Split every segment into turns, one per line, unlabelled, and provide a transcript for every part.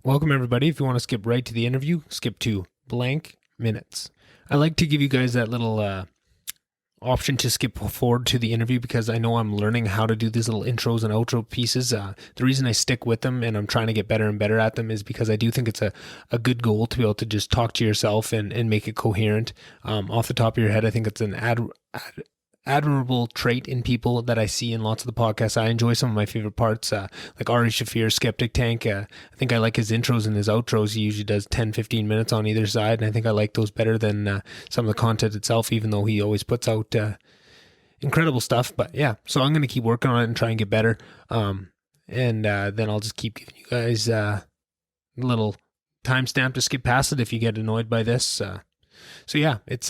Welcome, everybody. If you want to skip right to the interview, skip to blank minutes. I like to give you guys that little option to skip forward to the interview because I know I'm learning how to do these little intros and outro pieces. The reason I stick with them and I'm trying to get better and better at them is because I do think it's a good goal to be able to just talk to yourself and make it coherent. Off the top of your head, I think it's an admirable trait in people that I see in lots of the podcasts. I enjoy some of my favorite parts, like Ari Shafir's Skeptic Tank. I think I like his intros and his outros. He usually does 10, 15 minutes on either side, and I think I like those better than some of the content itself, even though he always puts out incredible stuff. But yeah, so I'm going to keep working on it and try and get better. And then I'll just keep giving you guys a little timestamp to skip past it if you get annoyed by this. So yeah, it's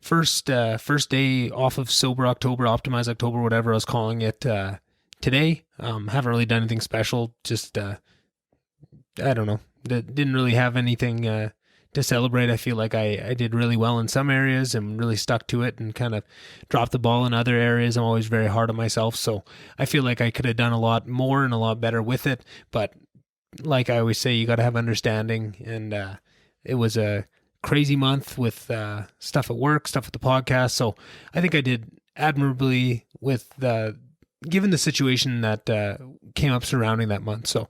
First day off of Sober October, Optimized October, whatever I was calling it, today. Haven't really done anything special. Just, I don't know. Didn't really have anything to celebrate. I feel like I did really well in some areas and really stuck to it and kind of dropped the ball in other areas. I'm always very hard on myself. So I feel like I could have done a lot more and a lot better with it. But like I always say, you got to have understanding. And it was a crazy month with stuff at work, stuff at the podcast. So I think I did admirably with given the situation that came up surrounding that month. So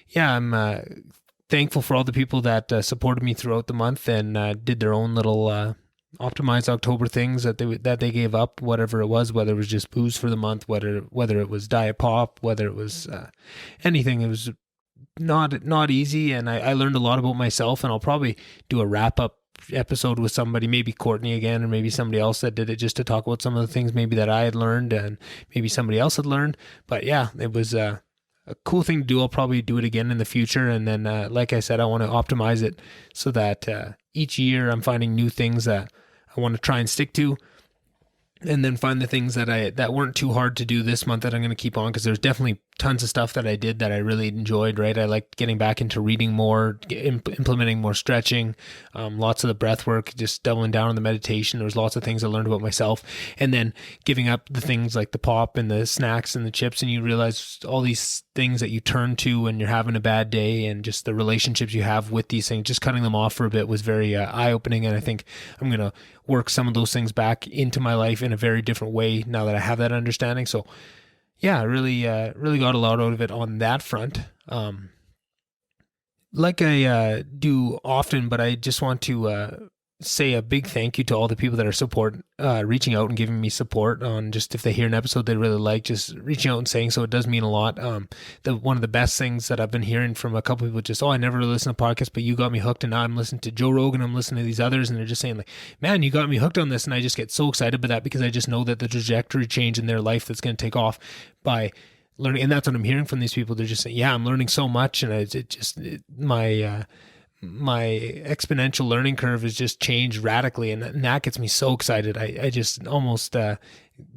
yeah, I'm thankful for all the people that supported me throughout the month and did their own little optimized October things that they gave up, whatever it was, whether it was just booze for the month, whether it was diet pop, whether it was anything. It was not easy, and I learned a lot about myself, and I'll probably do a wrap-up episode with somebody, maybe Courtney again, or maybe somebody else that did it, just to talk about some of the things maybe that I had learned and maybe somebody else had learned. But yeah, it was a cool thing to do. I'll probably do it again in the future, and then like I said, I want to optimize it so that each year I'm finding new things that I want to try and stick to, and then find the things that weren't too hard to do this month that I'm going to keep on, because there's definitely tons of stuff that I did that I really enjoyed, right? I liked getting back into reading more, implementing more stretching, lots of the breath work, just doubling down on the meditation. There was lots of things I learned about myself, and then giving up the things like the pop and the snacks and the chips, and you realize all these things that you turn to when you're having a bad day, and just the relationships you have with these things, just cutting them off for a bit was very eye-opening, and I think I'm going to work some of those things back into my life in a very different way now that I have that understanding. So yeah, I really got a lot out of it on that front. Like I do often, but I just want to say a big thank you to all the people that are reaching out and giving me support on just if they hear an episode they really like, just reaching out and saying so. It does mean a lot. One of the best things that I've been hearing from a couple people, just, I never really listened to podcasts, but you got me hooked, and now I'm listening to Joe Rogan, I'm listening to these others, and they're just saying like, man, you got me hooked on this, and I just get so excited by that because I just know that the trajectory change in their life that's going to take off by learning, and that's what I'm hearing from these people. They're just saying, yeah, I'm learning so much, and my exponential learning curve has just changed radically, and that gets me so excited. I just almost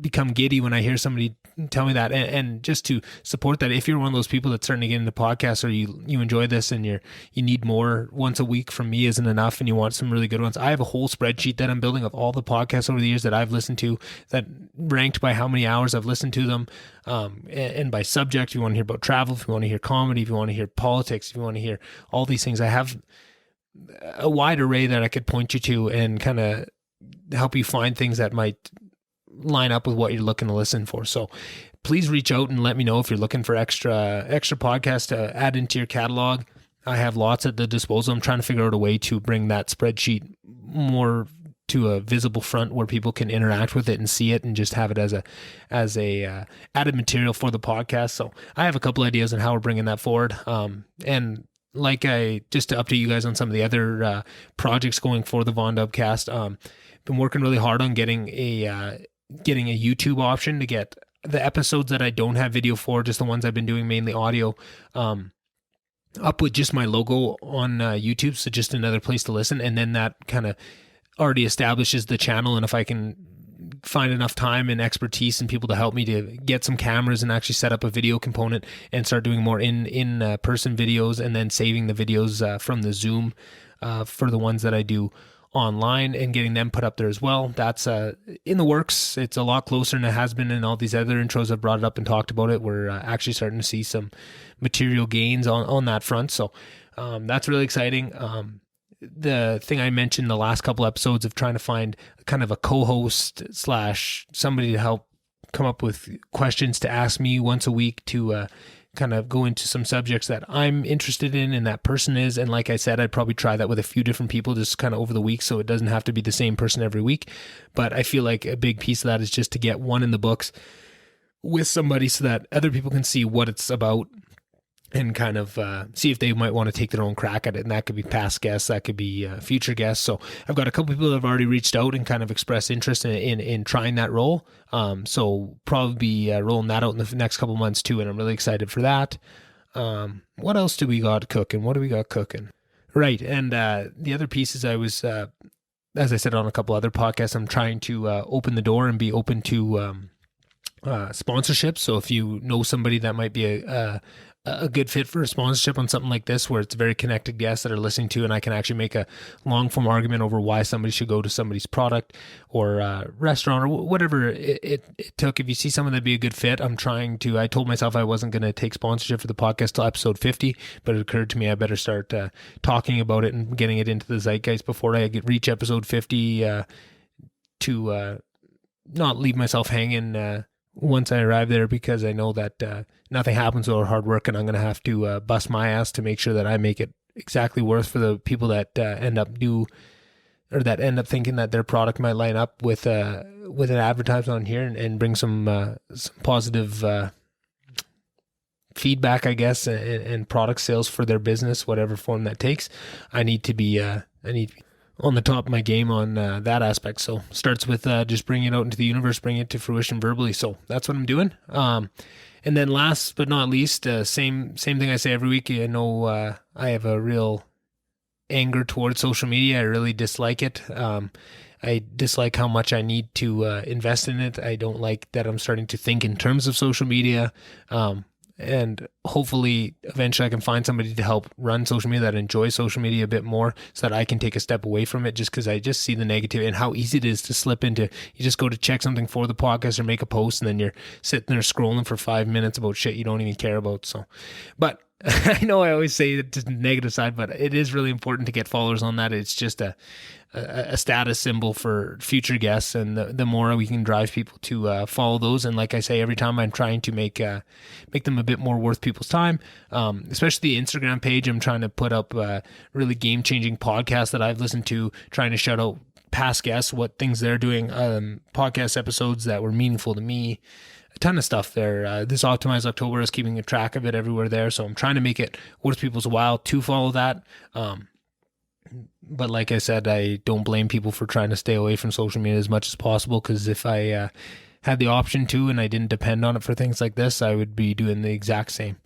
become giddy when I hear somebody tell me that, and just to support that. If you're one of those people that's starting to get into podcasts, or you enjoy this and you need more once a week from me isn't enough, and you want some really good ones, I have a whole spreadsheet that I'm building of all the podcasts over the years that I've listened to, that ranked by how many hours I've listened to them, and by subject. If you want to hear about travel, if you want to hear comedy, if you want to hear politics, if you want to hear all these things, I have a wide array that I could point you to and kind of help you find things that might line up with what you're looking to listen for. So please reach out and let me know if you're looking for extra podcasts to add into your catalog. I have lots at the disposal. I'm trying to figure out a way to bring that spreadsheet more to a visible front where people can interact with it and see it, and just have it as a added material for the podcast. So I have a couple ideas on how we're bringing that forward. And like just to update you guys on some of the other projects going for the VonDubCast, been working really hard on getting a YouTube option to get the episodes that I don't have video for, just the ones I've been doing mainly audio, up with just my logo on YouTube, so just another place to listen. And then that kind of already establishes the channel, and if I can find enough time and expertise and people to help me to get some cameras and actually set up a video component and start doing more in person videos, and then saving the videos from the Zoom for the ones that I do online and getting them put up there as well. That's in the works. It's a lot closer than it has been in all these other intros. I've brought it up and talked about it. We're actually starting to see some material gains on that front. So that's really exciting. The thing I mentioned in the last couple episodes of trying to find kind of a co-host / somebody to help come up with questions to ask me once a week to kind of go into some subjects that I'm interested in and that person is. And like I said, I'd probably try that with a few different people just kind of over the week, so it doesn't have to be the same person every week. But I feel like a big piece of that is just to get one in the books with somebody so that other people can see what it's about and kind of see if they might want to take their own crack at it. And that could be past guests, that could be future guests. So I've got a couple people that have already reached out and kind of expressed interest in trying that role. So probably be rolling that out in the next couple months too. And I'm really excited for that. What else do we got cooking? What do we got cooking? Right. And the other piece is I was, as I said on a couple other podcasts, I'm trying to open the door and be open to sponsorships. So if you know somebody that might be a good fit for a sponsorship on something like this, where it's very connected guests that are listening to, and I can actually make a long form argument over why somebody should go to somebody's product or restaurant or whatever it took. If you see someone that'd be a good fit, I told myself I wasn't going to take sponsorship for the podcast till episode 50, but it occurred to me I better start talking about it and getting it into the zeitgeist before I reach episode 50 to not leave myself hanging once I arrive there, because I know that nothing happens without hard work, and I'm going to have to bust my ass to make sure that I make it exactly worth for the people that end up thinking that their product might line up with an advertisement on here and bring some positive feedback, I guess, and product sales for their business, whatever form that takes. I need to be on the top of my game on that aspect. So starts with just bringing it out into the universe, bringing it to fruition verbally. So that's what I'm doing. And then last but not least, same thing I say every week. I know I have a real anger towards social media. I really dislike it. I dislike how much I need to invest in it. I don't like that I'm starting to think in terms of social media. And hopefully eventually I can find somebody to help run social media that enjoys social media a bit more, so that I can take a step away from it, just because I just see the negative and how easy it is to slip into. You just go to check something for the podcast or make a post, and then you're sitting there scrolling for 5 minutes about shit you don't even care about. So, but I know I always say it's the negative side, but it is really important to get followers on that. It's just a status symbol for future guests, and the more we can drive people to follow those. And like I say, every time I'm trying to make them a bit more worth people's time, especially the Instagram page. I'm trying to put up really game-changing podcasts that I've listened to, trying to shout out past guests, what things they're doing, podcast episodes that were meaningful to me. A ton of stuff there. This Optimized October is keeping a track of it everywhere there. So I'm trying to make it worth people's while to follow that. But like I said, I don't blame people for trying to stay away from social media as much as possible, because if I had the option to and I didn't depend on it for things like this, I would be doing the exact same.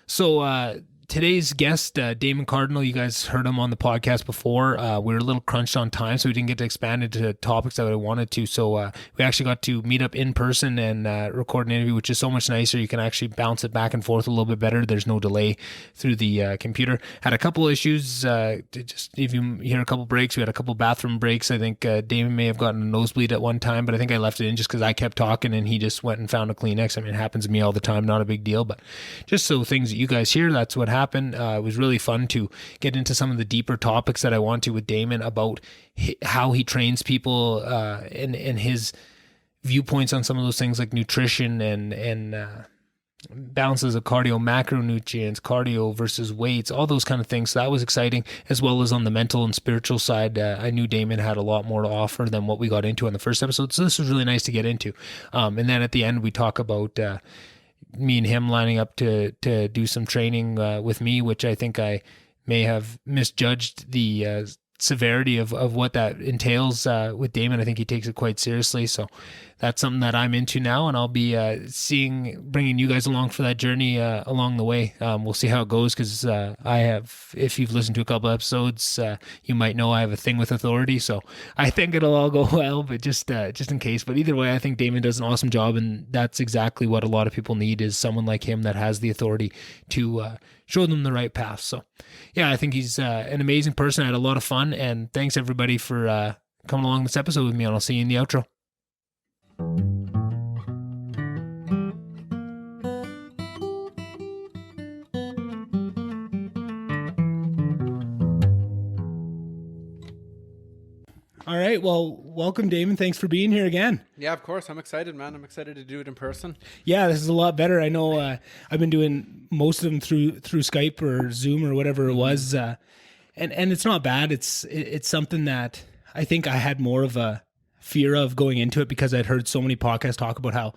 So today's guest, Damon Cardinal, you guys heard him on the podcast before. We were a little crunched on time, so we didn't get to expand into topics that I wanted to. So we actually got to meet up in person and record an interview, which is so much nicer. You can actually bounce it back and forth a little bit better. There's no delay through the computer. Had a couple issues. Just if you hear a couple breaks, we had a couple bathroom breaks. I think Damon may have gotten a nosebleed at one time, but I think I left it in just because I kept talking and he just went and found a Kleenex. I mean, it happens to me all the time. Not a big deal, but just so things that you guys hear, that's what happened. It was really fun to get into some of the deeper topics that I want to with Damon about how he trains people and his viewpoints on some of those things like nutrition and balances of cardio, macronutrients, cardio versus weights, all those kind of things. So that was exciting, as well as on the mental and spiritual side. I knew Damon had a lot more to offer than what we got into on the first episode. So this was really nice to get into. And then at the end, we talk about me and him lining up to do some training with me, which I think I may have misjudged the severity of what that entails with Damon. I think he takes it quite seriously. So that's something that I'm into now, and I'll be bringing you guys along for that journey along the way. We'll see how it goes, because I have, if you've listened to a couple episodes, you might know I have a thing with authority. So I think it'll all go well, but just in case. But either way, I think Damon does an awesome job, and that's exactly what a lot of people need, is someone like him that has the authority to show them the right path. So yeah, I think he's an amazing person. I had a lot of fun. on. And thanks everybody for coming along this episode with me, and I'll see you in the outro. All right. Well, welcome, Damon. Thanks for being here again.
Yeah, of course. I'm excited, man. I'm excited to do it in person.
Yeah, this is a lot better. I know I've been doing most of them through Skype or Zoom or whatever it was. And it's not bad. It's something that I think I had more of a fear of going into it because I'd heard so many podcasts talk about how,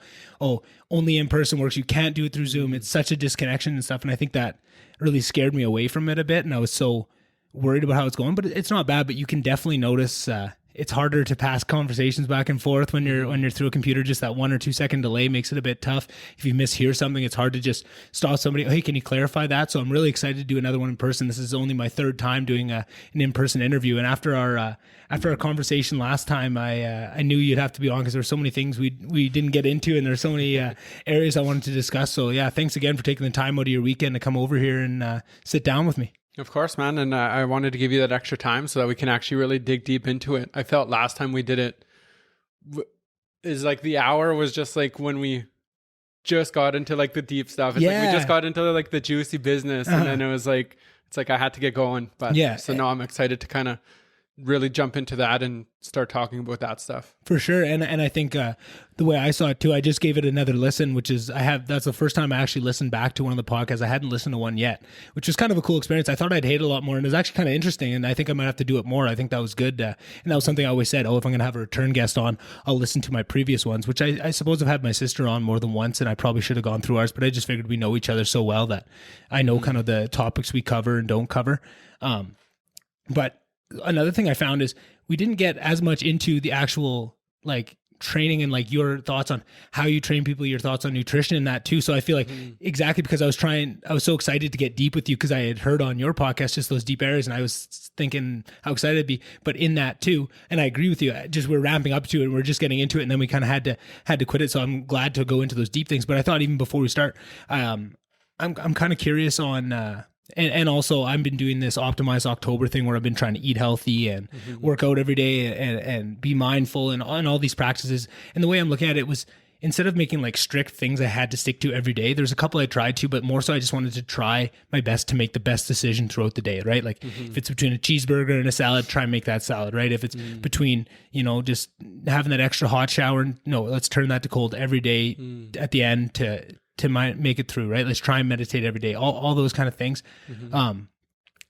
only in person works. You can't do it through Zoom. It's such a disconnection and stuff. And I think that really scared me away from it a bit. And I was so worried about how it's going, but it's not bad. But you can definitely notice it's harder to pass conversations back and forth when you're through a computer. Just that 1 or 2 second delay makes it a bit tough. If you mishear something, it's hard to just stop somebody. Hey, can you clarify that? So I'm really excited to do another one in person. This is only my third time doing an in-person interview. And after our conversation last time, I knew you'd have to be on because there were so many things we didn't get into, and there's so many areas I wanted to discuss. So yeah, thanks again for taking the time out of your weekend to come over here and sit down with me.
Of course, man. And I wanted to give you that extra time so that we can actually really dig deep into it. I felt last time we did it is like the hour was just like when we just got into like the deep stuff. It's like we just got into like the juicy business, and then it's like I had to get going. But so now I'm excited to kind of really jump into that and start talking about that stuff.
For sure. And I think the way I saw it too, I just gave it another listen, which is that's the first time I actually listened back to one of the podcasts. I hadn't listened to one yet, which was kind of a cool experience. I thought I'd hate it a lot more, and it was actually kind of interesting, and I think I might have to do it more. I think that was good. And that was something I always said, if I'm going to have a return guest on, I'll listen to my previous ones, which I suppose I've had my sister on more than once, and I probably should have gone through ours, but I just figured we know each other so well that I know kind of the topics we cover and don't cover. But another thing I found is we didn't get as much into the actual like training and like your thoughts on how you train people, your thoughts on nutrition and that too. So I feel like exactly because I was so excited to get deep with you because I had heard on your podcast just those deep areas, and I was thinking how excited I'd be, but in that too. And I agree with you. Just we're ramping up to it and we're just getting into it, and then we kind of had to quit it. So I'm glad to go into those deep things. But I thought even before we start, I'm kind of curious on and also I've been doing this Optimize October thing where I've been trying to eat healthy and work out every day and be mindful and all these practices. And the way I'm looking at it was, instead of making like strict things I had to stick to every day, there's a couple I tried to, but more so I just wanted to try my best to make the best decision throughout the day, right? Like if it's between a cheeseburger and a salad, try and make that salad, right? If it's between, just having that extra hot shower, no, let's turn that to cold every day at the end to make it through, right? Let's try and meditate every day, all those kind of things.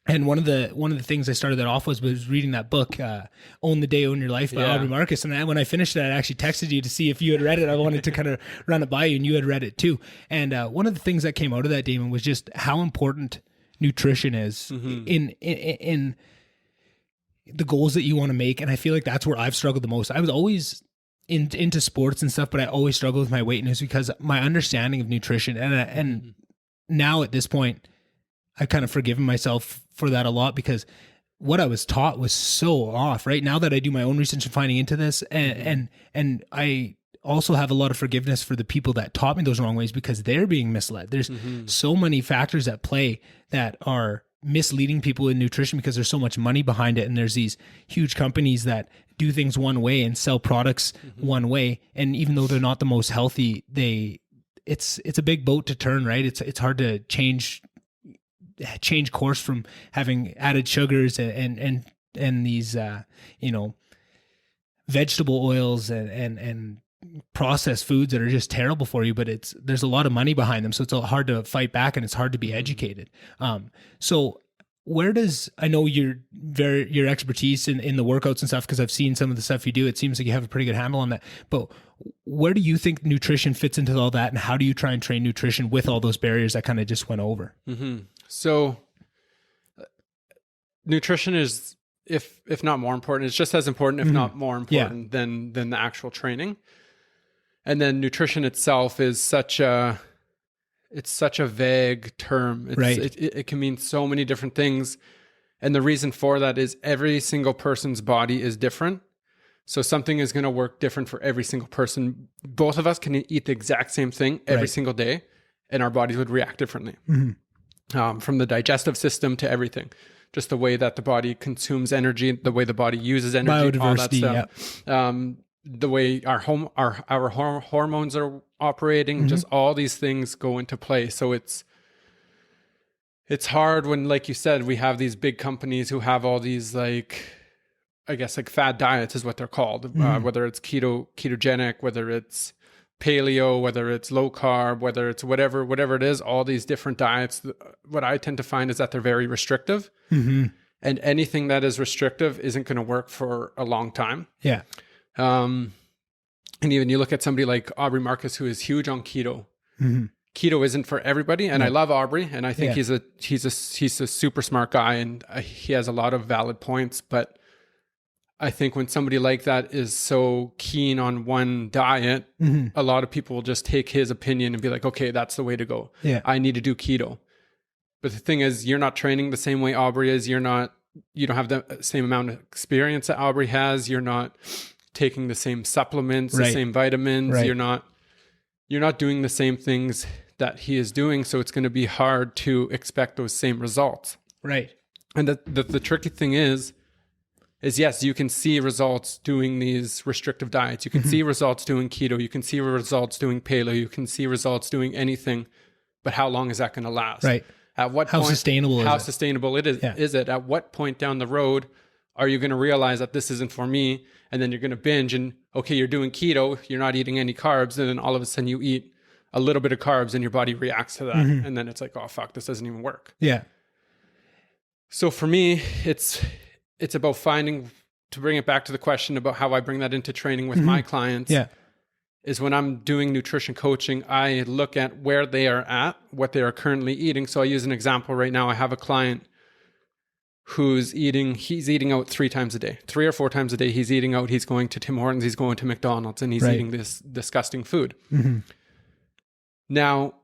And one of the things I started that off was reading that book, Own the Day, Own Your Life by Aubrey Marcus. And when I finished it, I actually texted you to see if you had read it. I wanted to kind of run it by you, and you had read it too. And one of the things that came out of that, Damon, was just how important nutrition is in the goals that you want to make. And I feel like that's where I've struggled the most. I was always into sports and stuff, but I always struggled with my weight, and it's because my understanding of nutrition and now at this point, I've kind of forgiven myself for that a lot because what I was taught was so off. Right now that I do my own research and finding into this, and I also have a lot of forgiveness for the people that taught me those wrong ways because they're being misled. There's so many factors at play that are misleading people in nutrition because there's so much money behind it, and there's these huge companies that do things one way and sell products one way, and even though they're not the most healthy, it's a big boat to turn, right? It's hard to change course from having added sugars and these vegetable oils and processed foods that are just terrible for you, but there's a lot of money behind them, so it's hard to fight back and it's hard to be educated. So I know your expertise in the workouts and stuff, because I've seen some of the stuff you do. It seems like you have a pretty good handle on that. But where do you think nutrition fits into all that, and how do you try and train nutrition with all those barriers that kind of just went over?
So nutrition is, if not more important, it's just as important, if not more important than the actual training. And then nutrition itself is such a vague term. It can mean so many different things. And the reason for that is every single person's body is different. So something is going to work different for every single person. Both of us can eat the exact same thing every single day, and our bodies would react differently. from the digestive system to everything. Just the way that the body consumes energy, the way the body uses energy, all that stuff. The way our hormones are operating, just all these things go into play. So it's hard when, like you said, we have these big companies who have all these, like, I guess like fad diets is what they're called, whether it's ketogenic, whether it's paleo, whether it's low carb, whether it's whatever it is, all these different diets. What I tend to find is that they're very restrictive, and anything that is restrictive isn't going to work for a long time.
Yeah.
And even you look at somebody like Aubrey Marcus, who is huge on keto. Keto isn't for everybody, and I love Aubrey, and I think he's a super smart guy, and he has a lot of valid points. But I think when somebody like that is so keen on one diet, a lot of people will just take his opinion and be like, okay, that's the way to go. Yeah. I need to do keto. But the thing is, you're not training the same way Aubrey is. You don't have the same amount of experience that Aubrey has. You're not taking the same supplements, the same vitamins. You're not doing the same things that he is doing. So it's going to be hard to expect those same results. Right. And the tricky thing is yes, you can see results doing these restrictive diets. You can see results doing keto. You can see results doing paleo. You can see results doing anything. But how long is that going to last? Right. At what point? How sustainable it is? Is it? At what point down the road are you going to realize that this isn't for me? And then you're going to binge and, okay, you're doing keto. You're not eating any carbs. And then all of a sudden you eat a little bit of carbs and your body reacts to that. And then it's like, oh, fuck, this doesn't even work. Yeah. So for me, it's about finding, to bring it back to the question about how I bring that into training with my clients, is when I'm doing nutrition coaching, I look at where they are at, what they are currently eating. So I use an example right now. I have a client he's eating out 3 times a day, 3 or 4 times a day. He's eating out. He's going to Tim Hortons. He's going to McDonald's, and he's eating this disgusting food. Now,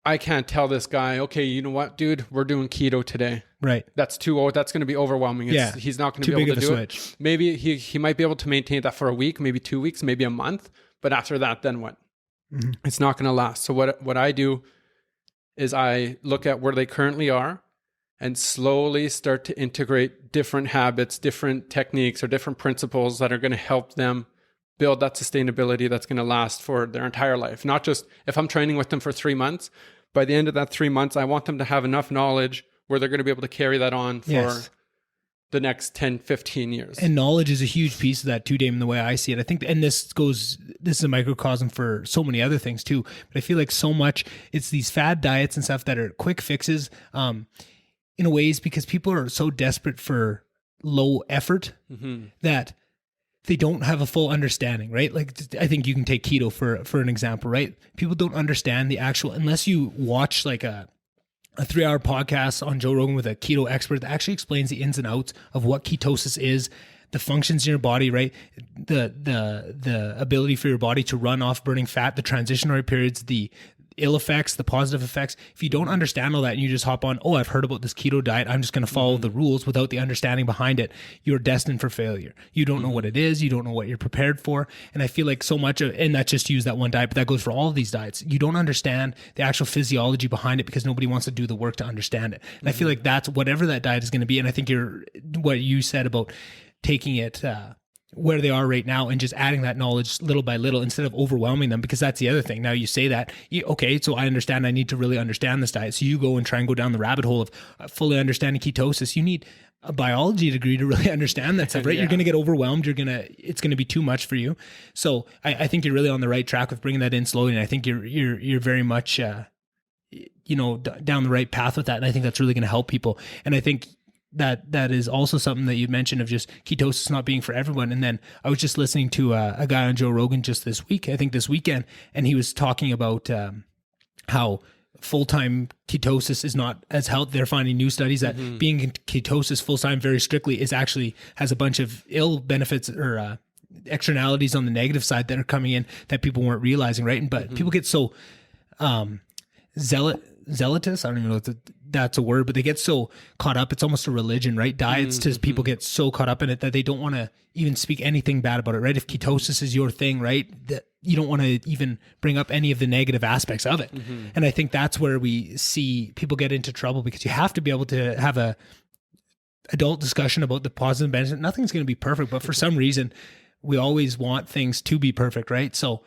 I can't tell this guy, okay, you know what, dude, we're doing keto today. Right. That's going to be overwhelming. He's not going to be able to do it. Maybe he might be able to maintain that for a week, maybe 2 weeks, maybe a month. But after that, then what? It's not going to last. So what I do is I look at where they currently are and slowly start to integrate different habits, different techniques, or different principles that are going to help them build that sustainability that's going to last for their entire life. Not just if I'm training with them for 3 months, by the end of that 3 months, I want them to have enough knowledge where they're going to be able to carry that on for the next 10, 15 years. And knowledge is a huge piece of that too, Damon, the way I see it. I think, and this is a microcosm for so many other things too, but I feel like so much it's these fad diets and stuff that are quick fixes in ways because people are so desperate for low effort that they don't have a full understanding, right? Like, I think you can take keto for an example, right? People don't understand the actual, unless you watch like a 3-hour podcast on Joe Rogan with a keto expert that actually explains the ins and outs of what ketosis is, the functions in your body, right? The ability for your body to run off burning fat, the transitionary periods, the ill effects, the positive effects. If you don't understand all that and you just hop on, oh, I've heard about this keto diet, I'm just going to follow the rules without the understanding behind it, you're destined for failure. You don't know what it is. You don't know what you're prepared for. And I feel like so much of, and that's just to use that one diet, but that goes for all of these diets. You don't understand the actual physiology behind it because nobody wants to do the work to understand it. And I feel like that's whatever that diet is going to be. And I think what you said about taking it, where they are right now and just adding that knowledge little by little instead of overwhelming them, because that's the other thing. Now you say that, okay, so I understand I need to really understand this diet. So you go and try and go down the rabbit hole of fully understanding ketosis. You need a biology degree to really understand that stuff, right? You're going to get overwhelmed. It's going to be too much for you. So I think you're really on the right track with bringing that in slowly. And I think you're very much, down the right path with that. And I think that's really going to help people. And I think that is also something that you mentioned of just ketosis not being for everyone. And then I was just listening to a guy on Joe Rogan just this weekend, and he was talking about how full-time ketosis is not as healthy. They're finding new studies that being in ketosis full-time very strictly has a bunch of ill benefits or externalities on the negative side that are coming in that people weren't realizing, right? But people get so
zealotous. I don't even know if that's a word, but they get so caught up. It's almost a religion, right? Diets to people get so caught up in it that they don't want to even speak anything bad about it, right? If ketosis is your thing, right, that you don't want to even bring up any of the negative aspects of it. And I think that's where we see people get into trouble, because you have to be able to have a adult discussion about the positive benefits. Nothing's going to be perfect, but for some reason we always want things to be perfect, right? So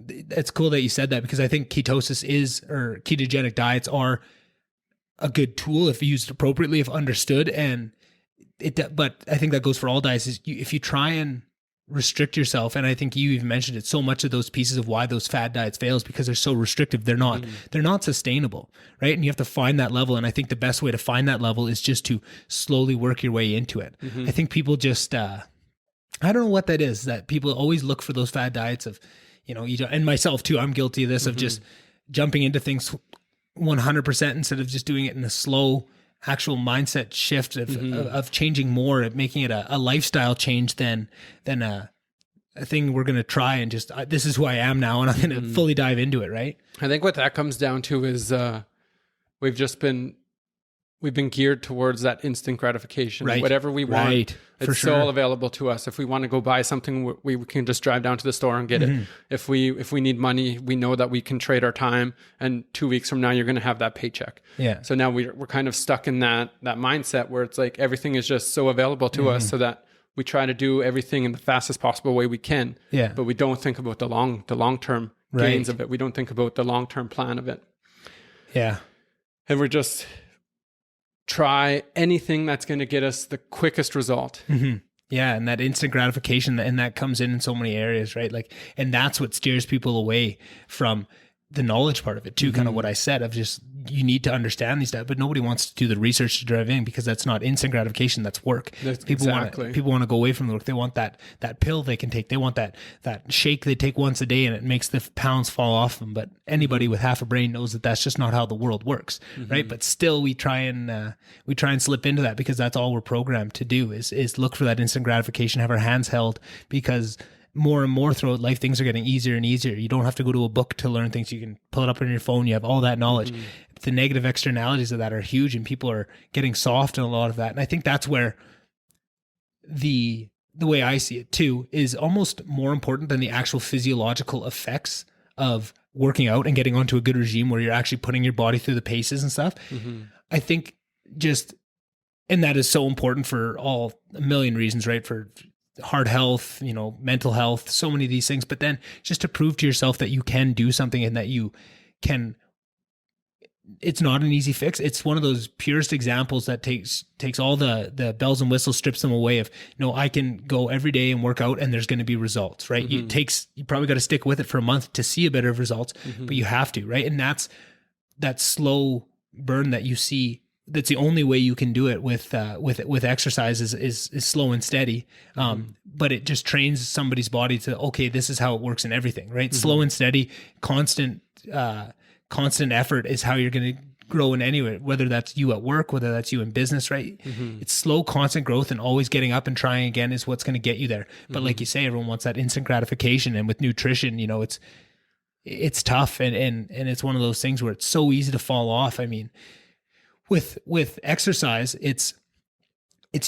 it's cool that you said that, because I think ketosis or ketogenic diets are a good tool if used appropriately, if understood. But I think that goes for all diets, is if you try and restrict yourself, and I think you even mentioned it, so much of those pieces of why those fad diets fails, because they're so restrictive. They're not sustainable, right? And you have to find that level. And I think the best way to find that level is just to slowly work your way into it. I think people just, I don't know what that is, that people always look for those fad diets of, and myself too, I'm guilty of this, of just jumping into things 100% instead of just doing it in a slow actual mindset shift of changing more, of making it a lifestyle change than a thing we're going to try and just, this is who I am now and I'm going to fully dive into it. Right.
I think what that comes down to is we've been geared towards that instant gratification.
Right.
Whatever we want,
right.
it's so available to us. If we want to go buy something, we can just drive down to the store and get it. If we need money, we know that we can trade our time, and 2 weeks from now, you're going to have that paycheck.
Yeah.
So now we're kind of stuck in that mindset where it's like everything is just so available to us, so that we try to do everything in the fastest possible way we can.
Yeah.
But we don't think about the long-term gains of it. We don't think about the long-term plan of it.
Yeah.
And we're just try anything that's going to get us the quickest result.
Yeah. And that instant gratification, and that comes in so many areas, right? Like, and that's what steers people away from the knowledge part of it too, kind of what I said of just, you need to understand these stuff, but nobody wants to do the research to drive in, because that's not instant gratification. That's work. People want to go away from the work. They want that pill they can take. They want that shake they take once a day and it makes the pounds fall off them. But anybody with half a brain knows that that's just not how the world works. Right. But still we try and slip into that, because that's all we're programmed to do is look for that instant gratification, have our hands held, because more and more throughout life, things are getting easier and easier. You don't have to go to a book to learn things. You can pull it up on your phone. You have all that knowledge. The negative externalities of that are huge, and people are getting soft in a lot of that. And I think that's where the way I see it too is almost more important than the actual physiological effects of working out and getting onto a good regime where you're actually putting your body through the paces and stuff. I think and that is so important for a million reasons, right? For heart health, mental health, so many of these things, but then just to prove to yourself that you can do something and that you can, it's not an easy fix. It's one of those purest examples that takes all the bells and whistles, strips them away of, I can go every day and work out and there's going to be results, right? You probably got to stick with it for a month to see a better results, but you have to, right? And that's that slow burn that you see. That's the only way you can do it with exercise is slow and steady. But it just trains somebody's body to, okay, this is how it works in everything, right? Slow and steady, constant effort is how you're going to grow in anywhere, whether that's you at work, whether that's you in business, right? It's slow, constant growth, and always getting up and trying again is what's going to get you there. But like you say, everyone wants that instant gratification, and with nutrition, it's tough, and it's one of those things where it's so easy to fall off. I mean, with exercise, it's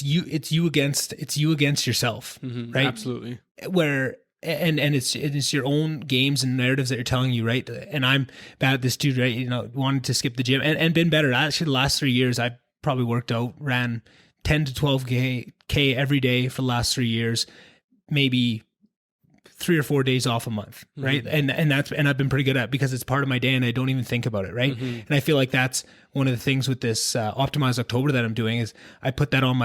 you against yourself, right?
Absolutely.
Where and it's your own games and narratives that you're telling you, right? And I'm bad at this too, right? Wanted to skip the gym and been better. Actually, the last 3 years, I probably worked out, ran 10 to 12K every day for the last 3 years, maybe 3 or 4 days off a month, right? And I've been pretty good at it because it's part of my day and I don't even think about it, right? And I feel like that's one of the things with this Optimized October that I'm doing is I put that on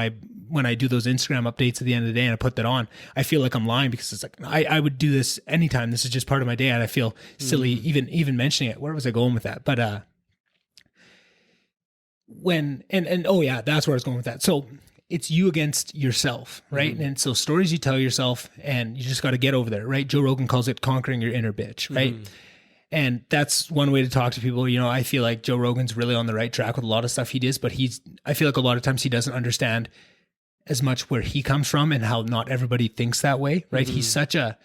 when I do those Instagram updates at the end of the day and I put that on, I feel like I'm lying because it's like, I would do this anytime. This is just part of my day. And I feel silly even mentioning it. Where was I going with that? But oh yeah, that's where I was going with that. So it's you against yourself, right? And so stories you tell yourself, and you just got to get over there, right? Joe Rogan calls it conquering your inner bitch, right? And that's one way to talk to people. I feel like Joe Rogan's really on the right track with a lot of stuff he does, but I feel like a lot of times he doesn't understand as much where he comes from and how not everybody thinks that way, right? He's such a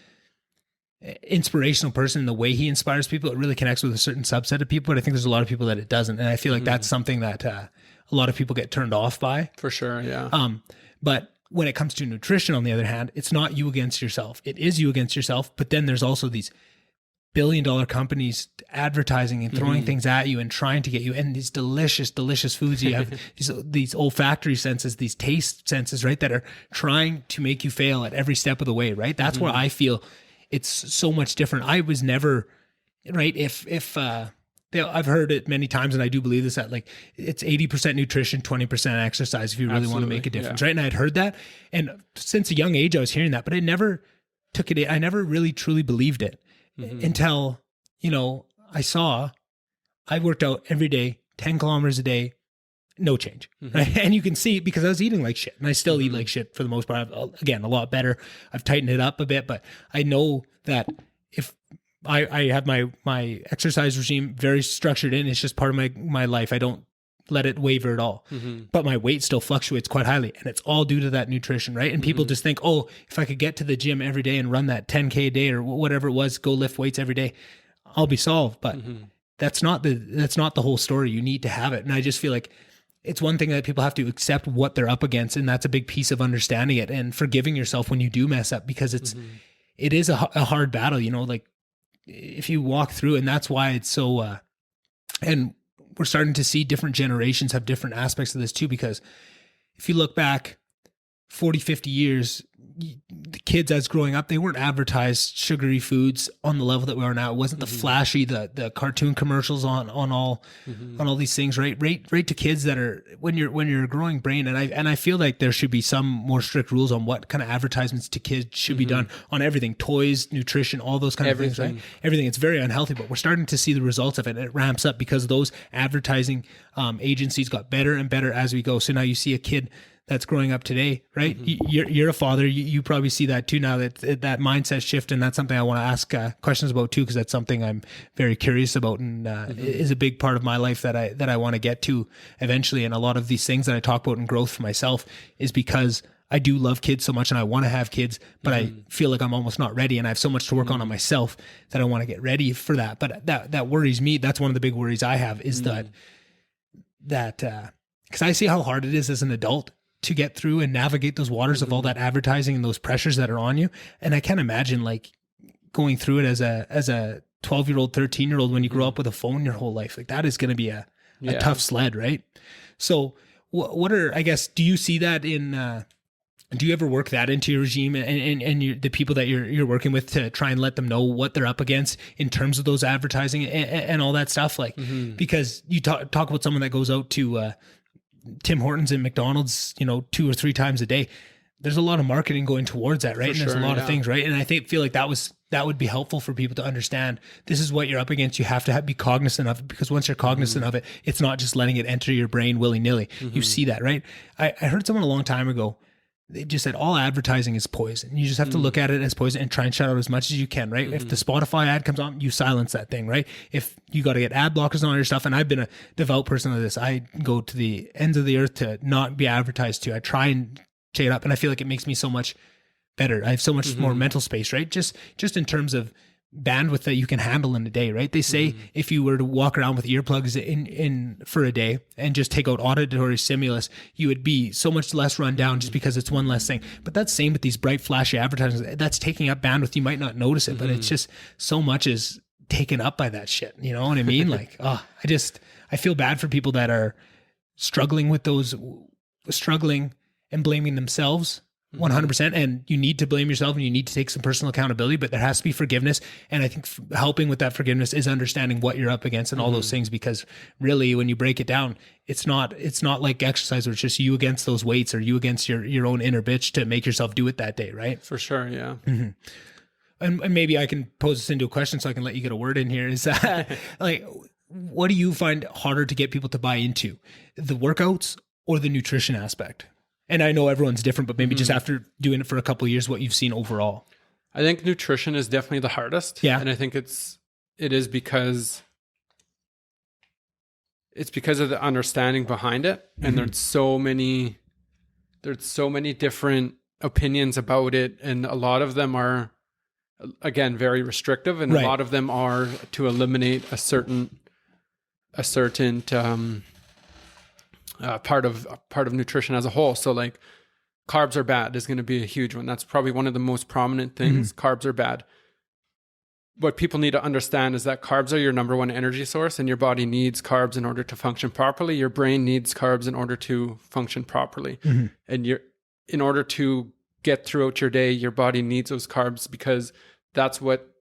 inspirational person, the way he inspires people, it really connects with a certain subset of people. But I think there's a lot of people that it doesn't. And I feel like that's something that a lot of people get turned off by.
For sure. Yeah.
But when it comes to nutrition, on the other hand, it's not you against yourself. It is you against yourself. But then there's also these billion-dollar companies advertising and throwing things at you and trying to get you, and these delicious foods. You have these olfactory senses, these taste senses, right, that are trying to make you fail at every step of the way, right? That's where I feel it's so much different. I was never, right, I've heard it many times, and I do believe this, that like it's 80% nutrition, 20% exercise if you really want to make a difference, right? And I'd heard that, and since a young age I was hearing that, but I never took it. I never really truly believed it until, I worked out every day, 10 kilometers a day, no change. Right? And you can see, because I was eating like shit, and I still eat like shit for the most part. Again, a lot better. I've tightened it up a bit, but I know that if I have my exercise regime very structured in, it's just part of my life. I don't let it waver at all. But my weight still fluctuates quite highly, and it's all due to that nutrition, right? And people just think, oh, if I could get to the gym every day and run that 10K a day or whatever it was, go lift weights every day, I'll be solved. But that's not the whole story. You need to have it. And I just feel like it's one thing that people have to accept what they're up against, and that's a big piece of understanding it and forgiving yourself when you do mess up, because it is a hard battle, like if you walk through, and that's why it's so and we're starting to see different generations have different aspects of this too, because if you look back 40, 50 years, the kids as growing up, they weren't advertised sugary foods on the level that we are now. It wasn't the flashy, the cartoon commercials on all these things, right to kids that are when you're a growing brain. And I feel like there should be some more strict rules on what kind of advertisements to kids should be done on everything, toys, nutrition, all those kind of things, right? Everything. It's very unhealthy, but we're starting to see the results of it. And it ramps up because those advertising agencies got better and better as we go. So now you see a kid that's growing up today, right? You're a father. You probably see that too now, that mindset shift. And that's something I want to ask questions about too, because that's something I'm very curious about, and is a big part of my life that I want to get to eventually. And a lot of these things that I talk about in growth for myself is because I do love kids so much and I want to have kids, but I feel like I'm almost not ready, and I have so much to work on myself that I want to get ready for that. But that worries me. That's one of the big worries I have, is that because I see how hard it is as an adult to get through and navigate those waters of all that advertising and those pressures that are on you. And I can't imagine like going through it as a 12-year-old, 13-year-old, when you grow up with a phone your whole life. Like that is going to be a tough sled, right? So what are, I guess, do you see that in, do you ever work that into your regime and the people that you're working with to try and let them know what they're up against in terms of those advertising and all that stuff? Like, because you talk about someone that goes out to, Tim Hortons and McDonald's, 2 or 3 times a day. There's a lot of marketing going towards that, right? And there's a lot of things, right? And I feel like that would be helpful for people to understand. This is what you're up against. You have to be cognizant of it, because once you're cognizant of it, it's not just letting it enter your brain willy-nilly. You see that, right? I heard someone a long time ago, they just said all advertising is poison. You just have to look at it as poison and try and shut out as much as you can, right? If the Spotify ad comes on, you silence that thing, right? If you got to get ad blockers on all your stuff, and I've been a devout person of this, I go to the ends of the earth to not be advertised to. I try and shade up, and I feel like it makes me so much better. I have so much more mental space, right? Just in terms of bandwidth that you can handle in a day, right? They say if you were to walk around with earplugs in for a day and just take out auditory stimulus, you would be so much less run down, just because it's one less thing. But that's same with these bright, flashy advertisements. That's taking up bandwidth. You might not notice it, but it's just so much is taken up by that shit. You know what I mean? Like, I feel bad for people that are struggling and blaming themselves 100%. And you need to blame yourself and you need to take some personal accountability, but there has to be forgiveness. And I think helping with that forgiveness is understanding what you're up against and all those things, because really when you break it down, it's not like exercise where it's just you against those weights or you against your own inner bitch to make yourself do it that day. Right.
For sure. Yeah.
And maybe I can pose this into a question so I can let you get a word in here, is like, what do you find harder to get people to buy into, the workouts or the nutrition aspect? And I know everyone's different, but maybe just after doing it for a couple of years, what you've seen overall.
I think nutrition is definitely the hardest.
Yeah.
And I think it is because of the understanding behind it. And there's so many different opinions about it. And a lot of them are again, very restrictive, and
Right.
a lot of them are to eliminate a certain part of nutrition as a whole. So like carbs are bad is going to be a huge one. That's probably one of the most prominent things. Carbs are bad. What people need to understand is that carbs are your number one energy source, and your body needs carbs in order to function properly. Your brain needs carbs in order to function properly. And in order to get throughout your day, your body needs those carbs because that's what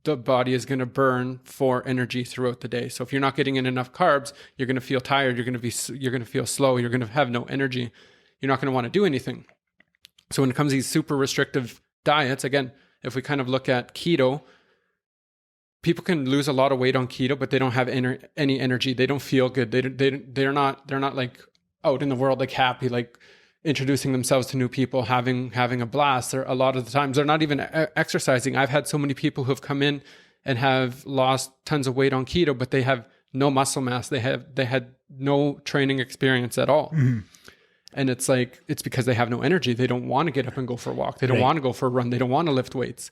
the body is going to burn for energy throughout the day. So if you're not getting in enough carbs, you're going to feel tired. You're going to feel slow. You're going to have no energy. You're not going to want to do anything. So when it comes to these super restrictive diets, again, if we kind of look at keto, people can lose a lot of weight on keto, but they don't have any energy. They don't feel good. They're not like out in the world, like happy, like introducing themselves to new people, having a blast. They're, a lot of the times they're not even exercising. I've had so many people who have come in and have lost tons of weight on keto, but they have no muscle mass. They had no training experience at all. And it's like, it's because they have no energy. They don't want to get up and go for a walk. They don't want to go for a run. They don't want to lift weights.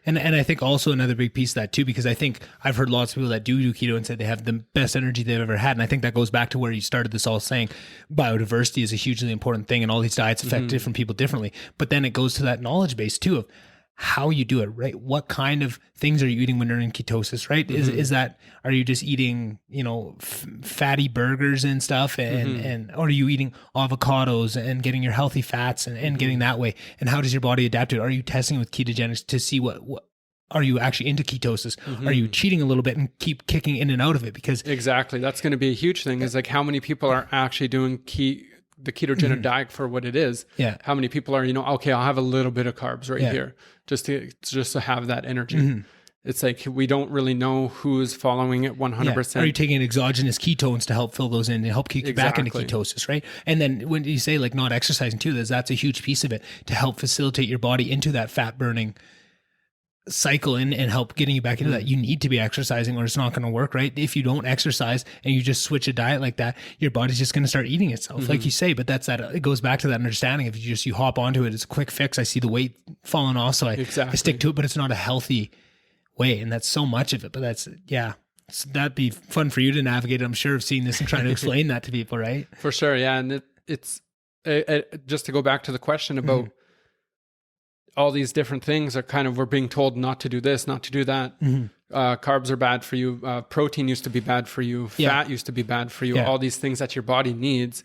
And I think also another big piece of that too, because I think I've heard lots of people that do keto and said they have the best energy they've ever had. And I think that goes back to where you started this all saying biodiversity is a hugely important thing and all these diets affect different people differently. But then it goes to that knowledge base too of how you do it, right? What kind of things are you eating when you're in ketosis, right? Is that, are you just eating, fatty burgers and stuff and or are you eating avocados and getting your healthy fats and getting that way? And how does your body adapt to it? Are you testing with ketogenics to see what are you actually into ketosis? Are you cheating a little bit and keep kicking in and out of it? Because
exactly, that's going to be a huge thing is like how many people are actually doing the ketogenic diet for what it is.
Yeah.
How many people are, okay, I'll have a little bit of carbs right here just to have that energy. It's like, we don't really know who's following it 100%.
Are you taking exogenous ketones to help fill those in and help kick you back into ketosis, right? And then when you say like not exercising too, that's a huge piece of it to help facilitate your body into that fat burning cycle and help getting you back into that. You need to be exercising or it's not going to work, right? If you don't exercise and you just switch a diet like that, your body's just going to start eating itself, like you say. But that's that. It goes back to that understanding. If you hop onto it, it's a quick fix. I see the weight falling off, so I stick to it. But it's not a healthy way, and that's so much of it. But that's so that'd be fun for you to navigate. I'm sure of seeing this and trying to explain that to people, right?
For sure, yeah. And it's just to go back to the question about. All these different things are kind of, we're being told not to do this, not to do that. Carbs are bad for you. Protein used to be bad for you. Fat used to be bad for you. All these things that your body needs,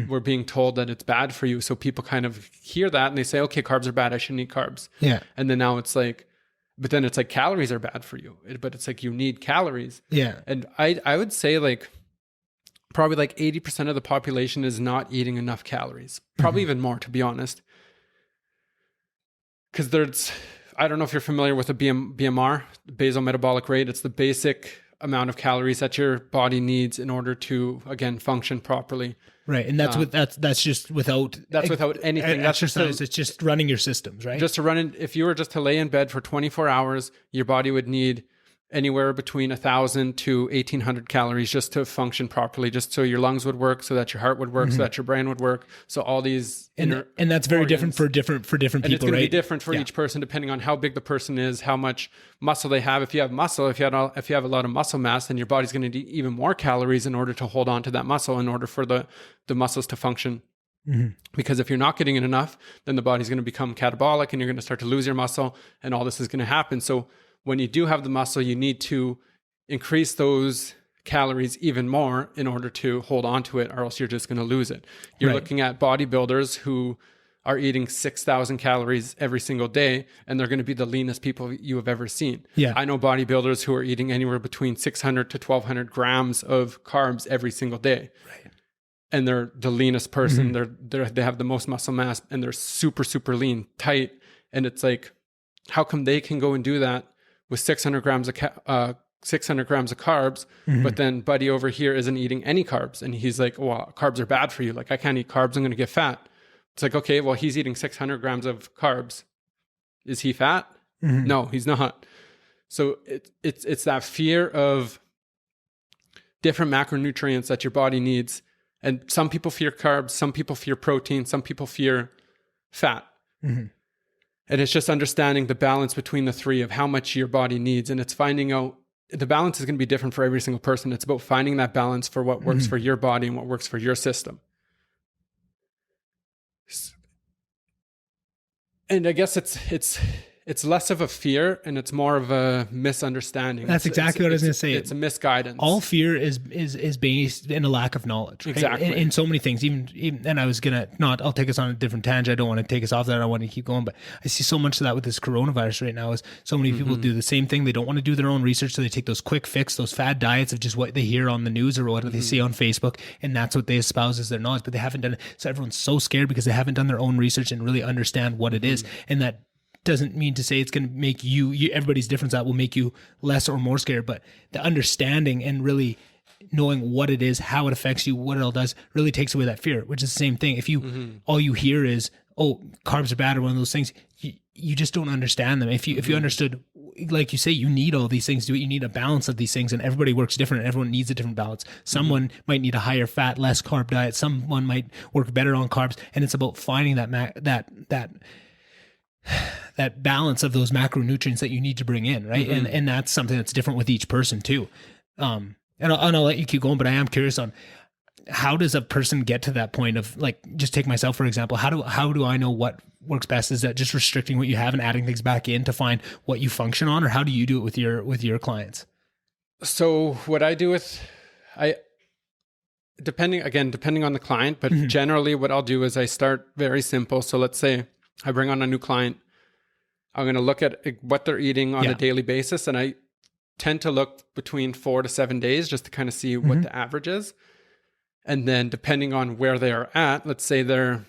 we're being told that it's bad for you. So people kind of hear that and they say, okay, carbs are bad. I shouldn't eat carbs. Yeah. And then now it's like, but then it's like calories are bad for you. But it's like, you need calories. Yeah. And I would say like, probably like 80% of the population is not eating enough calories. Probably even more, to be honest. Because there's, I don't know if you're familiar with the BMR, basal metabolic rate. It's the basic amount of calories that your body needs in order to, again, function properly.
Right, and that's just without
anything.
That's exercise. It's just running your systems, right?
Just to run in. If you were just to lay in bed for 24 hours, your body would need anywhere between 1,000 to 1,800 calories just to function properly, just so your lungs would work, so that your heart would work, so that your brain would work. So all these
and that's very different for different people,
and it's going to be different for each person depending on how big the person is, how much muscle they have. If you have muscle, if you have a lot of muscle mass, then your body's going to need even more calories in order to hold on to that muscle, in order for the muscles to function. Because if you're not getting in enough, then the body's going to become catabolic and you're going to start to lose your muscle, and all this is going to happen. So when you do have the muscle, you need to increase those calories even more in order to hold on to it, or else you're just going to lose it. You're looking at bodybuilders who are eating 6,000 calories every single day, and they're going to be the leanest people you have ever seen. Yeah. I know bodybuilders who are eating anywhere between 600 to 1,200 grams of carbs every single day. Right. And they're the leanest person. They have the most muscle mass, and they're super, super lean, tight. And it's like, how come they can go and do that with 600 grams of carbs, but then buddy over here isn't eating any carbs, and he's like, well, carbs are bad for you. Like, I can't eat carbs. I'm going to get fat. It's like, okay, well, he's eating 600 grams of carbs. Is he fat? No, he's not. So it's that fear of different macronutrients that your body needs. And some people fear carbs, some people fear protein, some people fear fat. And it's just understanding the balance between the three of how much your body needs. And it's finding out the balance is going to be different for every single person. It's about finding that balance for what works for your body and what works for your system. And I guess it's less of a fear and it's more of a misunderstanding.
That's exactly what I was going to say.
It's a misguidance.
All fear is based in a lack of knowledge. Right?
Exactly.
In so many things, even, and I was going to I'll take us on a different tangent. I don't want to take us off that. I want to keep going, but I see so much of that with this coronavirus right now is so many people do the same thing. They don't want to do their own research. So they take those quick fix, those fad diets of just what they hear on the news or what they see on Facebook. And that's what they espouse as their knowledge, but they haven't done it. So everyone's so scared because they haven't done their own research and really understand what it is. And that doesn't mean to say it's going to make you everybody's difference that will make you less or more scared, but the understanding and really knowing what it is, how it affects you, what it all does really takes away that fear, which is the same thing. If you all you hear is, oh, carbs are bad or one of those things, you just don't understand them. If you understood, like you say, you need all these things to do it. You need a balance of these things, and everybody works different and everyone needs a different balance. Someone might need a higher fat, less carb diet. Someone might work better on carbs, and it's about finding that balance of those macronutrients that you need to bring in, right? And that's something that's different with each person too. And I'll let you keep going, but I am curious on how does a person get to that point of, like, just take myself for example. How do I know what works best? Is that just restricting what you have and adding things back in to find what you function on, or how do you do it with your clients?
So what I do depending on the client, but generally what I'll do is I start very simple. So let's say I bring on a new client. I'm going to look at what they're eating on a daily basis. And I tend to look between 4 to 7 days just to kind of see what the average is. And then depending on where they are at, let's say they're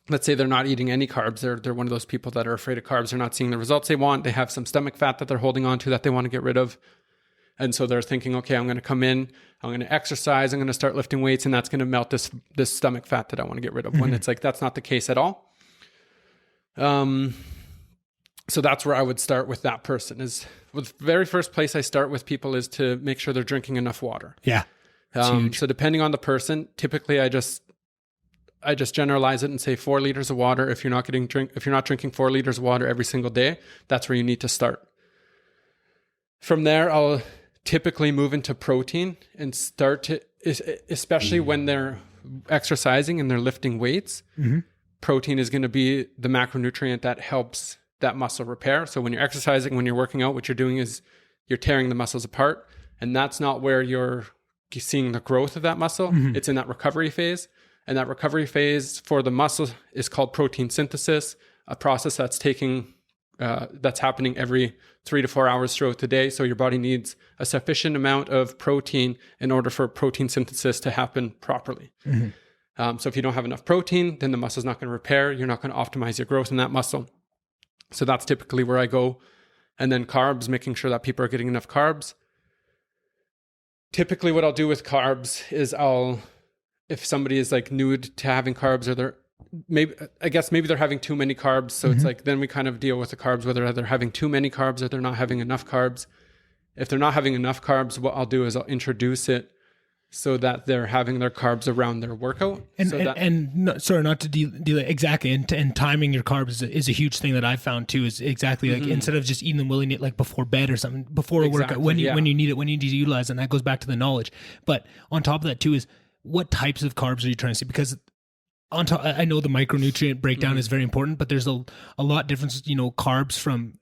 not eating any carbs. They're one of those people that are afraid of carbs. They're not seeing the results they want. They have some stomach fat that they're holding on to that they want to get rid of. And so they're thinking, okay, I'm going to come in, I'm going to exercise, I'm going to start lifting weights, and that's going to melt this stomach fat that I want to get rid of. When it's like, that's not the case at all. So that's where I would start with that person. Is the very first place I start with people is to make sure they're drinking enough water.
Yeah.
So depending on the person, typically I just generalize it and say 4 liters of water. If you're not drinking 4 liters of water every single day, that's where you need to start. From there, I'll typically move into protein and start to, especially when they're exercising and they're lifting weights, protein is going to be the macronutrient that helps that muscle repair. So when you're exercising, when you're working out, what you're doing is you're tearing the muscles apart, and that's not where you're seeing the growth of that muscle. It's in that recovery phase. And that recovery phase for the muscle is called protein synthesis, a process that's happening every 3 to 4 hours throughout the day. So your body needs a sufficient amount of protein in order for protein synthesis to happen properly. So if you don't have enough protein, then the muscle's not going to repair. You're not going to optimize your growth in that muscle. So that's typically where I go. And then carbs, making sure that people are getting enough carbs. Typically what I'll do with carbs is if somebody is like new to having carbs, or maybe they're having too many carbs. So it's like, then we kind of deal with the carbs, whether they're having too many carbs or they're not having enough carbs. If they're not having enough carbs, what I'll do is I'll introduce it so that they're having their carbs around their workout. Sorry, not to delay exactly. And timing your carbs is a huge thing that I've found too. Is exactly like instead of just eating them willy-nilly, like before bed or something, before a workout, when you need it, when you need to utilize it. And that goes back to the knowledge. But on top of that too is what types of carbs are you trying to see? Because on top, I know the micronutrient breakdown is very important, but there's a lot difference. Carbs from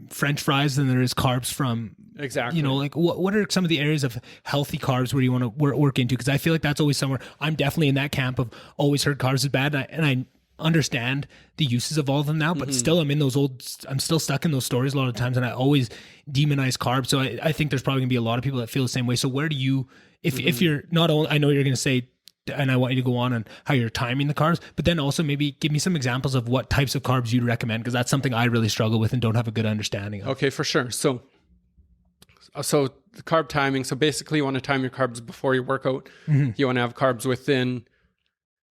French fries than there is carbs from like what are some of the areas of healthy carbs where you want to work into? Because I feel like that's always somewhere. I'm definitely in that camp of always heard carbs is bad, and I understand the uses of all of them now, but still I'm still stuck in those stories a lot of times, and I always demonize carbs. So I think there's probably gonna be a lot of people that feel the same way. So where do you, if you're not only, I know you're gonna say, and I want you to go on how you're timing the carbs, but then also maybe give me some examples of what types of carbs you'd recommend, because that's something I really struggle with and don't have a good understanding of. Okay, for sure. So the carb timing. So basically you want to time your carbs before your workout. You want to have carbs within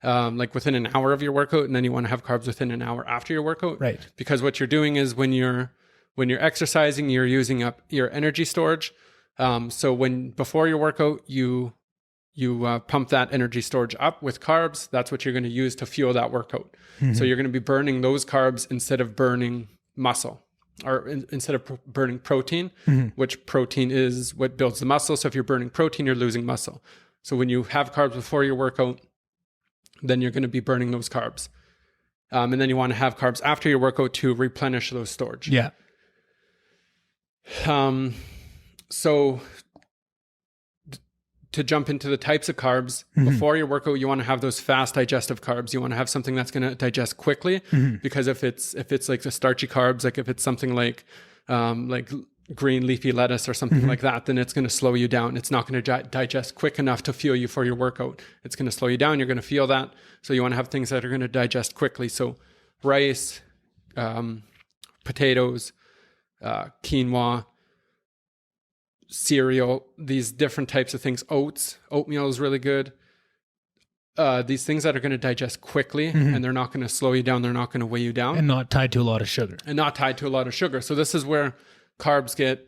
an hour of your workout, and then you want to have carbs within an hour after your workout. Right. Because what you're doing is when you're exercising, you're using up your energy storage. So before your workout, you pump that energy storage up with carbs. That's what you're going to use to fuel that workout. So you're going to be burning those carbs instead of burning muscle, or instead of burning protein, which protein is what builds the muscle. So if you're burning protein, you're losing muscle. So when you have carbs before your workout, then you're going to be burning those carbs. And then you want to have carbs after your workout to replenish those storage.
Yeah.
So to jump into the types of carbs, before your workout, you want to have those fast digestive carbs. You want to have something that's going to digest quickly, because if it's like the starchy carbs, like if it's something like green leafy lettuce or something like that, then it's going to slow you down. It's not going to digest quick enough to fuel you for your workout. It's going to slow you down. You're going to feel that. So you want to have things that are going to digest quickly. So rice, potatoes, quinoa, cereal, these different types of things. Oatmeal is really good. These things that are going to digest quickly, and they're not going to slow you down. They're not going to weigh you down.
And not tied to a lot of sugar.
So this is where carbs get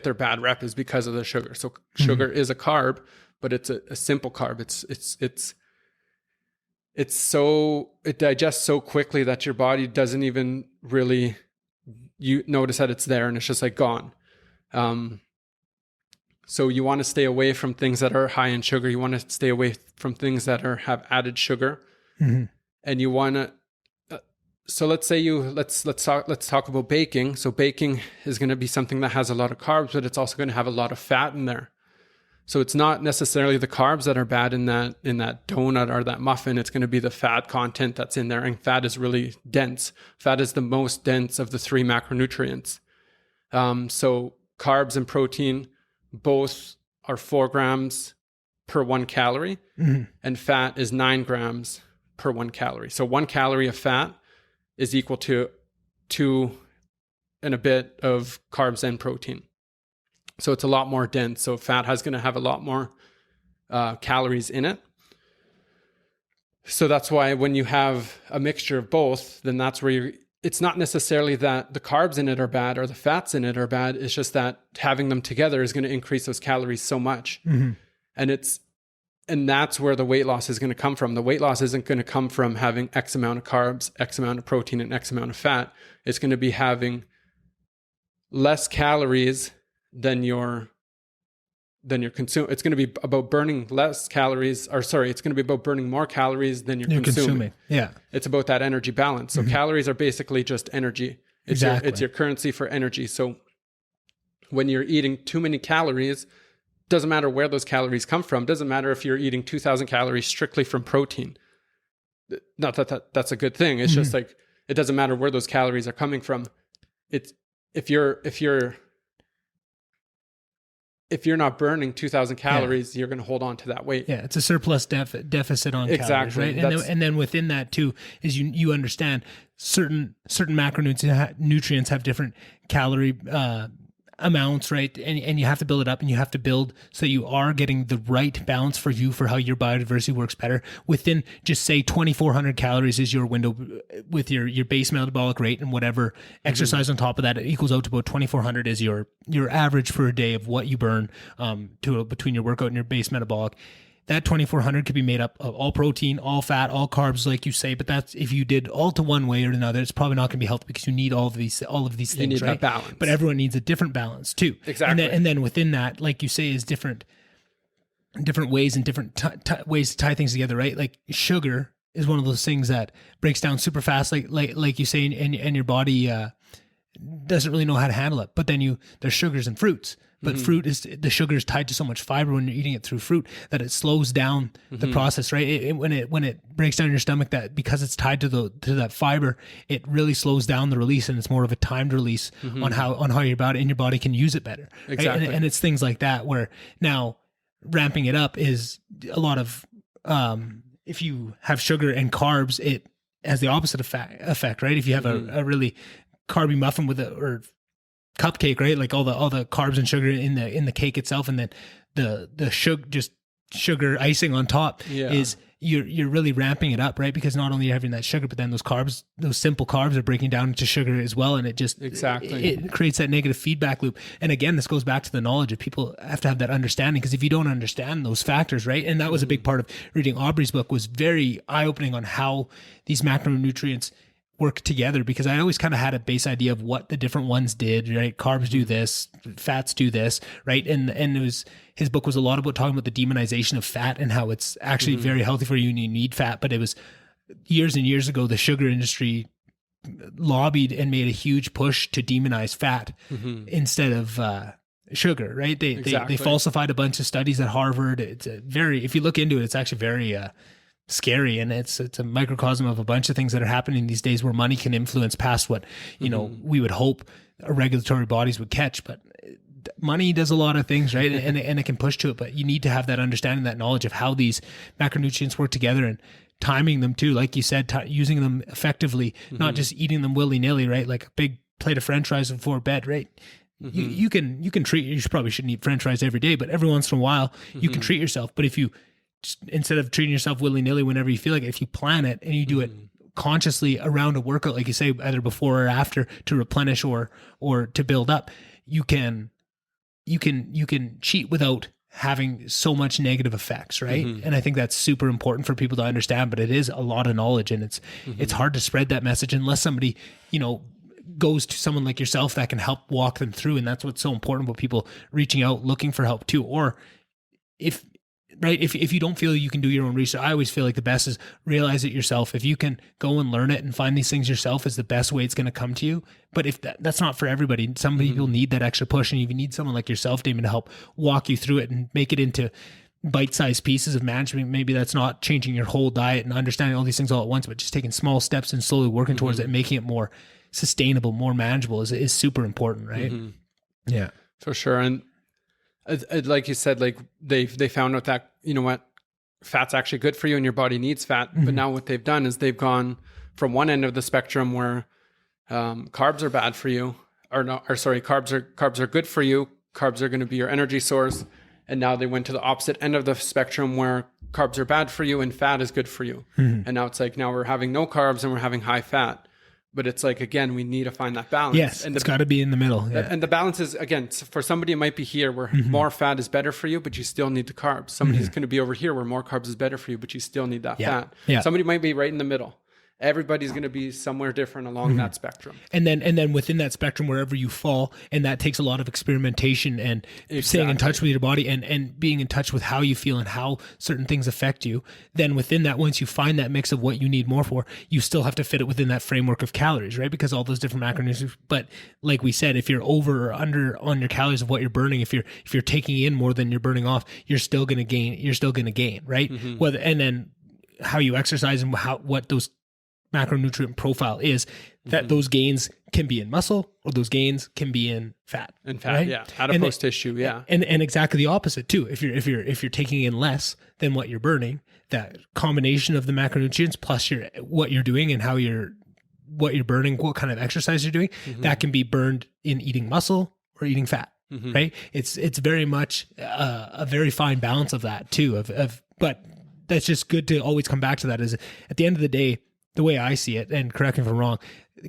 their bad rep, is because of the sugar. So sugar is a carb, but it's a simple carb. It digests so quickly that your body doesn't even really notice that it's there, and it's just like gone. So you want to stay away from things that are high in sugar. You want to stay away from things that have added sugar, and you want to. So let's say let's talk about baking. So baking is going to be something that has a lot of carbs, but it's also going to have a lot of fat in there. So it's not necessarily the carbs that are bad in that donut or that muffin. It's going to be the fat content that's in there, and fat is really dense. Fat is the most dense of the 3 macronutrients. So carbs and protein both are 4 grams per 1 calorie, and fat is 9 grams per 1 calorie. So 1 calorie of fat is equal to 2 and a bit of carbs and protein. So it's a lot more dense. So fat is going to have a lot more calories in it. So that's why when you have a mixture of both, then that's where it's not necessarily that the carbs in it are bad or the fats in it are bad. It's just that having them together is going to increase those calories so much. And that's where the weight loss is going to come from. The weight loss isn't going to come from having X amount of carbs, X amount of protein, and X amount of fat. It's going to be having less calories than you're consuming. It's going to be about burning less calories, it's going to be about burning more calories than you're consuming. Yeah. It's about that energy balance. So calories are basically just energy. It's your currency for energy. So when you're eating too many calories, doesn't matter where those calories come from. Doesn't matter if you're eating 2,000 calories strictly from protein. Not that that's a good thing. It's just like, it doesn't matter where those calories are coming from. It's if you're not burning 2,000 calories, you're going to hold on to that weight.
Yeah, it's a surplus deficit on calories, right? And then within that too is you understand certain macronutrients have different calorie amounts, right? And you have to build it up, and you have to build so you are getting the right balance for you for how your biodiversity works better. Within, just say 2,400 calories is your window with your base metabolic rate, and whatever exercise on top of that, it equals out to about 2,400 is your average for a day of what you burn between your workout and your base metabolic. That 2,400 could be made up of all protein, all fat, all carbs, like you say. But that's, if you did all to one way or another, it's probably not going to be healthy, because you need all of these things. You need, right? That balance. But everyone needs a different balance too.
Exactly.
And then within that, like you say, is different ways and different ways to tie things together, right? Like sugar is one of those things that breaks down super fast, like you say, and your body doesn't really know how to handle it. But then there's sugars in fruits. But the sugar is tied to so much fiber when you're eating it through fruit that it slows down the process, right? When it breaks down in your stomach, that because it's tied to that fiber, it really slows down the release, and it's more of a timed release on how your body can use it better.
Exactly.
Right? And it's things like that where now ramping it up is a lot of if you have sugar and carbs, it has the opposite effect, right? If you have a really carby muffin or cupcake, right? Like all the carbs and sugar in the cake itself, and then the sugar icing on top is you're really ramping it up, right? Because not only are you having that sugar, but then those carbs, those simple carbs are breaking down into sugar as well. And it just, it creates that negative feedback loop. And again, this goes back to the knowledge of people have to have that understanding, because if you don't understand those factors, right? And that was a big part of reading Aubrey's book, was very eye-opening on how these macronutrients work together, because I always kind of had a base idea of what the different ones did, right? Carbs do this, fats do this, right? And it was, his book was a lot about talking about the demonization of fat and how it's actually very healthy for you and you need fat. But it was years and years ago, the sugar industry lobbied and made a huge push to demonize fat instead of sugar, right? They falsified a bunch of studies at Harvard. It's if you look into it, it's actually very scary, and it's a microcosm of a bunch of things that are happening these days, where money can influence past what we would hope regulatory bodies would catch. But money does a lot of things, right? and it can push to it, but you need to have that understanding, that knowledge of how these macronutrients work together, and timing them too, like you said, using them effectively, not just eating them willy-nilly, right? Like a big plate of French fries before bed, right? You can treat, you probably shouldn't eat French fries every day, but every once in a while you can treat yourself. But if you, instead of treating yourself willy-nilly whenever you feel like it, if you plan it and you do it consciously around a workout, like you say, either before or after, to replenish or to build up, you can cheat without having so much negative effects, right? And I think that's super important for people to understand, but it is a lot of knowledge, and it's hard to spread that message unless somebody, goes to someone like yourself that can help walk them through. And that's what's so important about people reaching out, looking for help too. Or if you don't feel you can do your own research, I always feel like the best is realize it yourself. If you can go and learn it and find these things yourself, is the best way it's going to come to you. But if that's not for everybody, some people need that extra push, and you need someone like yourself, Damon, to help walk you through it and make it into bite-sized pieces of management. Maybe that's not changing your whole diet and understanding all these things all at once, but just taking small steps and slowly working towards it and making it more sustainable, more manageable is super important, right? Yeah,
for sure. And like you said, like they found out that, what, fat's actually good for you and your body needs fat. But now what they've done is they've gone from one end of the spectrum where carbs are bad for you, carbs are good for you. Carbs are going to be your energy source. And now they went to the opposite end of the spectrum where carbs are bad for you and fat is good for you. And now it's like, now we're having no carbs and we're having high fat. But it's like, again, we need to find that balance.
Yes, and it's got to be in the middle. Yeah.
And the balance is, again, for somebody it might be here where more fat is better for you, but you still need the carbs. Somebody's going to be over here where more carbs is better for you, but you still need that fat. Yeah. Somebody might be right in the middle. Everybody's going to be somewhere different along that spectrum. And
then within that spectrum, wherever you fall, and that takes a lot of experimentation and staying in touch with your body and being in touch with how you feel and how certain things affect you. Then within that, once you find that mix of what you need more for, you still have to fit it within that framework of calories, right? Because all those different macronutrients. But like we said, if you're over or under on your calories of what you're burning, if you're taking in more than you're burning off, you're still going to gain, right? And then how you exercise and what those macronutrient profile is, that those gains can be in muscle or those gains can be in fat.
Right? Yeah. Adipose tissue. Yeah.
And exactly the opposite too. If you're taking in less than what you're burning, that combination of the macronutrients plus what you're doing and what you're burning, what kind of exercise you're doing, that can be burned in eating muscle or eating fat. Right. It's very much a very fine balance of that too. But that's just good to always come back to that. Is at the end of the day, the way I see it, and correct me if I'm wrong,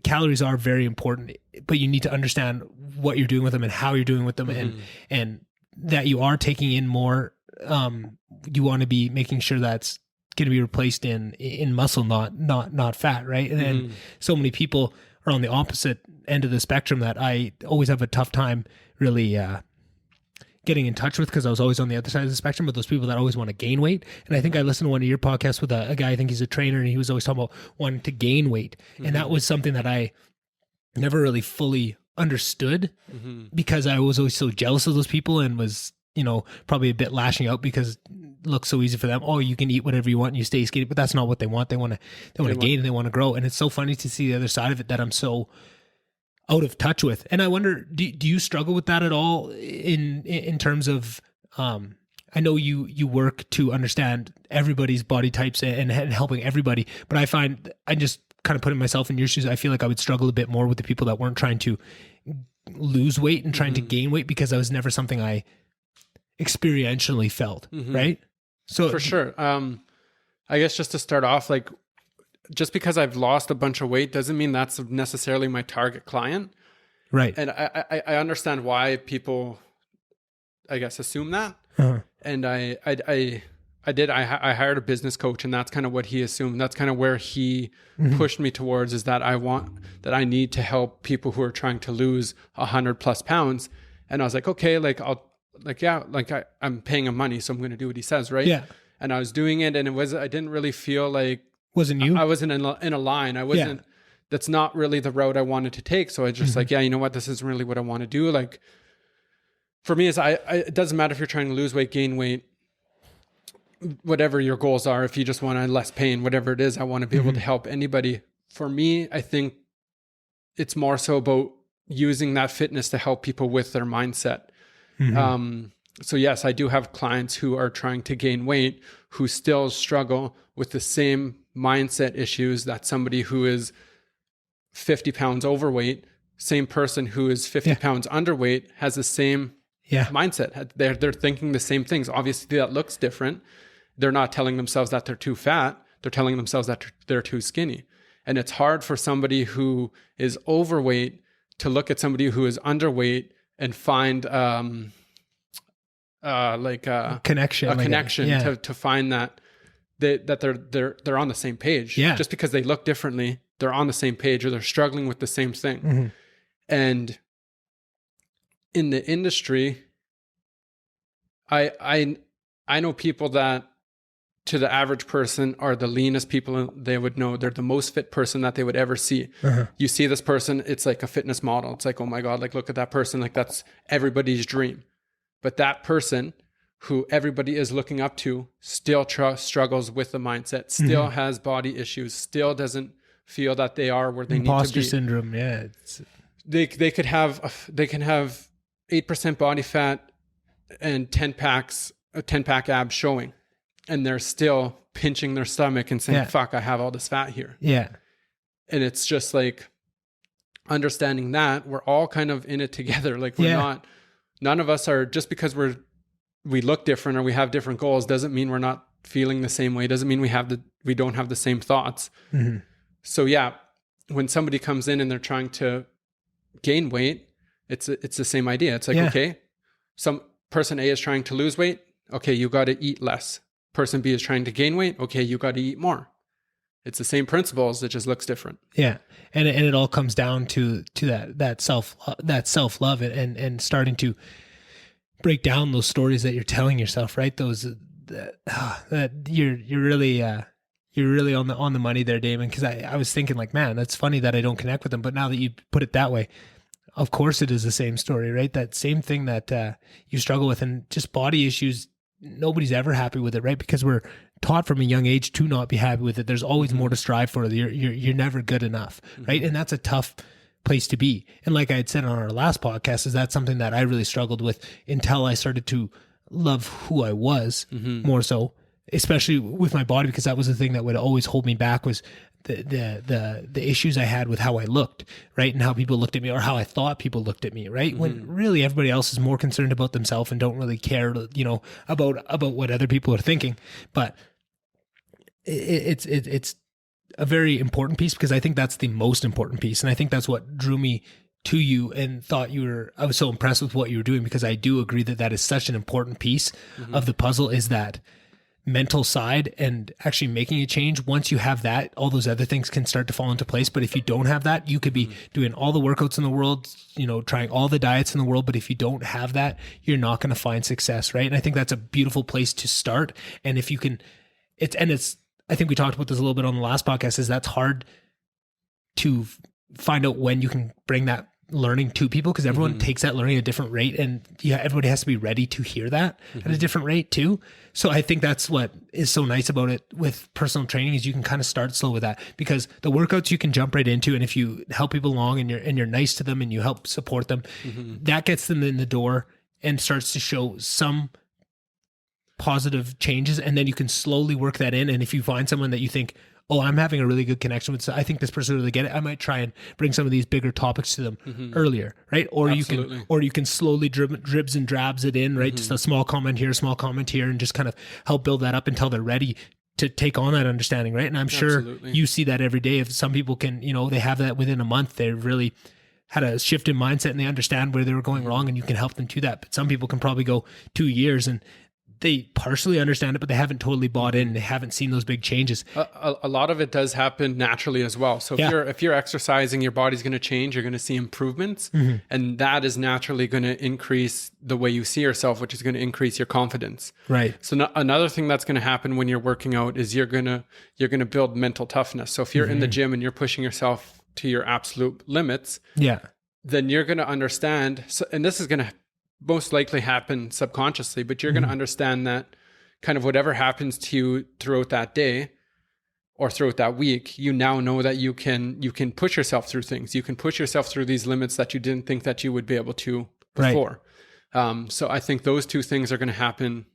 calories are very important, but you need to understand what you're doing with them and how you're doing with them, and that you are taking in more. You want to be making sure that's going to be replaced in muscle, not fat, right? And so many people are on the opposite end of the spectrum that I always have a tough time really getting in touch with, because I was always on the other side of the spectrum, but those people that always want to gain weight. And I think I listened to one of your podcasts with a guy, I think he's a trainer, and he was always talking about wanting to gain weight. And that was something that I never really fully understood, because I was always so jealous of those people and was, probably a bit lashing out because it looks so easy for them. Oh, you can eat whatever you want and you stay skinny, but that's not what they want. They want to gain and they want to grow. And it's so funny to see the other side of it that I'm so out of touch with. And I wonder, do you struggle with that at all in terms of, I know you work to understand everybody's body types and helping everybody, but I find I just kind of putting myself in your shoes. I feel like I would struggle a bit more with the people that weren't trying to lose weight and trying to gain weight, because that was never something I experientially felt. Right. So
for sure. I guess just to start off, like, just because I've lost a bunch of weight doesn't mean that's necessarily my target client.
Right.
And I understand why people, I guess, assume that.
Uh-huh.
And I hired a business coach, and that's kind of what he assumed. That's kind of where he pushed me towards, is that I need to help people who are trying to lose 100+ pounds. And I was like, okay, like I'm paying him money, so I'm going to do what he says. Right.
Yeah.
And I was doing it, and I didn't really feel like,
wasn't you?
I wasn't in a line. I wasn't, that's not really the route I wanted to take. So I just like, you know what, this isn't really what I want to do. Like, for me, it doesn't matter if you're trying to lose weight, gain weight, whatever your goals are. If you just want less pain, whatever it is, I want to be able to help anybody. For me, I think it's more so about using that fitness to help people with their mindset. So yes, I do have clients who are trying to gain weight, who still struggle with the same mindset issues that somebody who is 50 pounds overweight, same person who is 50 pounds underweight, has the same mindset. They're thinking the same things. Obviously that looks different. They're not telling themselves that they're too fat. They're telling themselves that they're too skinny. And it's hard for somebody who is overweight to look at somebody who is underweight and find connection to find that they're on the same page. Yeah. Just because they look differently, they're on the same page, or they're struggling with the same thing. And in the industry, I know people that, to the average person, are the leanest people they would know. They're the most fit person that they would ever see. You see this person, it's like a fitness model. It's like, oh my God, like, look at that person. Like, that's everybody's dream. But that person who everybody is looking up to still struggles with the mindset, still has body issues, still doesn't feel that they are where they need to be.
Imposter syndrome. Yeah.
They can have 8% body fat and 10-pack abs showing, and they're still pinching their stomach and saying, fuck, I have all this fat here. Yeah. And it's just like, understanding that we're all kind of in it together. Like, none of us are, just because we look different or we have different goals, doesn't mean we're not feeling the same way. Doesn't mean we don't have the same thoughts. So when somebody comes in and they're trying to gain weight, it's the same idea. It's like, okay, some person A is trying to lose weight. Okay, you got to eat less. Person B is trying to gain weight. Okay, you got to eat more. It's the same principles. It just looks different. Yeah.
And it all comes down to that self-love and starting to break down those stories that you're telling yourself, right? Those that you're really on the money there, Damon. Cause I was thinking, like, man, that's funny that I don't connect with them. But now that you put it that way, of course it is the same story, right? That same thing that you struggle with, and just body issues. Nobody's ever happy with it, right? Because we're taught from a young age to not be happy with it. There's always more to strive for. You're never good enough, right? And that's a tough place to be. And like I had said on our last podcast, is that something that I really struggled with until I started to love who I was more so, especially with my body, because that was the thing that would always hold me back, was the issues I had with how I looked, right? And how people looked at me, or how I thought people looked at me, right? When really everybody else is more concerned about themselves and don't really care, about what other people are thinking. But it's a very important piece, because I think that's the most important piece. And I think that's what drew me to you and I was so impressed with what you were doing, because I do agree that is such an important piece of the puzzle, is that mental side, and actually making a change. Once you have that, all those other things can start to fall into place. But if you don't have that, you could be doing all the workouts in the world, trying all the diets in the world. But if you don't have that, you're not going to find success, right? And I think that's a beautiful place to start. And if you can, I think we talked about this a little bit on the last podcast, is that's hard to find out when you can bring that learning to people, because everyone takes that learning at a different rate, and everybody has to be ready to hear that at a different rate too. So I think that's what is so nice about it with personal training, is you can kind of start slow with that, because the workouts you can jump right into, and if you help people along and you're nice to them and you help support them, that gets them in the door and starts to show some positive changes. And then you can slowly work that in. And if you find someone that you think, oh, I'm having a really good connection with, so I think this person really get it, I might try and bring some of these bigger topics to them earlier, right? Or you can slowly dribs and drabs it in, right? Just a small comment here, and just kind of help build that up until they're ready to take on that understanding, right? And I'm sure
Absolutely.
you see that every day. If some people can, they have that within a month, they really had a shift in mindset and they understand where they were going wrong, and you can help them to that. But some people can probably go 2 years and they partially understand it, but they haven't totally bought in. They haven't seen those big changes.
A lot of it does happen naturally as well. So if you're exercising, your body's going to change. You're going to see improvements, and that is naturally going to increase the way you see yourself, which is going to increase your confidence.
Right.
So another thing that's going to happen when you're working out is you're going to build mental toughness. So if you're in the gym and you're pushing yourself to your absolute limits, then you're going to understand. So, and this is going to most likely happen subconsciously, but you're going to understand that kind of whatever happens to you throughout that day or throughout that week, you now know that you can push yourself through things. You can push yourself through these limits that you didn't think that you would be able to before. Right. So I think those two things are going to happen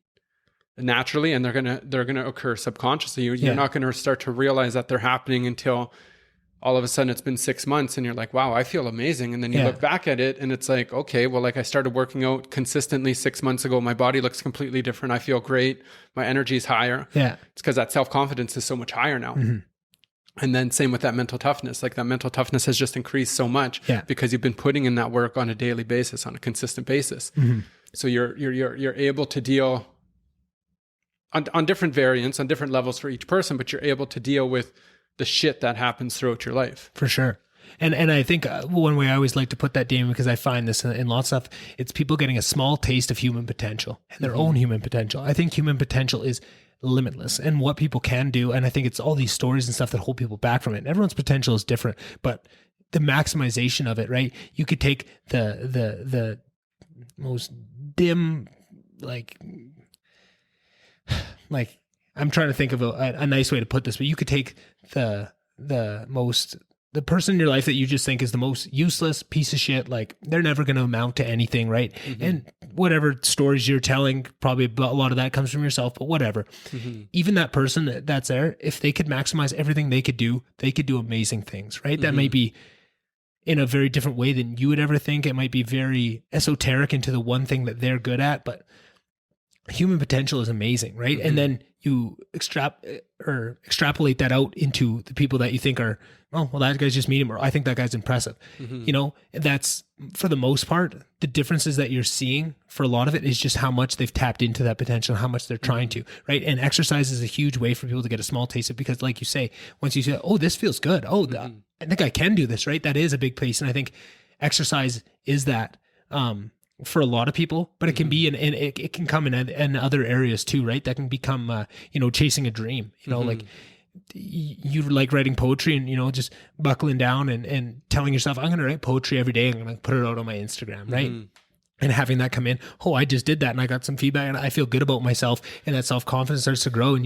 naturally, and they're going to occur subconsciously. You're not going to start to realize that they're happening until all of a sudden it's been 6 months and you're like, wow, I feel amazing. And then you look back at it and it's like, okay, well, like I started working out consistently 6 months ago. My body looks completely different. I feel great. My energy is higher. Yeah. It's because that self-confidence is so much higher now. And then same with that mental toughness. Like that mental toughness has just increased so much because you've been putting in that work on a daily basis, on a consistent basis. So you're able to deal on different variants, on different levels for each person, but you're able to deal with the shit that happens throughout your life.
For sure. And I think one way I always like to put that, Damon, because I find this in lots of stuff, it's people getting a small taste of human potential and their own human potential. I think human potential is limitless and what people can do. And I think it's all these stories and stuff that hold people back from it. And everyone's potential is different, but the maximization of it, right? You could take the most dim, like I'm trying to think of a nice way to put this, but you could take the person in your life that you just think is the most useless piece of shit, like they're never going to amount to anything, right? And whatever stories you're telling, probably a lot of that comes from yourself, but whatever. Even that person that's there, if they could maximize everything they could do amazing things, right? That might be in a very different way than you would ever think. It might be very esoteric into the one thing that they're good at, but human potential is amazing, right? And then you extrapolate that out into the people that you think are, oh, well, that guy's just medium, or I think that guy's impressive. That's for the most part, the differences that you're seeing for a lot of it is just how much they've tapped into that potential, how much they're trying to, right? And exercise is a huge way for people to get a small taste of, because like you say, once you say, oh, this feels good. Oh, I think I can do this, right? That is a big piece. And I think exercise is that, for a lot of people, but it can be, and it can come in other areas too, right? That can become, chasing a dream, like you like writing poetry and, just buckling down and telling yourself, I'm going to write poetry every day. I'm going to put it out on my Instagram, right? And having that come in, oh, I just did that and I got some feedback and I feel good about myself, and that self-confidence starts to grow, and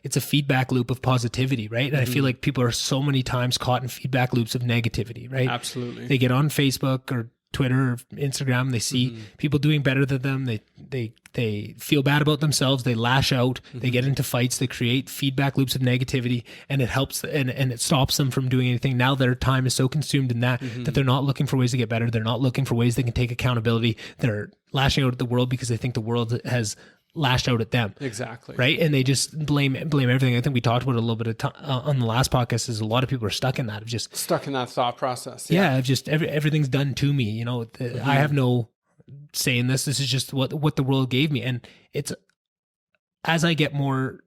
it's a feedback loop of positivity, right? And I feel like people are so many times caught in feedback loops of negativity, right?
Absolutely.
They get on Facebook or Twitter or Instagram, they see people doing better than them, they feel bad about themselves, they lash out, they get into fights, they create feedback loops of negativity, and it helps and it stops them from doing anything. Now their time is so consumed in that they're not looking for ways to get better, they're not looking for ways they can take accountability, they're lashing out at the world because they think the world has lashed out at them.
Exactly.
Right. And they just blame everything. I think we talked about it a little bit of on the last podcast, is a lot of people are stuck in that, of just
stuck in that thought process.
Yeah. Of just everything's done to me, I have no say in this. This is just what the world gave me. And it's, as I get more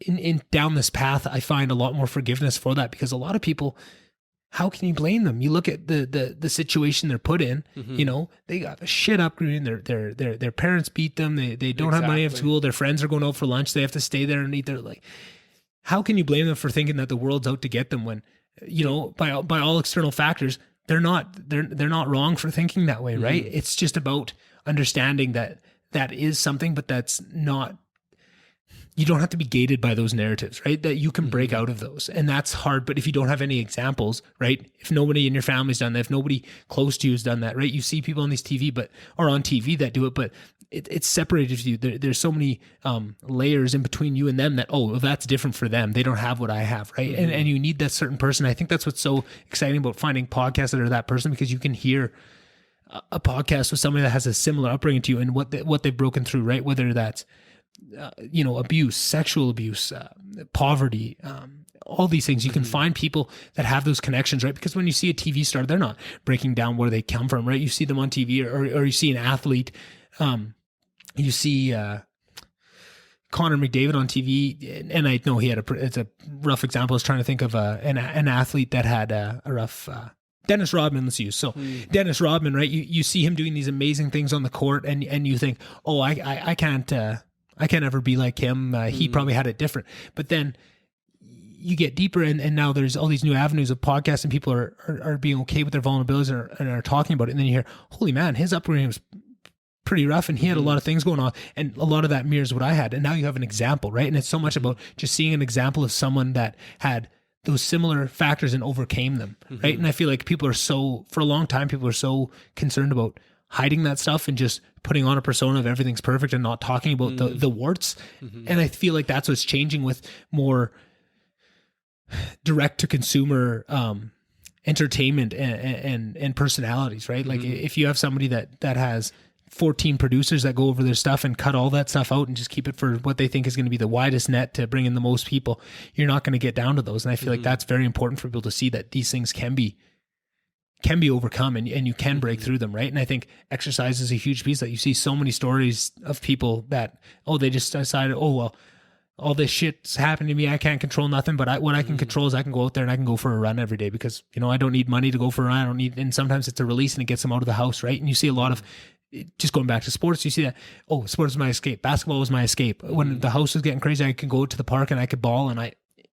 in down this path, I find a lot more forgiveness for that, because a lot of people, how can you blame them? You look at the situation they're put in, they got a shit upbringing. Their parents beat them. They don't have money at school. Their friends are going out for lunch. They have to stay there and eat. They're like, how can you blame them for thinking that the world's out to get them when, by all external factors, they're not wrong for thinking that way, right? It's just about understanding that is something, but that's not. You don't have to be gated by those narratives, right? That you can break out of those. And that's hard. But if you don't have any examples, right? If nobody in your family's done that, if nobody close to you has done that, right? You see people on these TV, or on TV that do it, but it's separated you. There's so many layers in between you and them that, oh, well, that's different for them. They don't have what I have, right? And you need that certain person. I think that's what's so exciting about finding podcasts that are that person, because you can hear a podcast with somebody that has a similar upbringing to you and what they've broken through, right? Whether that's abuse, sexual abuse, poverty, all these things. You can find people that have those connections, right? Because when you see a TV star, they're not breaking down where they come from, right? You see them on TV, or you see an athlete, you see Connor McDavid on TV, and I know it's a rough example. I was trying to think of an athlete that had a rough. Dennis Rodman, let's use. So Dennis Rodman, right? You see him doing these amazing things on the court, and you think, oh, I can't ever be like him. He probably had it different. But then you get deeper, and now there's all these new avenues of podcasts, and people are being okay with their vulnerabilities and are talking about it. And then you hear, holy man, his upbringing was pretty rough, and he had a lot of things going on, and a lot of that mirrors what I had. And now you have an example, right? And it's so much about just seeing an example of someone that had those similar factors and overcame them, right? And I feel like for a long time, people are so concerned about hiding that stuff and just putting on a persona of everything's perfect and not talking about the warts. And I feel like that's what's changing with more direct to consumer entertainment and personalities, right? Like if you have somebody that has 14 producers that go over their stuff and cut all that stuff out and just keep it for what they think is going to be the widest net to bring in the most people, you're not going to get down to those. And I feel like that's very important for people to see that these things can be overcome, and you can break through them, right? And I think exercise is a huge piece that you see so many stories of people that, they just decided, well, all this shit's happened to me. I can't control nothing, but what I can control is I can go out there and I can go for a run every day because, I don't need money to go for a run. And sometimes it's a release and it gets them out of the house, right? And you see a lot of, just going back to sports, you see that, sports is my escape. Basketball was my escape. When the house was getting crazy, I could go to the park and I could ball, and I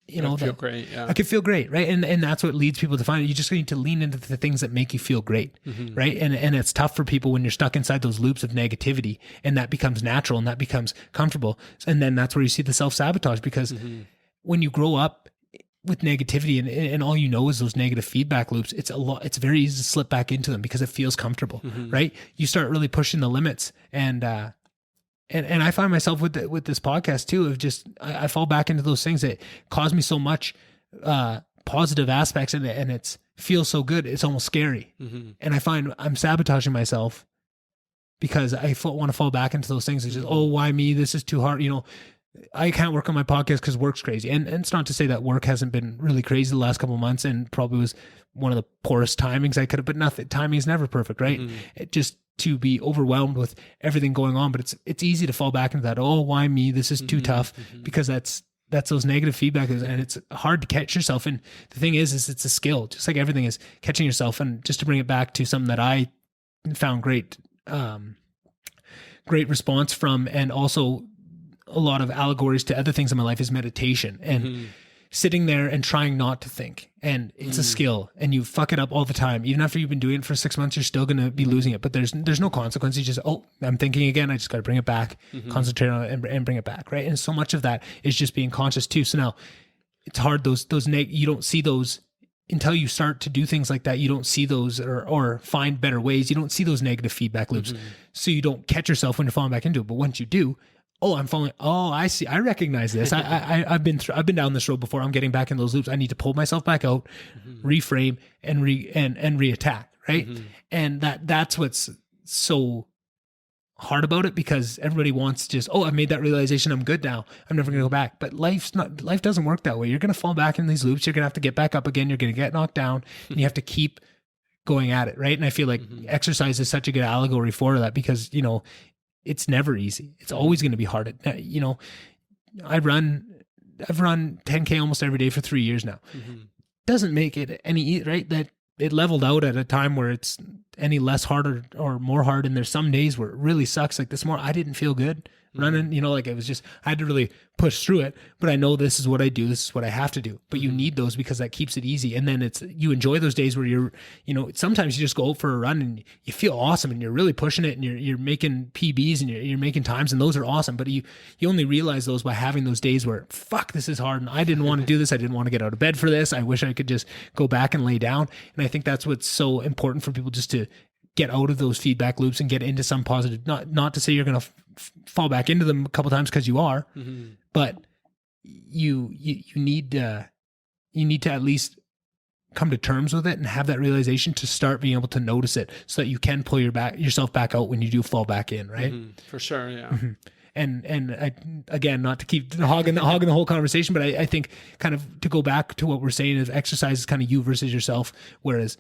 feel
great. Yeah.
I could feel great, right? And that's what leads people to find it. You just need to lean into the things that make you feel great, right? And it's tough for people when you're stuck inside those loops of negativity, and that becomes natural and that becomes comfortable. And then that's where you see the self-sabotage, because when you grow up with negativity and all you know is those negative feedback loops, it's very easy to slip back into them because it feels comfortable, right? You start really pushing the limits, and I find myself with this podcast too, of just, I fall back into those things that cause me so much positive aspects, and it feels so good. It's almost scary. And I find I'm sabotaging myself because I want to fall back into those things. It's just, why me? This is too hard. I can't work on my podcast because work's crazy. And it's not to say that work hasn't been really crazy the last couple of months, and probably was one of the poorest timings I could have, but nothing. Timing is never perfect, right? It just to be overwhelmed with everything going on, but it's easy to fall back into that. Why me? This is too tough, because that's those negative feedback, and it's hard to catch yourself. And the thing is it's a skill, just like everything is, catching yourself. And just to bring it back to something that I found great response from, and also a lot of allegories to other things in my life, is meditation and sitting there and trying not to think. And it's a skill, and you fuck it up all the time. Even after you've been doing it for 6 months, you're still going to be losing it, but there's no consequence. You just, I'm thinking again. I just got to bring it back, concentrate on it and bring it back. Right. And so much of that is just being conscious too. So now it's hard. You don't see those until you start to do things like that. You don't see those or find better ways. You don't see those negative feedback loops. So you don't catch yourself when you're falling back into it. But once you do, I'm falling. I see. I recognize this. I've been down this road before. I'm getting back in those loops. I need to pull myself back out, reframe, and reattack. Right. And that's what's so hard about it, because everybody wants just, I've made that realization, I'm good now, I'm never going to go back. But life doesn't work that way. You're going to fall back in these loops. You're going to have to get back up again. You're going to get knocked down, and you have to keep going at it. Right. And I feel like exercise is such a good allegory for that, because, it's never easy. It's always going to be hard. I've run 10K almost every day for 3 years now. Doesn't make it any, right? That it leveled out at a time where it's any less harder or more hard. And there's some days where it really sucks. Like this morning, I didn't feel good running, like it was just, I had to really push through it, but I know this is what I do. This is what I have to do. But you need those, because that keeps it easy. And then you enjoy those days where you're, sometimes you just go out for a run and you feel awesome and you're really pushing it, and you're making PBs and you're making times, and those are awesome. But you only realize those by having those days where, fuck, this is hard and I didn't want to do this. I didn't want to get out of bed for this. I wish I could just go back and lay down. And I think that's what's so important for people, just to get out of those feedback loops and get into some positive, not to say you're going to fall back into them a couple times, because you are, but you need to at least come to terms with it and have that realization to start being able to notice it, so that you can pull yourself back out when you do fall back in. Right.
For sure. Yeah.
again, not to keep hogging the whole conversation, but I think kind of to go back to what we're saying is exercise is kind of you versus yourself, whereas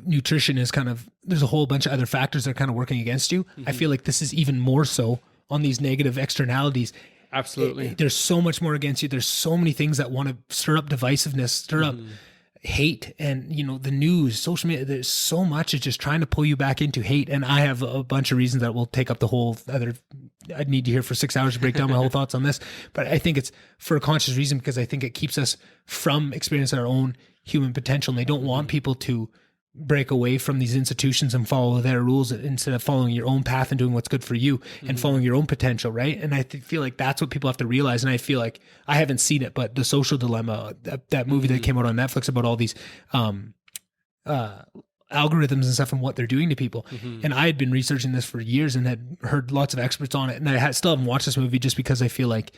nutrition is kind of, there's a whole bunch of other factors that are kind of working against you. I feel like this is even more so on these negative externalities.
Absolutely.
There's so much more against you. There's so many things that want to stir up divisiveness, stir up hate, and the news, social media. There's so much is just trying to pull you back into hate. And I have a bunch of reasons that will take up the whole other. I'd need you here for 6 hours to break down my whole thoughts on this. But I think it's for a conscious reason, because I think it keeps us from experiencing our own human potential. And they don't want people to break away from these institutions and follow their rules instead of following your own path and doing what's good for you and following your own potential, right? And I feel like that's what people have to realize. And I feel like I haven't seen it, but The Social Dilemma, that movie that came out on Netflix about all these algorithms and stuff and what they're doing to people. And I had been researching this for years and had heard lots of experts on it. And I still haven't watched this movie just because I feel like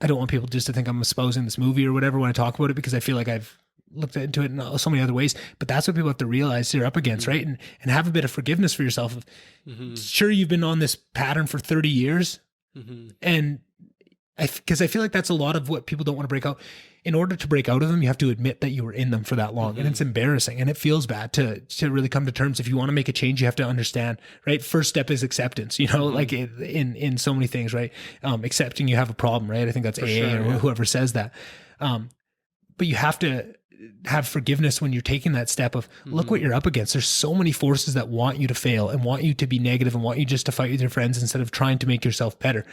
I don't want people just to think I'm espousing this movie or whatever when I talk about it, because I feel like I've looked into it in so many other ways. But that's what people have to realize they're up against, right? And have a bit of forgiveness for yourself. Sure, you've been on this pattern for 30 years. And because I feel like that's a lot of what people don't want to break out. In order to break out of them, you have to admit that you were in them for that long. And it's embarrassing and it feels bad to really come to terms. If you want to make a change, you have to understand, right? First step is acceptance, like in so many things, right? Accepting you have a problem, right? I think that's AA or whoever says that. But you have to have forgiveness when you're taking that step of look what you're up against. There's so many forces that want you to fail and want you to be negative and want you just to fight with your friends instead of trying to make yourself better.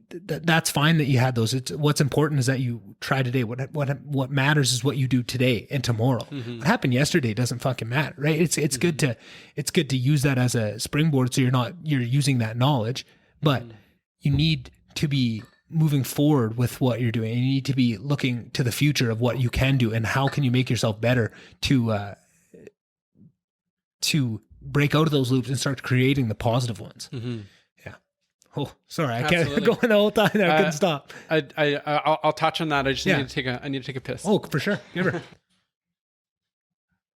That's fine that you had those. What's important is that you try today. What matters is what you do today and tomorrow. What happened yesterday doesn't fucking matter, right? It's good to use that as a springboard, so you're using that knowledge, but you need to be moving forward with what you're doing. You need to be looking to the future of what you can do and how can you make yourself better to break out of those loops and start creating the positive ones. Yeah. Oh, sorry. I can't go in the whole time. I couldn't stop.
I'll touch on that. I just need to take a piss.
Oh, for sure. Give her.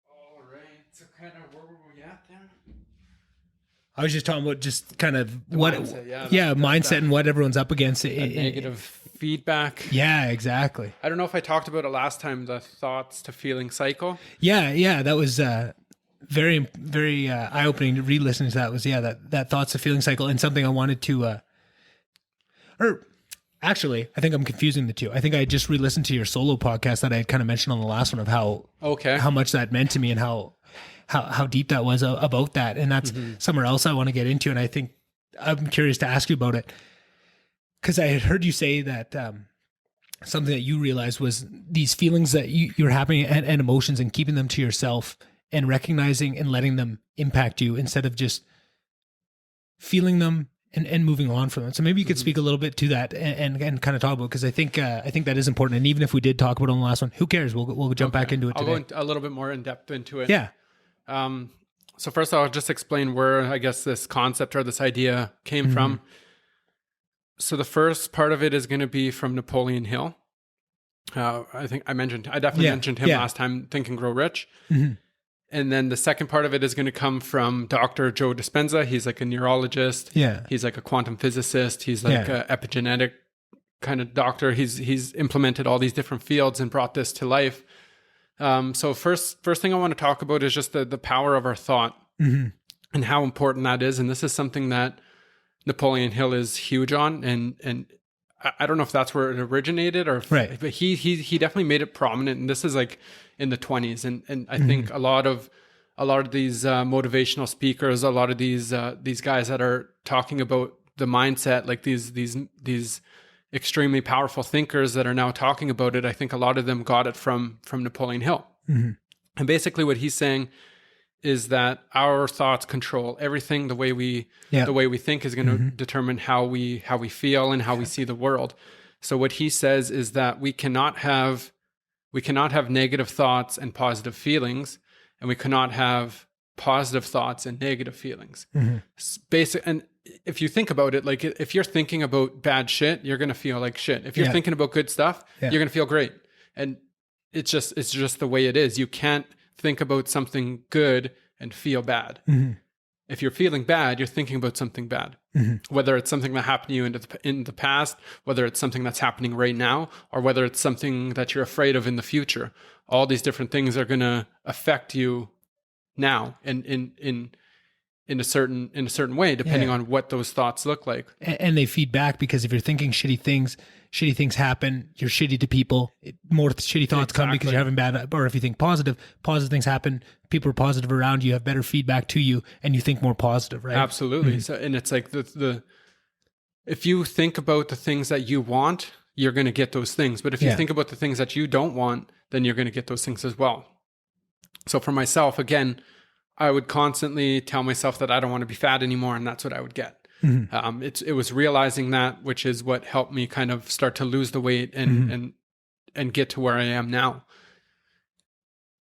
All right. So kind of where were we at there?
I was just talking about just kind of
mindset,
mindset and what everyone's up against.
Negative feedback.
Yeah, exactly.
I don't know if I talked about it last time, the thoughts to feeling cycle.
Yeah. That was very, very eye-opening to re-listening to that was, that thoughts to feeling cycle, and something I wanted to, or actually, I think I'm confusing the two. I think I just re-listened to your solo podcast that I had kind of mentioned on the last one of how much that meant to me and how deep that was about that. And that's somewhere else I want to get into. And I think I'm curious to ask you about it, because I had heard you say that something that you realized was these feelings that you're having and emotions, and keeping them to yourself and recognizing and letting them impact you instead of just feeling them and moving on from them. So maybe you could speak a little bit to that and kind of talk about, because I think that is important. And even if we did talk about it on the last one, who cares? We'll jump back into it today.
I'll go a little bit more in depth into it.
Yeah.
So first I'll just explain where I guess this concept or this idea came from. So the first part of it is going to be from Napoleon Hill. I definitely mentioned him last time, Think and Grow Rich. And then the second part of it is going to come from Dr. Joe Dispenza. He's like a neurologist. Yeah. He's like a quantum physicist. He's like an epigenetic kind of doctor. He's implemented all these different fields and brought this to life. So first thing I want to talk about is just the power of our thought and how important that is. And this is something that Napoleon Hill is huge on. And I don't know if that's where it originated but he definitely made it prominent. And this is like in the 20s. And I think a lot of these motivational speakers, a lot of these guys that are talking about the mindset, like these extremely powerful thinkers that are now talking about it, I think a lot of them got it from Napoleon Hill. And basically what he's saying is that our thoughts control everything. The way we think is going to determine how we feel and how we see the world. So what he says is that we cannot have negative thoughts and positive feelings, and we cannot have positive thoughts and negative feelings. And if you think about it, like if you're thinking about bad shit, you're going to feel like shit. If you're thinking about good stuff, you're going to feel great. And it's just the way it is. You can't think about something good and feel bad. if you're feeling bad, you're thinking about something bad, whether it's something that happened to you in the past, whether it's something that's happening right now, or whether it's something that you're afraid of in the future. All these different things are going to affect you now and in a certain way, depending on what those thoughts look like.
And they feed back, because if you're thinking shitty things happen, you're shitty to people, more shitty thoughts come because you're having bad, or if you think positive things happen, people are positive around you, have better feedback to you, and you think more positive, right?
Absolutely. So, and it's like if you think about the things that you want, you're going to get those things. But if you think about the things that you don't want, then you're going to get those things as well. So for myself, again, I would constantly tell myself that I don't want to be fat anymore, and that's what I would get. It was realizing that, which is what helped me kind of start to lose the weight and get to where I am now.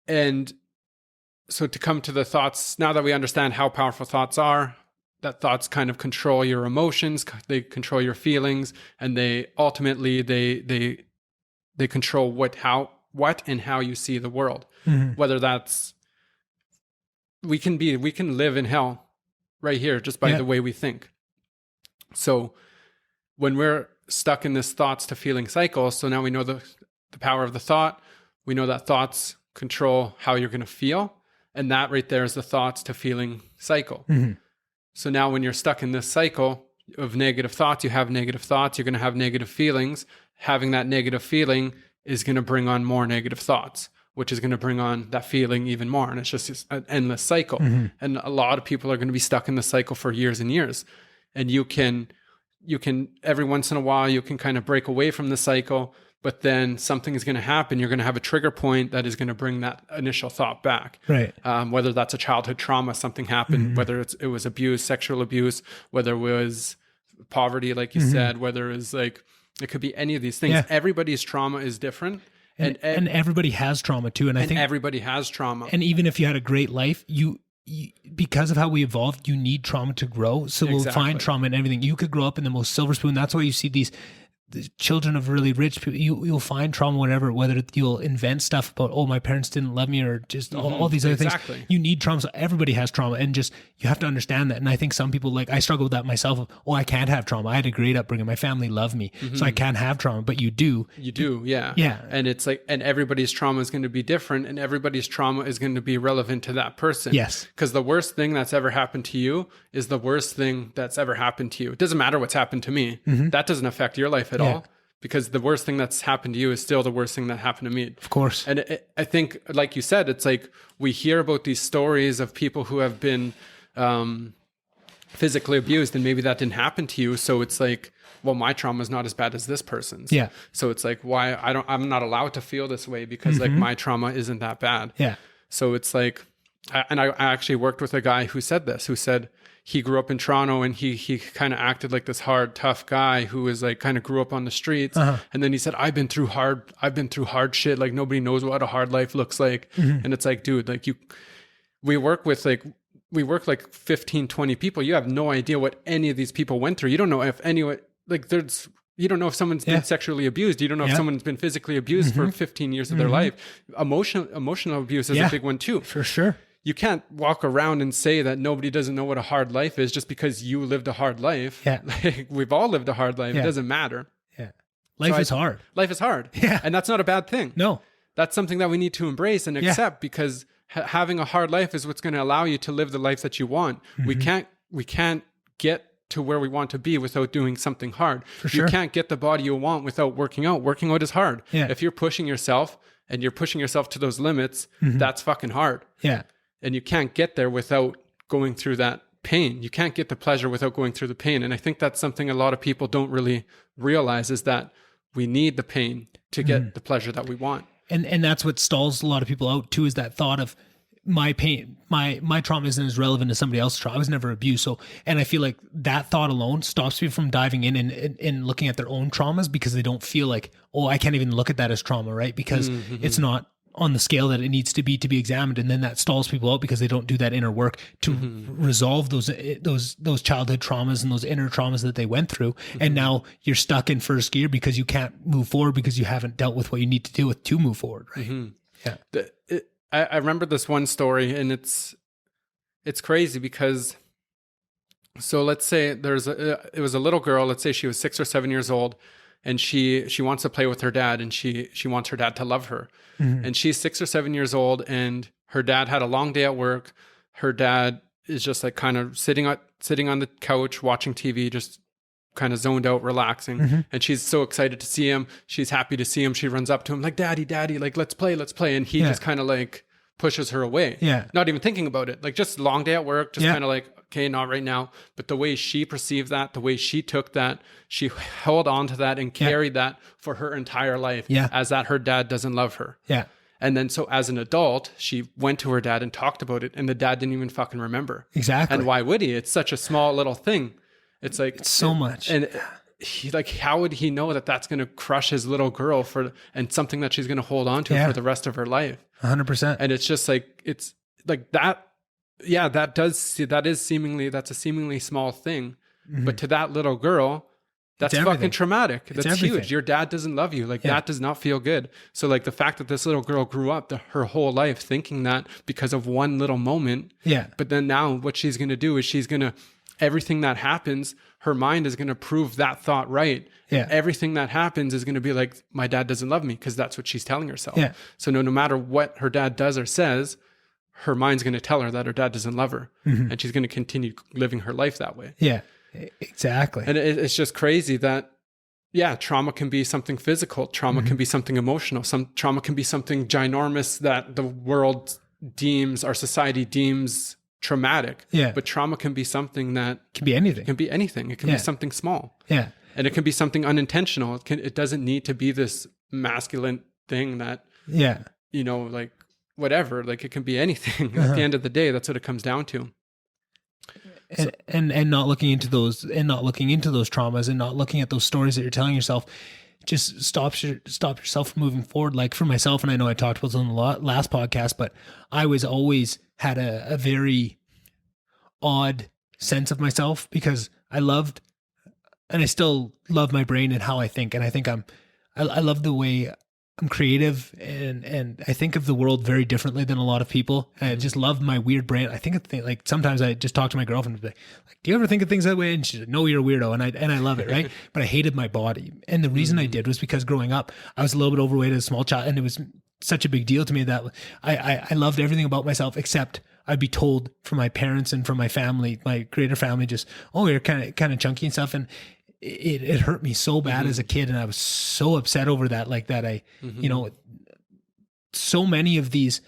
And so to come to the thoughts, now that we understand how powerful thoughts are, that thoughts kind of control your emotions, they control your feelings, and they ultimately they control what and how you see the world. Whether that's we can live in hell right here just by the way we think. So when we're stuck in this thoughts to feeling cycle, so now we know the power of the thought, we know that thoughts control how you're going to feel, and that right there is the thoughts to feeling cycle. So now when you're stuck in this cycle of negative thoughts, you have negative thoughts, you're going to have negative feelings. Having that negative feeling is going to bring on more negative thoughts, which is going to bring on that feeling even more. And it's just an endless cycle. And a lot of people are going to be stuck in the cycle for years and years. And you can every once in a while, you can kind of break away from the cycle, but then something is going to happen. You're going to have a trigger point that is going to bring that initial thought back. Right. Whether that's a childhood trauma, something happened, whether it was abuse, sexual abuse, whether it was poverty, like you said, whether it was like, it could be any of these things. Everybody's trauma is different.
And everybody has trauma too. And I think
everybody has trauma.
And even if you had a great life, you because of how we evolved, you need trauma to grow. So we'll find trauma in everything. You could grow up in the most silver spoon. That's why you see the children of really rich people, you'll find trauma, whether you'll invent stuff about, oh, my parents didn't love me, or just all these other things. You need trauma. So everybody has trauma, and just, you have to understand that. And I think some people, like, I struggle with that myself. Of, oh, I can't have trauma. I had a great upbringing. My family loved me. So I can't have trauma, but you do.
You do. Yeah. And it's like, and everybody's trauma is going to be different, and everybody's trauma is going to be relevant to that person.
Yes.
Because the worst thing that's ever happened to you is the worst thing that's ever happened to you. It doesn't matter what's happened to me. That doesn't affect your life at all. Because the worst thing that's happened to you is still the worst thing that happened to me.
Of course.
And I think, like you said, it's like we hear about these stories of people who have been physically abused, and maybe that didn't happen to you. So it's like, well, my trauma is not as bad as this person's.
Yeah.
So it's like, why I'm not allowed to feel this way because like my trauma isn't that bad.
Yeah.
So it's like, I actually worked with a guy who said he grew up in Toronto, and he kind of acted like this hard, tough guy who was like kind of grew up on the streets. And then he said, I've been through hard shit. Like, nobody knows what a hard life looks like. And it's like, dude, like we work like 15, 20 people. You have no idea what any of these people went through. You don't know if anyone, like you don't know if someone's been sexually abused. You don't know if someone's been physically abused for 15 years of their life. Emotional abuse is a big one too.
For sure.
You can't walk around and say that nobody doesn't know what a hard life is just because you lived a hard life.
Yeah.
Like, we've all lived a hard life. It doesn't matter.
Yeah. Life is hard.
Life is hard.
Yeah.
And that's not a bad thing.
No.
That's something that we need to embrace and accept, because having a hard life is what's going to allow you to live the life that you want. We can't get to where we want to be without doing something hard.
For sure.
You can't get the body you want without working out. Working out is hard.
Yeah.
If you're pushing yourself and you're pushing yourself to those limits, that's fucking hard.
Yeah.
And you can't get there without going through that pain. You can't get the pleasure without going through the pain. And I think that's something a lot of people don't really realize, is that we need the pain to get the pleasure that we want.
And that's what stalls a lot of people out too, is that thought of, my pain, my trauma isn't as relevant as somebody else's trauma. I was never abused. So, and I feel like that thought alone stops people from diving in and looking at their own traumas, because they don't feel like, oh, I can't even look at that as trauma, right? Because it's not on the scale that it needs to be examined. And then that stalls people out, because they don't do that inner work to resolve those childhood traumas and those inner traumas that they went through. And now you're stuck in first gear because you can't move forward, because you haven't dealt with what you need to deal with to move forward. Right. Yeah.
I remember this one story, and it's crazy because So let's say it was a little girl. Let's say she was 6 or 7 years old, and she wants to play with her dad, and she wants her dad to love her. And she's 6 or 7 years old, and her dad had a long day at work. Her dad is just like kind of sitting on the couch watching TV, just kind of zoned out, relaxing. And she's so excited to see him. She's happy to see him. She runs up to him like, "Daddy, daddy, like let's play." And he just kind of like pushes her away.
Yeah.
Not even thinking about it. Like just long day at work, just kind of like, okay, not right now. But the way she perceived that, the way she took that, she held on to that and carried that for her entire life as that her dad doesn't love her.
Yeah.
And then so as an adult, she went to her dad and talked about it, and the dad didn't even fucking remember.
Exactly.
And why would he? It's such a small little thing. It's like
it's so much.
And he like, how would he know that that's going to crush his little girl and something that she's going to hold on to for the rest of her life?
100%.
And it's just like, it's like that. Yeah, that's a seemingly small thing, but to that little girl, that's fucking traumatic. That's huge. Your dad doesn't love you. Like that does not feel good. So like the fact that this little girl grew up her whole life thinking that because of one little moment.
Yeah.
But then now what she's going to do is everything that happens, her mind is going to prove that thought right.
Yeah.
Everything that happens is going to be like, my dad doesn't love me, because that's what she's telling herself.
Yeah.
So no matter what her dad does or says, her mind's going to tell her that her dad doesn't love her, and she's going to continue living her life that way.
Yeah, exactly.
And it's just crazy that, trauma can be something physical. Trauma can be something emotional. Trauma can be something ginormous that the world our society deems traumatic.
Yeah.
But trauma can be something that
can be anything.
It can be anything. It can be something small.
Yeah.
And it can be something unintentional. It doesn't need to be this masculine thing that, like, whatever, like it can be anything. At the end of the day, that's what it comes down to.
And not looking into those traumas, and not looking at those stories that you're telling yourself, just stop yourself from moving forward. Like for myself, and I know I talked about this on the last podcast, but I was always had a very odd sense of myself, because I loved, and I still love my brain and how I think. And I think I love the way I'm creative, and I think of the world very differently than a lot of people. And I just love my weird brain. I think like sometimes I just talk to my girlfriend and be like, do you ever think of things that way? And she's like, no, you're a weirdo. And I love it. Right. But I hated my body. And the reason I did was because growing up, I was a little bit overweight as a small child, and it was such a big deal to me that I loved everything about myself, except I'd be told from my parents and from my family, my creator family, just, oh, you're kind of chunky and stuff. And it hurt me so bad as a kid, and I was so upset over that. Like that, so many of these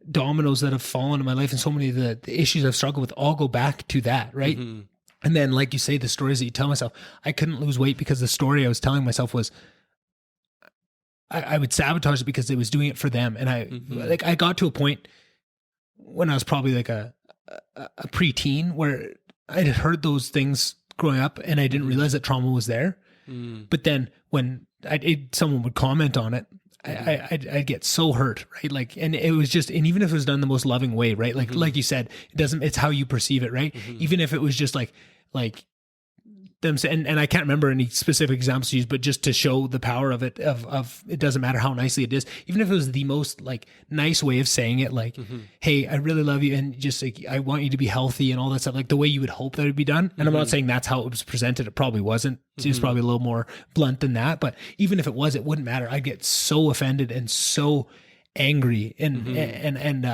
dominoes that have fallen in my life, and so many of the issues I've struggled with all go back to that, right? And then, like you say, the stories that you tell myself, I couldn't lose weight because the story I was telling myself was, I would sabotage it because it was doing it for them. And I got to a point when I was probably like a preteen where I had heard those things growing up, and I didn't realize that trauma was there. But then when someone would comment on it, I'd get so hurt, right? Like, and it was just, and even if it was done the most loving way, right? Like you said, it's how you perceive it, right? Even if it was just like them saying, and I can't remember any specific examples to use, but just to show the power of it, of it doesn't matter how nicely it is, even if it was the most like nice way of saying it, like, hey, I really love you, and just like, I want you to be healthy and all that stuff, like the way you would hope that it would be done. And I'm not saying that's how it was presented. It probably wasn't. It was probably a little more blunt than that, but even if it was, it wouldn't matter. I'd get so offended and so angry, and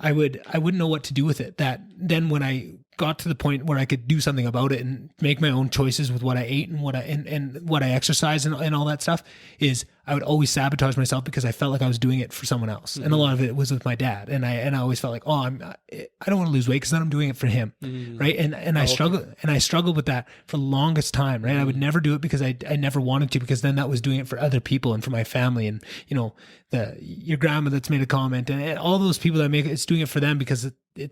I wouldn't know what to do with it. That then when I got to the point where I could do something about it and make my own choices with what I ate and what I exercise and all that stuff, is I would always sabotage myself because I felt like I was doing it for someone else. And a lot of it was with my dad. And I always felt like, oh, I don't want to lose weight because then I'm doing it for him. Right. And I struggled with that for the longest time. Right. I would never do it because I never wanted to, because then that was doing it for other people and for my family. And, your grandma that's made a comment and all those people that make it, it's doing it for them because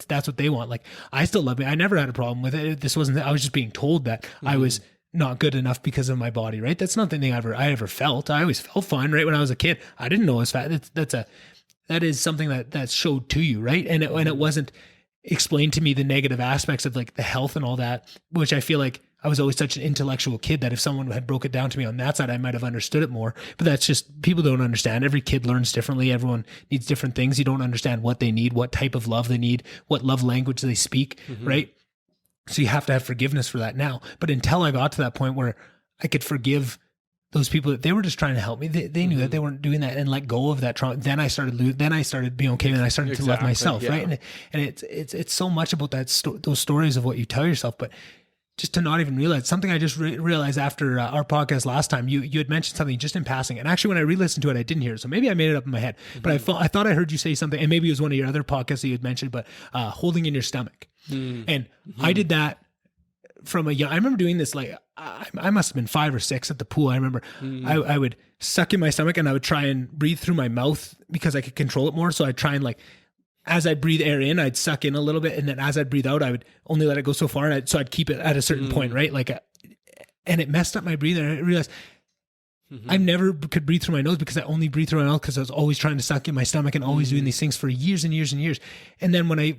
that's what they want. Like, I still love me. I never had a problem with it. I was just being told that I was not good enough because of my body, right? That's not the thing I ever felt. I always felt fine, right? When I was a kid, I didn't know I was fat. That is something that's showed to you, right? And it wasn't explained to me the negative aspects of like the health and all that, which I feel like I was always such an intellectual kid that if someone had broke it down to me on that side, I might have understood it more. But that's just, people don't understand. Every kid learns differently. Everyone needs different things. You don't understand what they need, what type of love they need, what love language they speak, right? So you have to have forgiveness for that now. But until I got to that point where I could forgive those people that they were just trying to help me, they knew that they weren't doing that, and let go of that trauma. Then I started being okay, and I started to love myself, right? And it's so much about those stories of what you tell yourself, but just to not even realize something. I just realized after our podcast last time, you had mentioned something just in passing, and actually when I re-listened to it, I didn't hear it, so maybe I made it up in my head. But I thought I heard you say something, and maybe it was one of your other podcasts that you had mentioned, but holding in your stomach, and I did that from a young. I remember doing this like I must have been 5 or 6 at the pool. I remember I would suck in my stomach, and I would try and breathe through my mouth because I could control it more. So I'd try and like, as I'd breathe air in, I'd suck in a little bit, and then as I'd breathe out, I would only let it go so far, and so I'd keep it at a certain point, right? Like, and it messed up my breathing. And I realized I never could breathe through my nose because I only breathe through my mouth because I was always trying to suck in my stomach and always doing these things for years and years and years. And then when I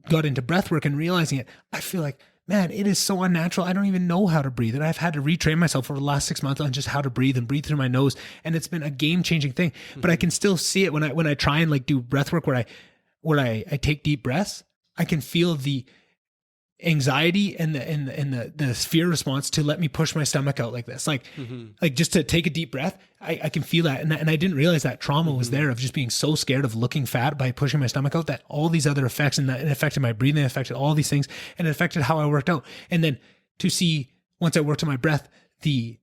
got into breath work and realizing it, I feel like, man, it is so unnatural. I don't even know how to breathe. And I've had to retrain myself over the last 6 months on just how to breathe and breathe through my nose. And it's been a game-changing thing. But I can still see it when I try and like do breath work where I take deep breaths. I can feel the anxiety and the fear response to let me push my stomach out like this, like just to take a deep breath. I can feel that, and I didn't realize that trauma was there of just being so scared of looking fat by pushing my stomach out, that all these other effects, and that it affected my breathing, it affected all these things, and it affected how I worked out. And then to see, once I worked on my breath, the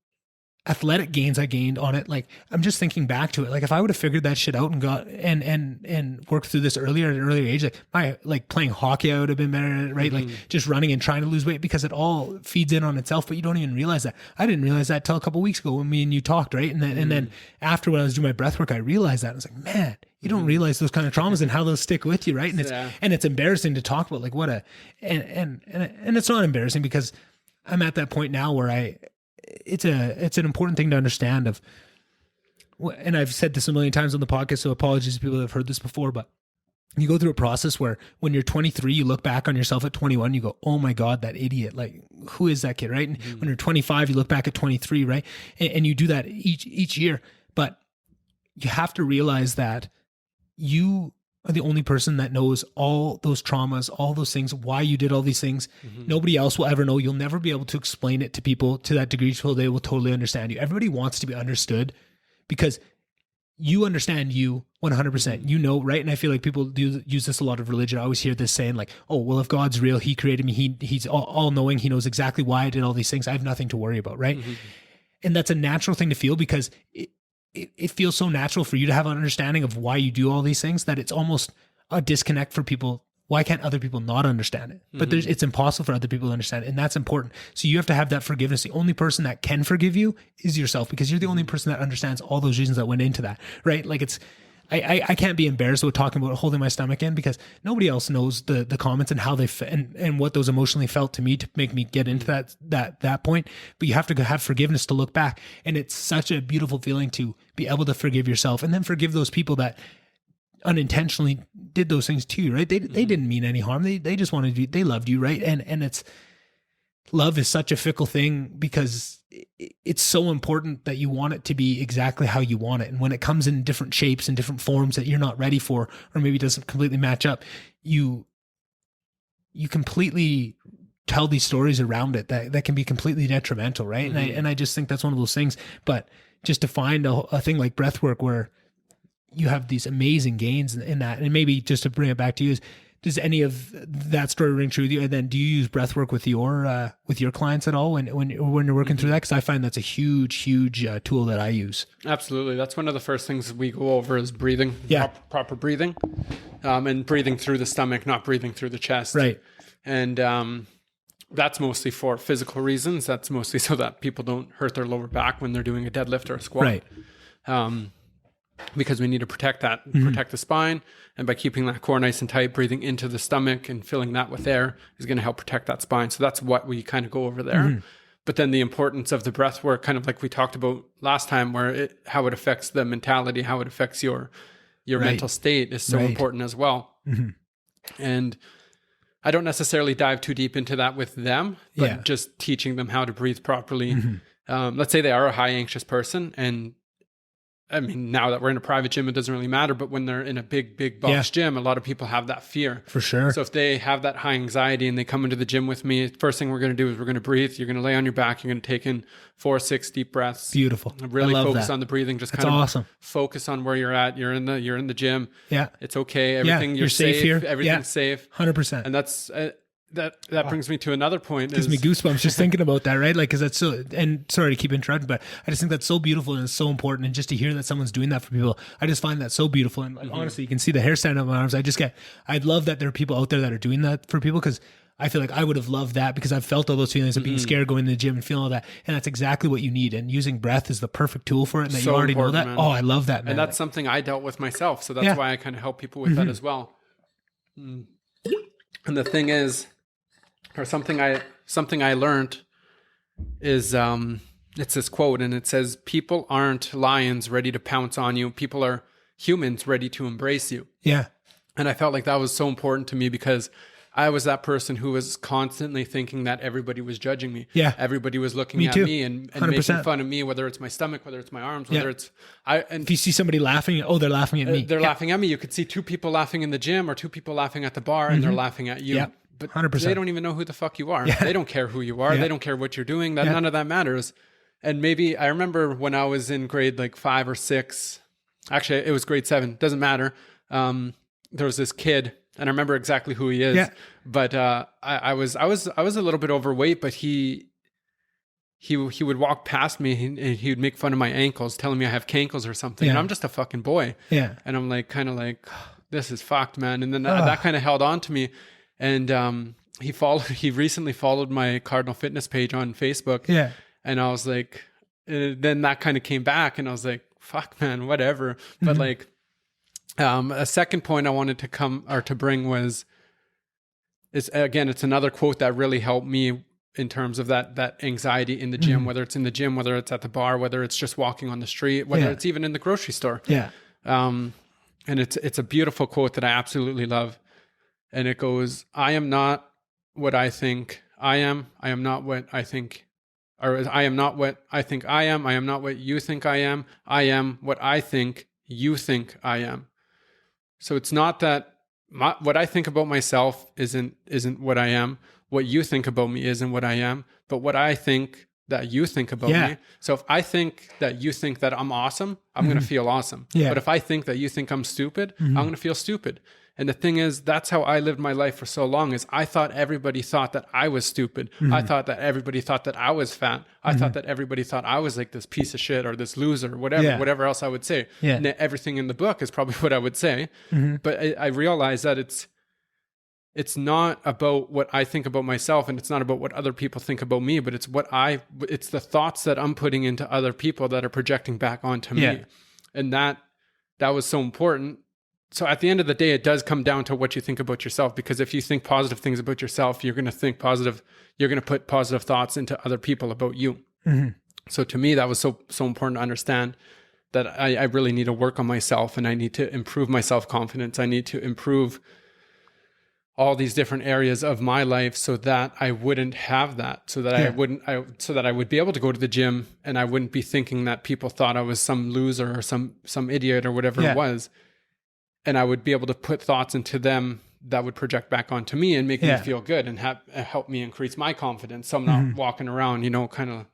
athletic gains I gained on it. Like, I'm just thinking back to it. Like, if I would have figured that shit out and got and worked through this earlier at an earlier age, like playing hockey, I would have been better at it, right? Like just running and trying to lose weight, because it all feeds in on itself, but you don't even realize that. I didn't realize that till a couple of weeks ago when me and you talked, right? And then after, when I was doing my breath work, I realized that. I was like, man, you don't realize those kind of traumas and how those stick with you, right? And it's embarrassing to talk about, like, and it's not embarrassing, because I'm at that point now where it's an important thing to understand of, and I've said this a million times on the podcast, so apologies to people that have heard this before, but you go through a process where when you're 23, you look back on yourself at 21, you go, oh my God, that idiot. Like, who is that kid, right? And when you're 25, you look back at 23, right? And you do that each year, but you have to realize that you are the only person that knows all those traumas, all those things, why you did all these things. Nobody else will ever know. You'll never be able to explain it to people to that degree so they will totally understand you. Everybody wants to be understood because you understand you 100%, you know, right? And I feel like people do use this a lot of religion. I always hear this saying like, oh, well, if God's real, he created me. He's all knowing. He knows exactly why I did all these things. I have nothing to worry about, right? And that's a natural thing to feel, because it feels so natural for you to have an understanding of why you do all these things that it's almost a disconnect for people. Why can't other people not understand it? But it's impossible for other people to understand it, and that's important. So you have to have that forgiveness. The only person that can forgive you is yourself, because you're the only person that understands all those reasons that went into that, right? Like, I can't be embarrassed with talking about holding my stomach in, because nobody else knows the comments and how they and what those emotionally felt to me to make me get into that point. But you have to have forgiveness to look back, and it's such a beautiful feeling to be able to forgive yourself and then forgive those people that unintentionally did those things to you, right? They didn't mean any harm. They just wanted you. They loved you, right? And it's, love is such a fickle thing, because it's so important that you want it to be exactly how you want it. And when it comes in different shapes and different forms that you're not ready for, or maybe doesn't completely match up, you completely tell these stories around it that can be completely detrimental, right? And I just think that's one of those things. But just to find a thing like breath work where you have these amazing gains in that, and maybe just to bring it back to you, does any of that story ring true with you? And then do you use breath work with your clients at all when you're working through that? Because I find that's a huge tool that I use. Absolutely. That's one of the first things we go over is breathing, proper breathing, and breathing through the stomach, not breathing through the chest. Right. And that's mostly for physical reasons. That's mostly so that people don't hurt their lower back when they're doing a deadlift or a squat. Right. Because we need to protect the spine. And by keeping that core nice and tight, breathing into the stomach and filling that with air is going to help protect that spine. So that's what we kind of go over there. But then the importance of the breath work, kind of like we talked about last time, where how it affects the mentality, how it affects your mental state is so important as well. And I don't necessarily dive too deep into that with them, but just teaching them how to breathe properly. Let's say they are a high anxious person, and
I mean, now that we're in a private gym, it doesn't really matter. But when they're in a big box gym, a lot of people have that fear.
For sure.
So if they have that high anxiety and they come into the gym with me, first thing we're going to do is we're going to breathe. You're going to lay on your back. You're going to take in 4-6 deep breaths.
Beautiful.
Really focus on the breathing. Just kind of
awesome.
Focus on where you're at. You're in the gym.
Yeah.
It's okay. Everything you're safe
here.
Everything's safe.
100%.
And that's that brings me to another point.
Gives me goosebumps just thinking about that, right? Like, because that's so, and sorry to keep interrupting, but I just think that's so beautiful and it's so important. And just to hear that someone's doing that for people, I just find that so beautiful. And like, honestly, you can see the hair standing up my arms. I love that there are people out there that are doing that for people, because I feel like I would have loved that, because I've felt all those feelings of being scared going to the gym and feeling all that. And that's exactly what you need. And using breath is the perfect tool for it. And that
So
you already know that.
man.
Oh, I love that, man.
And that's something I dealt with myself. So that's why I kind of help people with that as well. And the thing is, or something I learned is, it's this quote, and it says, people aren't lions ready to pounce on you. People are humans ready to embrace you.
Yeah.
And I felt like that was so important to me, because I was that person who was constantly thinking that everybody was judging me.
Yeah.
Everybody was looking at
too.
me and
100%.
making fun of me, whether it's my stomach, whether it's my arms, whether it's
If you see somebody laughing, oh, they're laughing at me.
They're laughing at me. You could see 2 people laughing in the gym or 2 people laughing at the bar, and they're laughing at you.
Yeah.
But
100%.
they don't even know who the fuck you are.
Yeah.
They don't care who you are.
Yeah.
They don't care what you're doing. None of that matters. And maybe I remember when I was in grade like 5 or 6, actually it was grade 7, doesn't matter. There was this kid, and I remember exactly who he is.
Yeah.
But I was a little bit overweight, but he would walk past me and he would make fun of my ankles, telling me I have cankles or something.
Yeah.
And I'm just a fucking boy.
Yeah.
And I'm like, kind of like, this is fucked, man. And then that kind of held on to me. And he recently followed my Cardinal fitness page on Facebook.
Yeah.
And I was like, then that kind of came back, and I was like, fuck, man, whatever. But like, a second point I wanted to bring was, it's another quote that really helped me in terms of that anxiety in the gym, whether it's in the gym, whether it's at the bar, whether it's just walking on the street, whether it's even in the grocery store.
Yeah.
And it's a beautiful quote that I absolutely love. And it goes, I am not what I think I am. I am not what I think, or I am not what I think I am. I am not what you think I am. I am what I think you think I am. So it's not that what I think about myself isn't what I am. What you think about me isn't what I am, but what I think that you think about me. So if I think that you think that I'm awesome, I'm going to feel awesome.
Yeah.
But if I think that you think I'm stupid, I'm going to feel stupid. And the thing is, that's how I lived my life for so long, is I thought everybody thought that I was stupid. I thought that everybody thought that I was fat. I thought that everybody thought I was like this piece of shit or this loser, whatever else I would say.
Yeah.
And everything in the book is probably what I would say. But I realized that it's not about what I think about myself, and it's not about what other people think about me, but it's it's the thoughts that I'm putting into other people that are projecting back onto me. And that was so important. So at the end of the day, it does come down to what you think about yourself, because if you think positive things about yourself, you're going to think positive, you're going to put positive thoughts into other people about you. So to me, that was so important to understand that I really need to work on myself, and I need to improve my self-confidence. I need to improve all these different areas of my life so that I wouldn't have that, so that so that I would be able to go to the gym and I wouldn't be thinking that people thought I was some loser or some idiot or whatever it was. And I would be able to put thoughts into them that would project back onto me and make me feel good and help me increase my confidence. So I'm not walking around, kind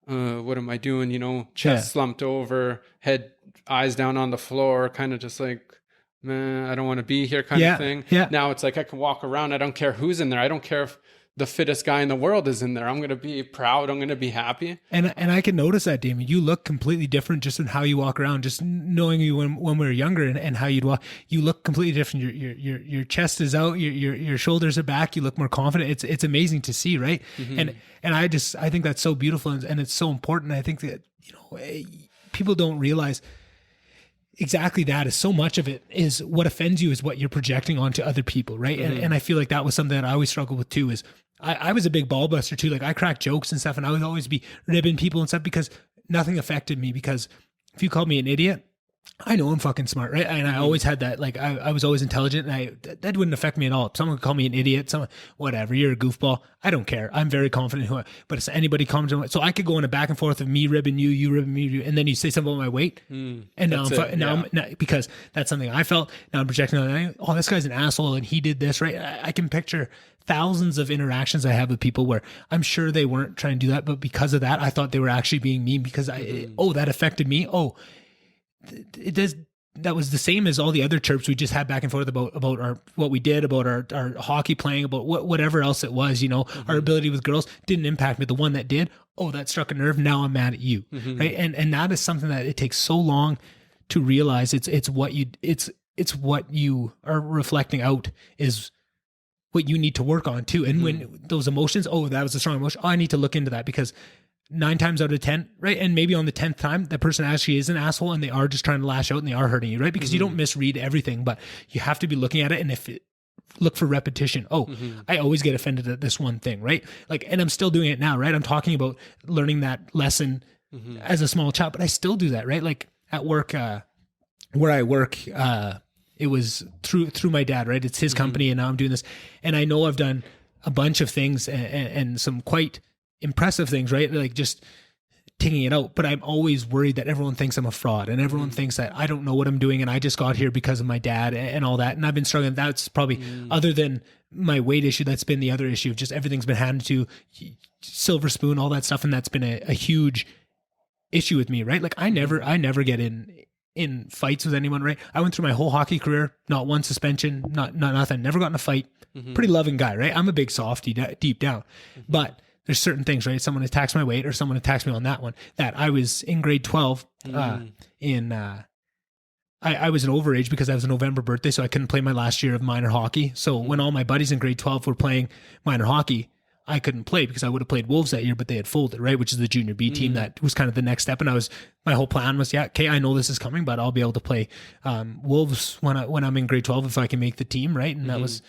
of, what am I doing? Chest slumped over, head, eyes down on the floor, kind of just like, man, I don't want to be here kind of thing.
Yeah.
Now it's like I can walk around. I don't care who's in there. I don't care if the fittest guy in the world is in there. I'm going to be proud. I'm going to be happy.
And I can notice that, Damon. You look completely different just in how you walk around. Just knowing you when we were younger and how you'd walk, you look completely different. Your chest is out. Your shoulders are back. You look more confident. It's amazing to see, right? And I think that's so beautiful and it's so important. I think that people don't realize exactly that. Is so much of it is what offends you is what you're projecting onto other people, right? And I feel like that was something that I always struggled with too. Is I was a big ball buster too. Like I cracked jokes and stuff, and I would always be ribbing people and stuff because nothing affected me. Because if you called me an idiot, I know I'm fucking smart, right? And I always had that, like, I was always intelligent, and that wouldn't affect me at all. If someone could call me an idiot, someone, whatever, you're a goofball, I don't care. I'm very confident but if anybody comes to, so I could go in a back and forth of me ribbing you, you ribbing me, and then you say something about my weight, and now because that's something I felt, now I'm projecting on, oh, this guy's an asshole, and he did this, right? I can picture thousands of interactions I have with people where I'm sure they weren't trying to do that, but because of that, I thought they were actually being mean because that affected me. Oh, it does. That was the same as all the other chirps we just had back and forth about our what we did, about our hockey playing, about whatever else it was, our ability with girls didn't impact me. The one that did, oh, that struck a nerve. Now I'm mad at you, right? And that is something that it takes so long to realize. It's what you are reflecting out is what you need to work on too. And when those emotions, oh, that was a strong emotion. Oh, I need to look into that because 9 times out of 10, right? And maybe on the 10th time, that person actually is an asshole and they are just trying to lash out and they are hurting you, right? Because you don't misread everything, but you have to be looking at it. And look for repetition. Oh, I always get offended at this one thing, right? Like, and I'm still doing it now, right? I'm talking about learning that lesson as a small child, but I still do that, right? Like at work, where I work, it was through my dad, right? It's his company and now I'm doing this. And I know I've done a bunch of things and some quite impressive things, right? Like just taking it out. But I'm always worried that everyone thinks I'm a fraud and everyone thinks that I don't know what I'm doing and I just got here because of my dad and all that. And I've been struggling. That's probably other than my weight issue, that's been the other issue of just everything's been handed to silver spoon, all that stuff. And that's been a huge issue with me, right? Like I never get in fights with anyone, right? I went through my whole hockey career, not one suspension, not nothing, never got in a fight. Pretty loving guy, right? I'm a big softy deep down, but there's certain things, right? Someone attacks my weight or someone attacks me on that one. That I was in grade 12 I was an overage because I was a November birthday, so I couldn't play my last year of minor hockey. So when all my buddies in grade 12 were playing minor hockey, I couldn't play because I would have played Wolves that year, but they had folded, right? Which is the junior B team. That was kind of the next step. And my whole plan was, okay, I know this is coming, but I'll be able to play Wolves when I'm in grade 12 if I can make the team, right? And that was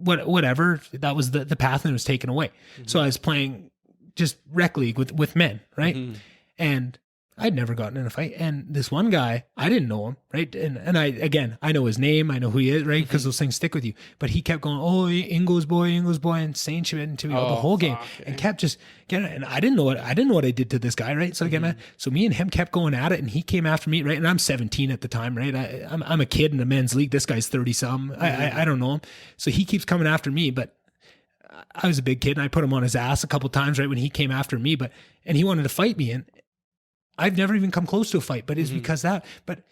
whatever. That was the path, and it was taken away. So I was playing just rec league with men, right? And I'd never gotten in a fight. And this one guy, I didn't know him, right? And I know his name, I know who he is, right? Because those things stick with you. But he kept going, oh, Ingo's boy, and saying shit to me the whole game, and kept just getting it. And I didn't know what I did to this guy, right? So again, so me and him kept going at it, and he came after me, right? And I'm 17 at the time, right? I'm a kid in a men's league. This guy's 30 some. I don't know him, so he keeps coming after me, but I was a big kid, and I put him on his ass a couple times, right, when he came after me, and he wanted to fight me, and I've never even come close to a fight, but it's because but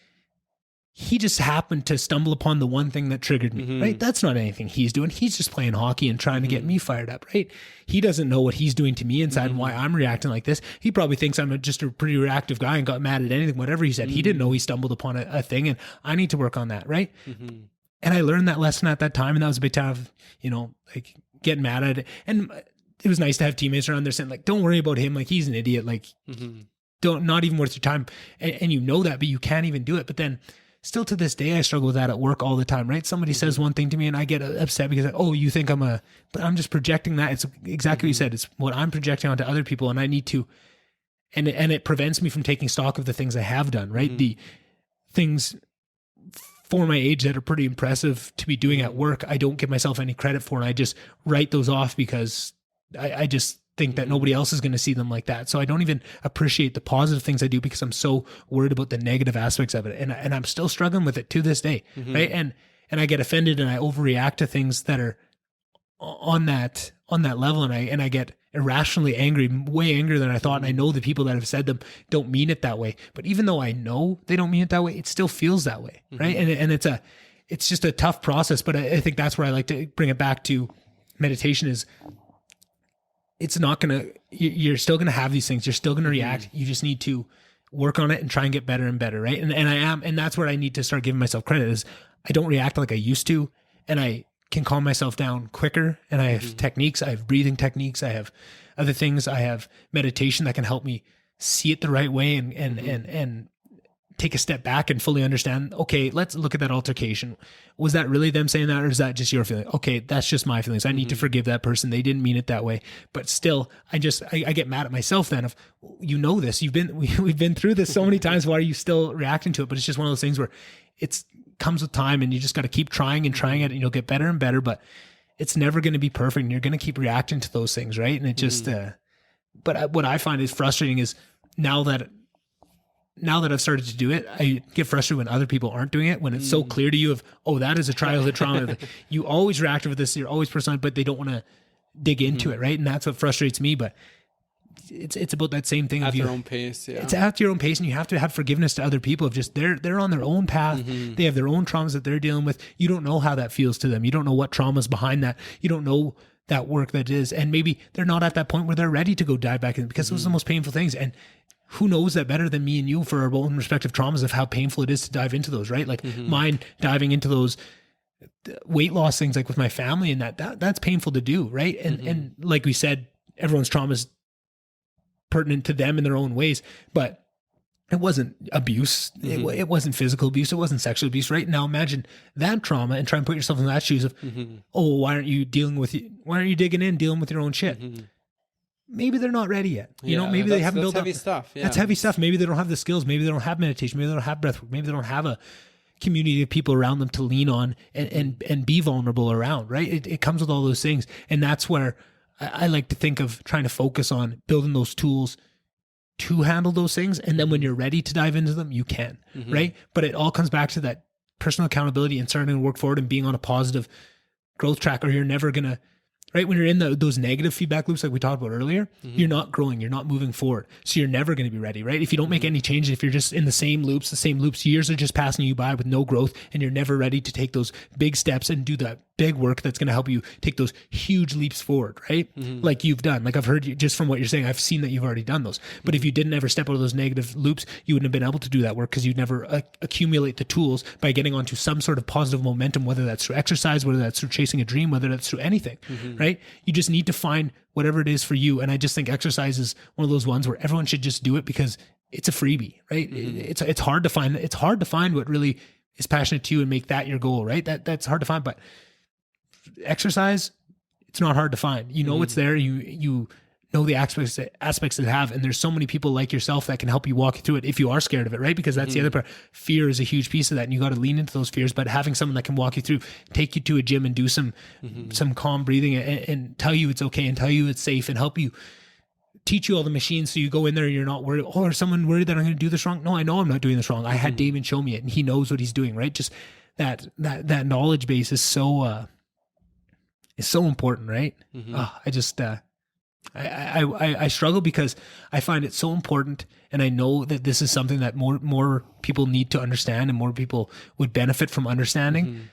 he just happened to stumble upon the one thing that triggered me, right? That's not anything he's doing. He's just playing hockey and trying to get me fired up, right? He doesn't know what he's doing to me inside and why I'm reacting like this. He probably thinks I'm just a pretty reactive guy and got mad at anything, whatever he said. He didn't know he stumbled upon a thing, and I need to work on that, right? And I learned that lesson at that time, and that was a big time of, like getting mad at it. And it was nice to have teammates around there saying, like, don't worry about him. Like, he's an idiot. Like, not even worth your time. And you know that, but you can't even do it. But then still to this day, I struggle with that at work all the time, right? Somebody says one thing to me and I get upset because, oh, you think but I'm just projecting that. It's exactly what you said. It's what I'm projecting onto other people. And I need to, and it prevents me from taking stock of the things I have done, right? The things for my age that are pretty impressive to be doing at work, I don't give myself any credit for. And I just write those off because I just think that nobody else is going to see them like that. So I don't even appreciate the positive things I do because I'm so worried about the negative aspects of it. And I'm still struggling with it to this day. Right. And I get offended and I overreact to things that are on that level. And I get irrationally angry, way angrier than I thought. And I know the people that have said them don't mean it that way. But even though I know they don't mean it that way, it still feels that way. Right. And it's just a tough process. But I think that's where I like to bring it back to meditation is, it's not going to, you're still going to have these things. You're still going to react. You just need to work on it and try and get better and better. Right. And that's where I need to start giving myself credit is I don't react like I used to, and I can calm myself down quicker. And I have techniques. I have breathing techniques. I have other things. I have meditation that can help me see it the right way and take a step back and fully understand, okay, let's look at that altercation. Was that really them saying that, or is that just your feeling? Okay, that's just my feelings. I need to forgive that person. They didn't mean it that way. But still, I get mad at myself then of, this, we've been through this so many times. Why are you still reacting to it? But it's just one of those things where it comes with time, and you just got to keep trying it, and you'll get better and better, but it's never going to be perfect, and you're going to keep reacting to those things. Right. And it just, but what I find is frustrating is now that I've started to do it, I get frustrated when other people aren't doing it, when it's so clear to you of, that is a childhood trauma. You always react with this, you're always personal, but they don't want to dig into it. Right. And that's what frustrates me. But it's about that same thing
at
of
their own pace. Yeah.
It's at your own pace, and you have to have forgiveness to other people of just, they're on their own path. They have their own traumas that they're dealing with. You don't know how that feels to them. You don't know what trauma's behind that. You don't know that work that is. And maybe they're not at that point where they're ready to go dive back in, because those are the most painful things. And who knows that better than me and you for our own respective traumas of how painful it is to dive into those, right? Like mine diving into those weight loss things, like with my family, and that's painful to do, right? And like we said, everyone's trauma is pertinent to them in their own ways, but it wasn't abuse. It wasn't physical abuse. It wasn't sexual abuse, right? Now imagine that trauma and try and put yourself in that shoes of, why aren't you digging in, dealing with your own shit? Maybe they're not ready yet. Maybe they haven't built up.
That's heavy stuff. Yeah.
That's heavy stuff. Maybe they don't have the skills. Maybe they don't have meditation. Maybe they don't have breath work. Maybe they don't have a community of people around them to lean on and be vulnerable around, right? It comes with all those things. And that's where I like to think of trying to focus on building those tools to handle those things. And then when you're ready to dive into them, you can, right? But it all comes back to that personal accountability and starting to work forward and being on a positive growth track, or you're never going to, right? When you're in those negative feedback loops, like we talked about earlier, you're not growing, you're not moving forward. So you're never going to be ready, right? If you don't make any changes, if you're just in the same loops, years are just passing you by with no growth, and you're never ready to take those big steps and do that big work that's going to help you take those huge leaps forward, right? Like you've done. Like I've heard you, just from what you're saying, I've seen that you've already done those. But if you didn't ever step out of those negative loops, you wouldn't have been able to do that work, because you'd never accumulate the tools by getting onto some sort of positive momentum, whether that's through exercise, whether that's through chasing a dream, whether that's through anything, right? You just need to find whatever it is for you. And I just think exercise is one of those ones where everyone should just do it, because it's a freebie, right? It's hard to find. It's hard to find what really is passionate to you and make that your goal, right? That's hard to find. But exercise, it's not hard to find. You know it's there. You know the aspects that have, and there's so many people like yourself that can help you walk through it if you are scared of it, right? Because that's the other part. Fear is a huge piece of that, and you got to lean into those fears. But having someone that can walk you through, take you to a gym and do some calm breathing and tell you it's okay and tell you it's safe and help you, teach you all the machines, so you go in there and you're not worried. Oh, is someone worried that I'm going to do this wrong? No, I know I'm not doing this wrong. I had Damon show me it, and he knows what he's doing, right? Just that knowledge base is so important, right? I struggle because I find it so important, and I know that this is something that more people need to understand and more people would benefit from understanding.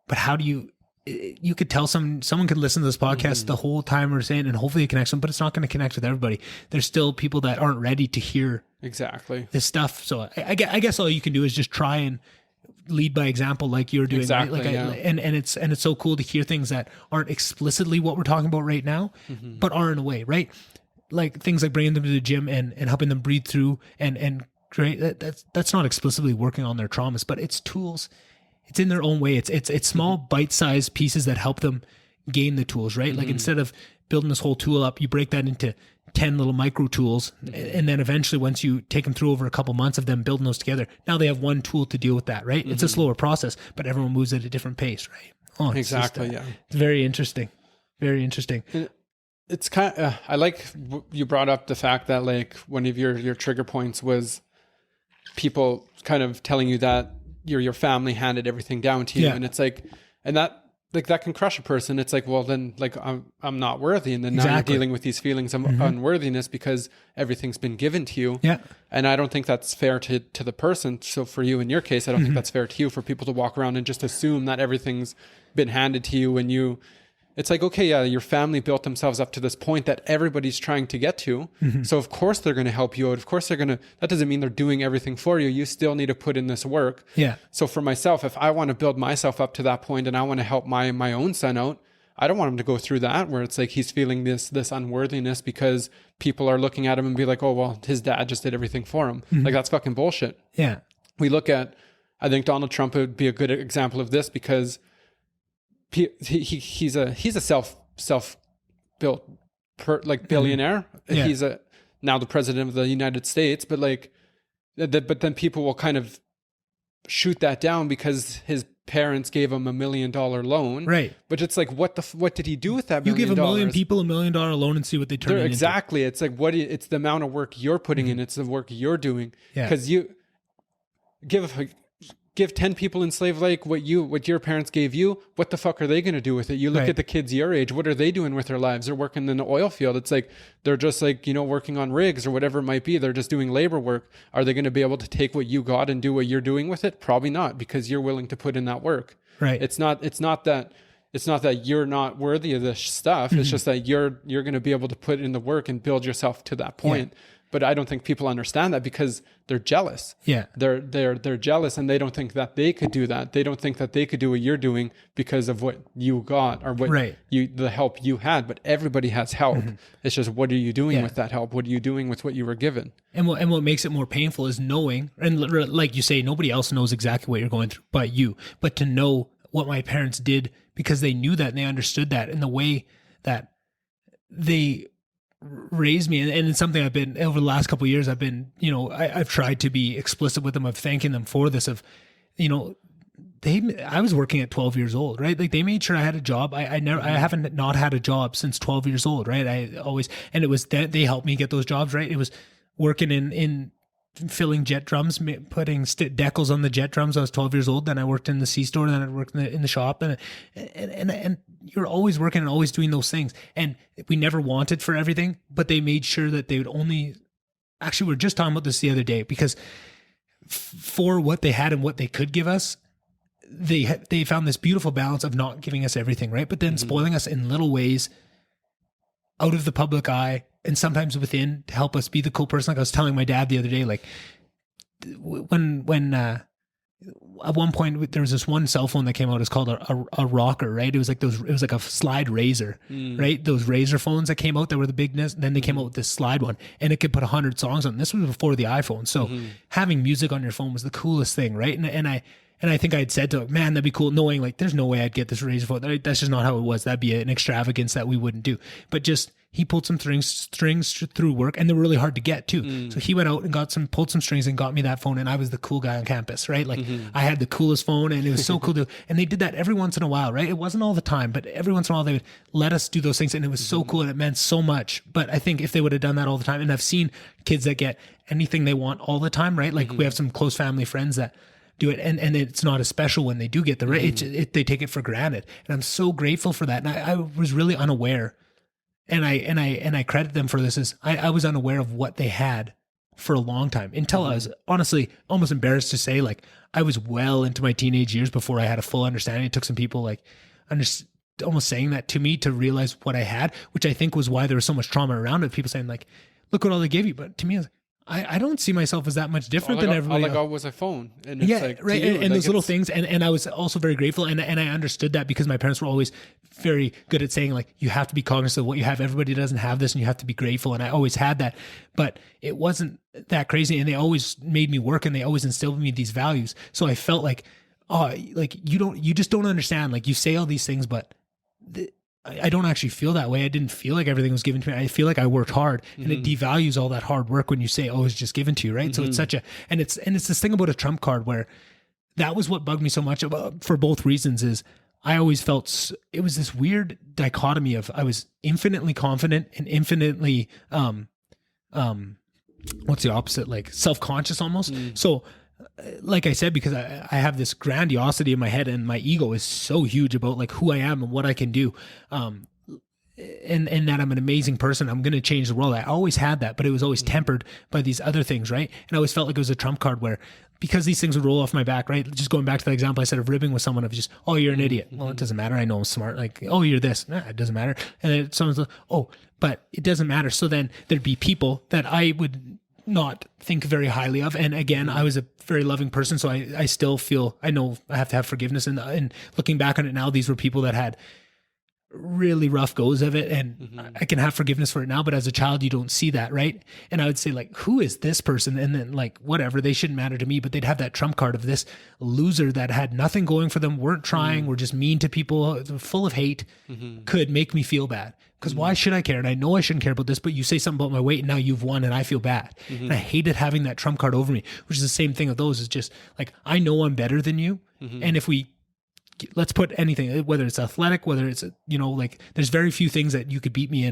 But how do you could tell someone could listen to this podcast the whole time we're saying, and hopefully it connects them, but it's not going to connect with everybody. There's still people that aren't ready to hear
exactly
this stuff. So I guess all you can do is just try and lead by example, like you're doing,
exactly,
right? Like and it's so cool to hear things that aren't explicitly what we're talking about right now, but are in a way, right? Like things like bringing them to the gym and helping them breathe through and create that's not explicitly working on their traumas, but it's tools. It's in their own way. It's small bite-sized pieces that help them gain the tools, right? Like instead of building this whole tool up, you break that into 10 little micro tools. And then eventually, once you take them through over a couple months of them building those together, now they have one tool to deal with that, right? It's a slower process, but everyone moves at a different pace, right? Oh,
exactly.
It's very interesting. Very interesting.
It's kind of, I like you brought up the fact that like one of your trigger points was people kind of telling you that your family handed everything down to you. And it's like, and that can crush a person. It's like, well, then like I'm not worthy. And then now you're dealing with these feelings of unworthiness because everything's been given to you. Yeah. And I don't think that's fair to the person. So for you, in your case, I don't think that's fair to you, for people to walk around and just assume that everything's been handed to you, and it's like, okay, yeah, your family built themselves up to this point that everybody's trying to get to. So of course they're going to help you out. Of course that doesn't mean they're doing everything for you. You still need to put in this work. Yeah. So for myself, if I want to build myself up to that point and I want to help my own son out, I don't want him to go through that where it's like he's feeling this unworthiness because people are looking at him and be like, oh, well, his dad just did everything for him. Like that's fucking bullshit.
Yeah.
we look at, I think Donald Trump would be a good example of this, because he's a self-built billionaire.
Yeah.
He's now the president of the United States, but but then people will kind of shoot that down because his parents gave him $1 million loan.
Right.
But it's like, what did he do with that $1
You
million?
give a million people $1 million loan and see what they turn it
exactly. It's like, it's the amount of work you're putting in. It's the work you're doing.
Yeah.
Because you give 10 people in Slave Lake what your parents gave you. What the fuck are they going to do with it? You look
Right.
at the kids your age. What are they doing with their lives? They're working in the oil field. It's like, they're just like, working on rigs or whatever it might be. They're just doing labor work. Are they going to be able to take what you got and do what you're doing with it? Probably not, because you're willing to put in that work.
Right.
It's not that you're not worthy of this stuff. It's just that you're going to be able to put in the work and build yourself to that point. Yeah. But I don't think people understand that, because they're jealous.
Yeah.
They're jealous, and they don't think that they could do that. They don't think that they could do what you're doing because of what you got or what the help you had. But everybody has help. It's just, what are you doing with that help? What are you doing with what you were given?
And what makes it more painful is knowing, and like you say, nobody else knows exactly what you're going through but you. But to know what my parents did, because they knew that and they understood that, in the way that they raised me, and it's something I've been, over the last couple of years, I've been, I've tried to be explicit with them, of thanking them for this, of, I was working at 12 years old, right? Like, they made sure I had a job. I haven't not had a job since 12 years old, right? And it was that they helped me get those jobs, right? It was working in filling jet drums, putting decals on the jet drums. I was 12 years old. Then I worked in the C-store. Then I worked in the shop. And you're always working and always doing those things. And we never wanted for everything, but they made sure that they would only. Actually, we were just talking about this the other day, because for what they had and what they could give us, they found this beautiful balance of not giving us everything, right? But then spoiling us in little ways, out of the public eye, and sometimes within, to help us be the cool person. Like I was telling my dad the other day, like when at one point there was this one cell phone that came out. It's called a rocker, right? It was like a slide razor, right? Those razor phones that came out that were the bigness. Then they came out with this slide one, and it could put 100 songs on. This was before the iPhone, so having music on your phone was the coolest thing, right? And I think I'd said to him, man, that'd be cool, knowing like there's no way I'd get this razor phone. That's just not how it was. That'd be an extravagance that we wouldn't do. But just, he pulled some strings through work, and they were really hard to get too. So he went out and pulled some strings and got me that phone, and I was the cool guy on campus, right? Like I had the coolest phone, and it was so cool to, and they did that every once in a while, right? It wasn't all the time, but every once in a while they would let us do those things, and it was so cool, and it meant so much. But I think if they would have done that all the time, and I've seen kids that get anything they want all the time, right? Like we have some close family friends that do it, and it's not as special when they do get the right. They take it for granted, and I'm so grateful for that. And I was really unaware, and I credit them for this. Is I was unaware of what they had for a long time, until I was honestly almost embarrassed to say, like, I was well into my teenage years before I had a full understanding. It took some people like almost saying that to me to realize what I had, which I think was why there was so much trauma around it. People saying like, look what all they gave you. But to me, I don't see myself as that much different than everybody else.
All I got was a phone. And it's like,
right. And those little things. And I was also very grateful. And I understood that, because my parents were always very good at saying, like, you have to be cognizant of what you have. Everybody doesn't have this, and you have to be grateful. And I always had that, but it wasn't that crazy. And they always made me work, and they always instilled in me these values. So I felt like, like you just don't understand. Like, you say all these things, but I don't actually feel that way. I didn't feel like everything was given to me. I feel like I worked hard, and it devalues all that hard work when you say, oh, it's just given to you, right? So it's such and it's this thing about a trump card, where that was what bugged me so much about, for both reasons, is I always felt it was this weird dichotomy of, I was infinitely confident and infinitely, what's the opposite? Like self-conscious almost. So like I said, because I have this grandiosity in my head, and my ego is so huge about like who I am and what I can do. And that I'm an amazing person. I'm going to change the world. I always had that, but it was always tempered by these other things, right? And I always felt like it was a trump card, where, because these things would roll off my back, right? Just going back to the example I said of ribbing with someone, of just, oh, you're an idiot. Well, it doesn't matter. I know I'm smart. Like, oh, you're this. Nah, it doesn't matter. And then someone's like, oh, but it doesn't matter. So then there'd be people that I would not think very highly of. And again, I was a very loving person. So I still feel, I know I have to have forgiveness. And looking back on it now, these were people that had really rough goes of it, and I can have forgiveness for it now, but as a child you don't see that, right? And I would say like, who is this person? And then like, whatever, they shouldn't matter to me, but they'd have that trump card of this loser that had nothing going for them, weren't trying, were just mean to people, full of hate, could make me feel bad. Because why should I care? And I know I shouldn't care about this, but you say something about my weight and now you've won and I feel bad. And I hated having that trump card over me, which is the same thing of those. Is just like, I know I'm better than you. And if let's put anything, whether it's athletic, whether it's, like there's very few things that you could beat me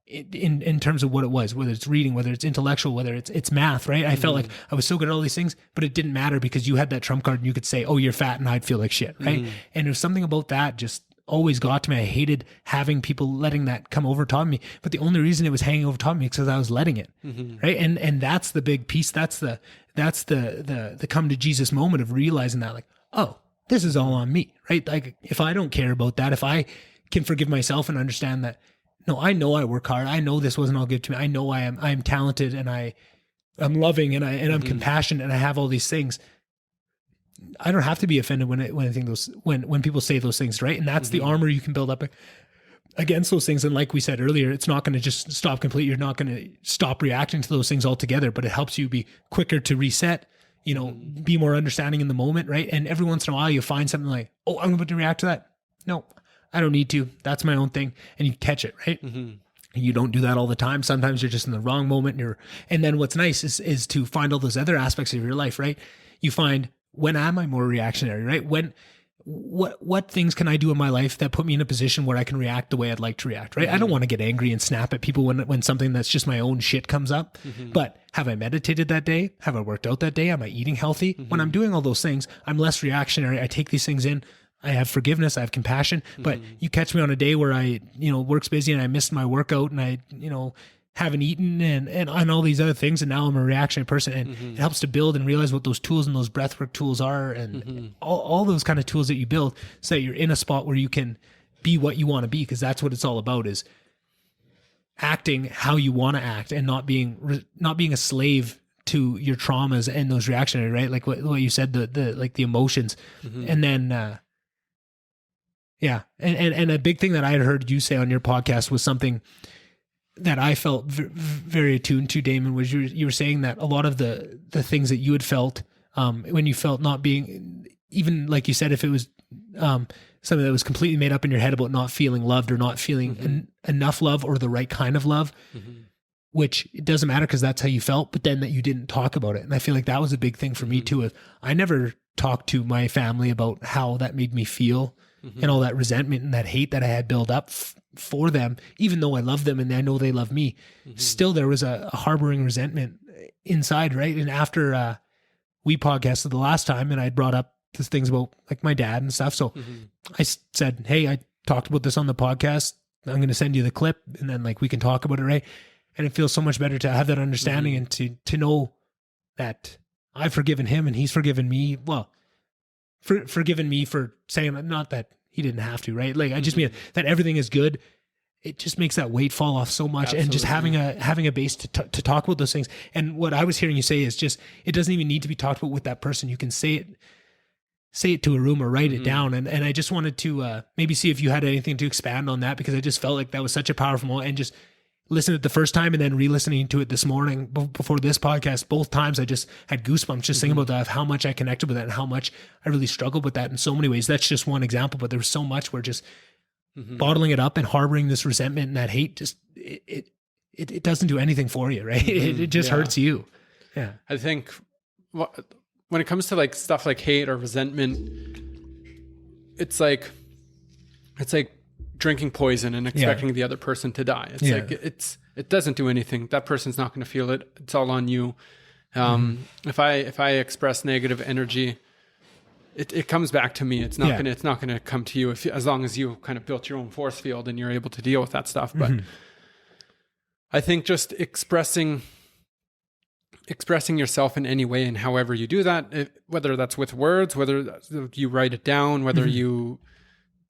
in terms of what it was, whether it's reading, whether it's intellectual, whether it's math, right? I felt like I was so good at all these things, but it didn't matter because you had that trump card and you could say, oh, you're fat, and I'd feel like shit, right? And there's something about that just always got to me. I hated having people letting that come over top of me, but the only reason it was hanging over top of me is because I was letting it, right? And that's the big piece. That's the come to Jesus moment of realizing that, like, oh, this is all on me, right? Like, if I don't care about that, if I can forgive myself and understand that, no, I know I work hard. I know this wasn't all good to me. I know I am talented, and I'm loving, and I'm compassionate, and I have all these things. I don't have to be offended when people say those things, right? And that's the armor you can build up against those things. And like we said earlier, it's not going to just stop completely. You're not going to stop reacting to those things altogether, but it helps you be quicker to reset, be more understanding in the moment, right? And every once in a while you find something like, oh, I'm about to react to that. No, I don't need to. That's my own thing. And you catch it, right? And you don't do that all the time. Sometimes you're just in the wrong moment. And then what's nice is to find all those other aspects of your life, right? You find, when am I more reactionary, right? What things can I do in my life that put me in a position where I can react the way I'd like to react, right? I don't want to get angry and snap at people when something that's just my own shit comes up. But have I meditated that day? Have I worked out that day? Am I eating healthy? When I'm doing all those things, I'm less reactionary. I take these things in. I have forgiveness. I have compassion. But you catch me on a day where I, work's busy and I missed my workout and I, haven't eaten and all these other things, and now I'm a reactionary person, and it helps to build and realize what those tools and those breathwork tools are, and all those kind of tools that you build, so that you're in a spot where you can be what you want to be, because that's what it's all about, is acting how you want to act and not being a slave to your traumas and those reactionary, right? Like what you said, the emotions, and then and a big thing that I had heard you say on your podcast was something that I felt very attuned to, Damon, was you were saying that a lot of the things that you had felt when you felt not being, even like you said, if it was something that was completely made up in your head about not feeling loved or not feeling enough love or the right kind of love, which it doesn't matter because that's how you felt, but then that you didn't talk about it. And I feel like that was a big thing for me too. I never talked to my family about how that made me feel and all that resentment and that hate that I had built up for them, even though I love them and I know they love me. Still, there was a harboring resentment inside, right? And after we podcasted the last time, and I brought up the things about like my dad and stuff, so I said, hey, I talked about this on the podcast. I'm going to send you the clip, and then like we can talk about it, right? And it feels so much better to have that understanding and to know that I've forgiven him and he's forgiven me. Well, forgiven me for saying, not that he didn't have to, right? Like I just mean that everything is good. It just makes that weight fall off so much. Absolutely. And just having a base to talk about those things. And what I was hearing you say is just, it doesn't even need to be talked about with that person. You can say it to a room or write it down. And I just wanted to maybe see if you had anything to expand on that, because I just felt like that was such a powerful moment. And just listen to it the first time and then re-listening to it this morning before this podcast, both times I just had goosebumps just thinking about that, of how much I connected with that and how much I really struggled with that in so many ways. That's just one example, but there was so much where just bottling it up and harboring this resentment and that hate, just it doesn't do anything for you, right? It just hurts you. Yeah.
I think when it comes to like stuff like hate or resentment, it's like drinking poison and expecting the other person to die. It's like, it doesn't do anything. That person's not going to feel it. It's all on you. If I express negative energy, it comes back to me. It's not going to come to you as long as you kind of built your own force field and you're able to deal with that stuff. But I think just expressing yourself in any way and however you do that, whether that's with words, whether you write it down, whether you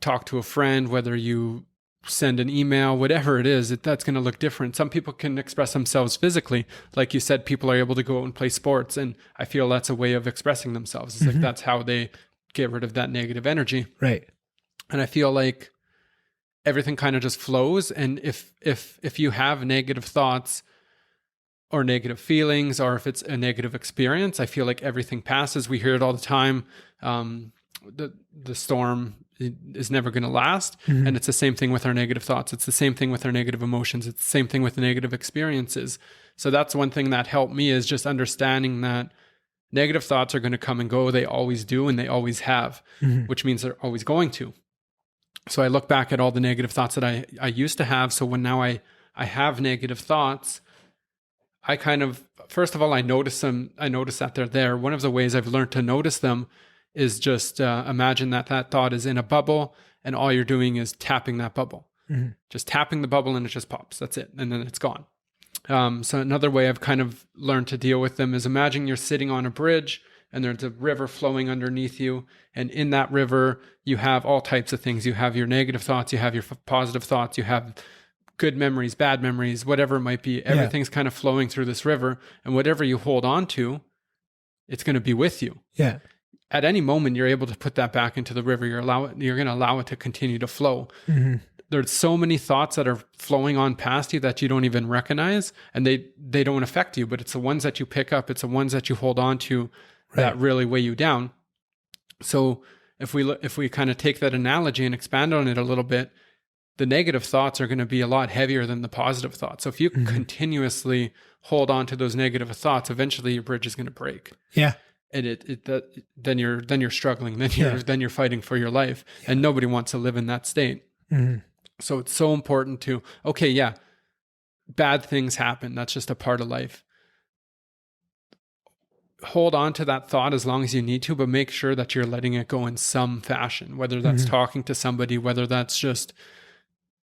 talk to a friend, whether you send an email, whatever it is, that's going to look different. Some people can express themselves physically. Like you said, people are able to go out and play sports, and I feel that's a way of expressing themselves. It's like that's how they get rid of that negative energy.
Right.
And I feel like everything kind of just flows. And if you have negative thoughts or negative feelings, or if it's a negative experience, I feel like everything passes. We hear it all the time. The storm is never going to last.
Mm-hmm.
And it's the same thing with our negative thoughts. It's the same thing with our negative emotions. It's the same thing with the negative experiences. So that's one thing that helped me, is just understanding that negative thoughts are going to come and go. They always do, and they always have,
Mm-hmm.
which means they're always going to. So I look back at all the negative thoughts that I used to have. So when now I have negative thoughts, I kind of, first of all, I notice them. I notice that they're there. One of the ways I've learned to notice them is just imagine that thought is in a bubble, and all you're doing is tapping that bubble.
Mm-hmm.
Just tapping the bubble, and it just pops. That's it. And then it's gone. So another way I've kind of learned to deal with them is imagine you're sitting on a bridge and there's a river flowing underneath you. And in that river, you have all types of things. You have your negative thoughts, you have your positive thoughts, you have good memories, bad memories, whatever it might be. Everything's kind of flowing through this river. And whatever you hold on to, it's going to be with you.
Yeah.
At any moment, you're able to put that back into the river. You're going to allow it to continue to flow.
Mm-hmm.
There's so many thoughts that are flowing on past you that you don't even recognize, and they don't affect you, but it's the ones that you pick up. It's the ones that you hold on to that really weigh you down. So if we kind of take that analogy and expand on it a little bit, the negative thoughts are going to be a lot heavier than the positive thoughts. So if you continuously hold on to those negative thoughts, eventually your bridge is going to break.
Yeah.
And then you're struggling. Then you're fighting for your life, and nobody wants to live in that state.
Mm-hmm.
So it's so important to, bad things happen. That's just a part of life. Hold on to that thought as long as you need to, but make sure that you're letting it go in some fashion, whether that's talking to somebody, whether that's just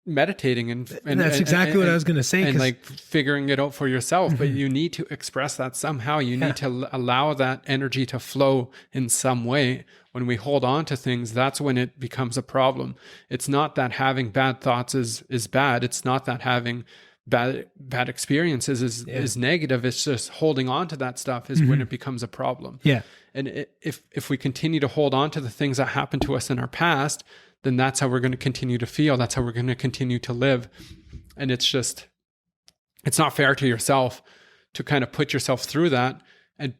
meditating and
that's exactly what I was going to say.
And like figuring it out for yourself, but you need to express that somehow. You need to allow that energy to flow in some way. When we hold on to things, that's when it becomes a problem. It's not that having bad thoughts is bad. It's not that having bad experiences is negative. It's just holding on to that stuff is when it becomes a problem.
Yeah.
And if we continue to hold on to the things that happened to us in our past, then that's how we're going to continue to feel. That's how we're going to continue to live. And it's not fair to yourself to kind of put yourself through that. And